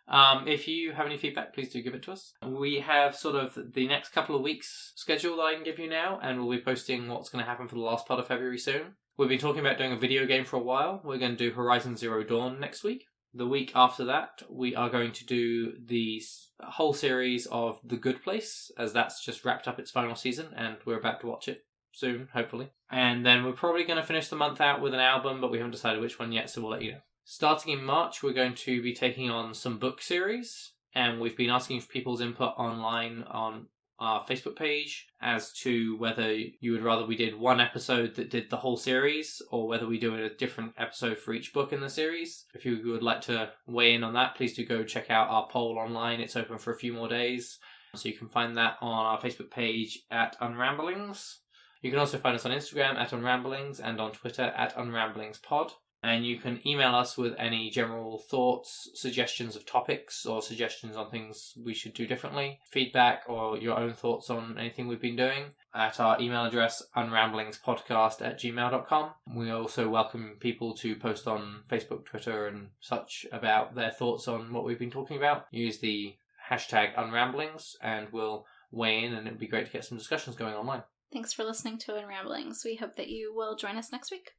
A: If you have any feedback, please do give it to us. We have sort of the next couple of weeks schedule that I can give you now, and we'll be posting what's going to happen for the last part of February soon. We've been talking about doing a video game for a while. We're going to do Horizon Zero Dawn next week. The week after that, we are going to do the whole series of The Good Place, as that's just wrapped up its final season, and we're about to watch it soon, hopefully. And then we're probably going to finish the month out with an album, but we haven't decided which one yet, so we'll let you know. Starting in March, we're going to be taking on some book series, and we've been asking for people's input online on our Facebook page as to whether you would rather we did one episode that did the whole series or whether we do a different episode for each book in the series. If you would like to weigh in on that, please do go check out our poll online. It's open for a few more days. So you can find that on our Facebook page at Unramblings. You can also find us on Instagram at Unramblings and on Twitter at UnramblingsPod. And you can email us with any general thoughts, suggestions of topics, or suggestions on things we should do differently, feedback, or your own thoughts on anything we've been doing at our email address, unramblingspodcast@gmail.com. We also welcome people to post on Facebook, Twitter, and such about their thoughts on what we've been talking about. Use the hashtag Unramblings, and we'll weigh in, and it would be great to get some discussions going online.
B: Thanks for listening to Unramblings. We hope that you will join us next week.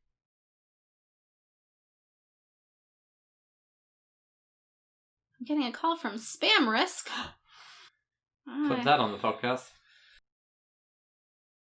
B: I'm getting a call from Spam Risk.
A: Put that on the podcast.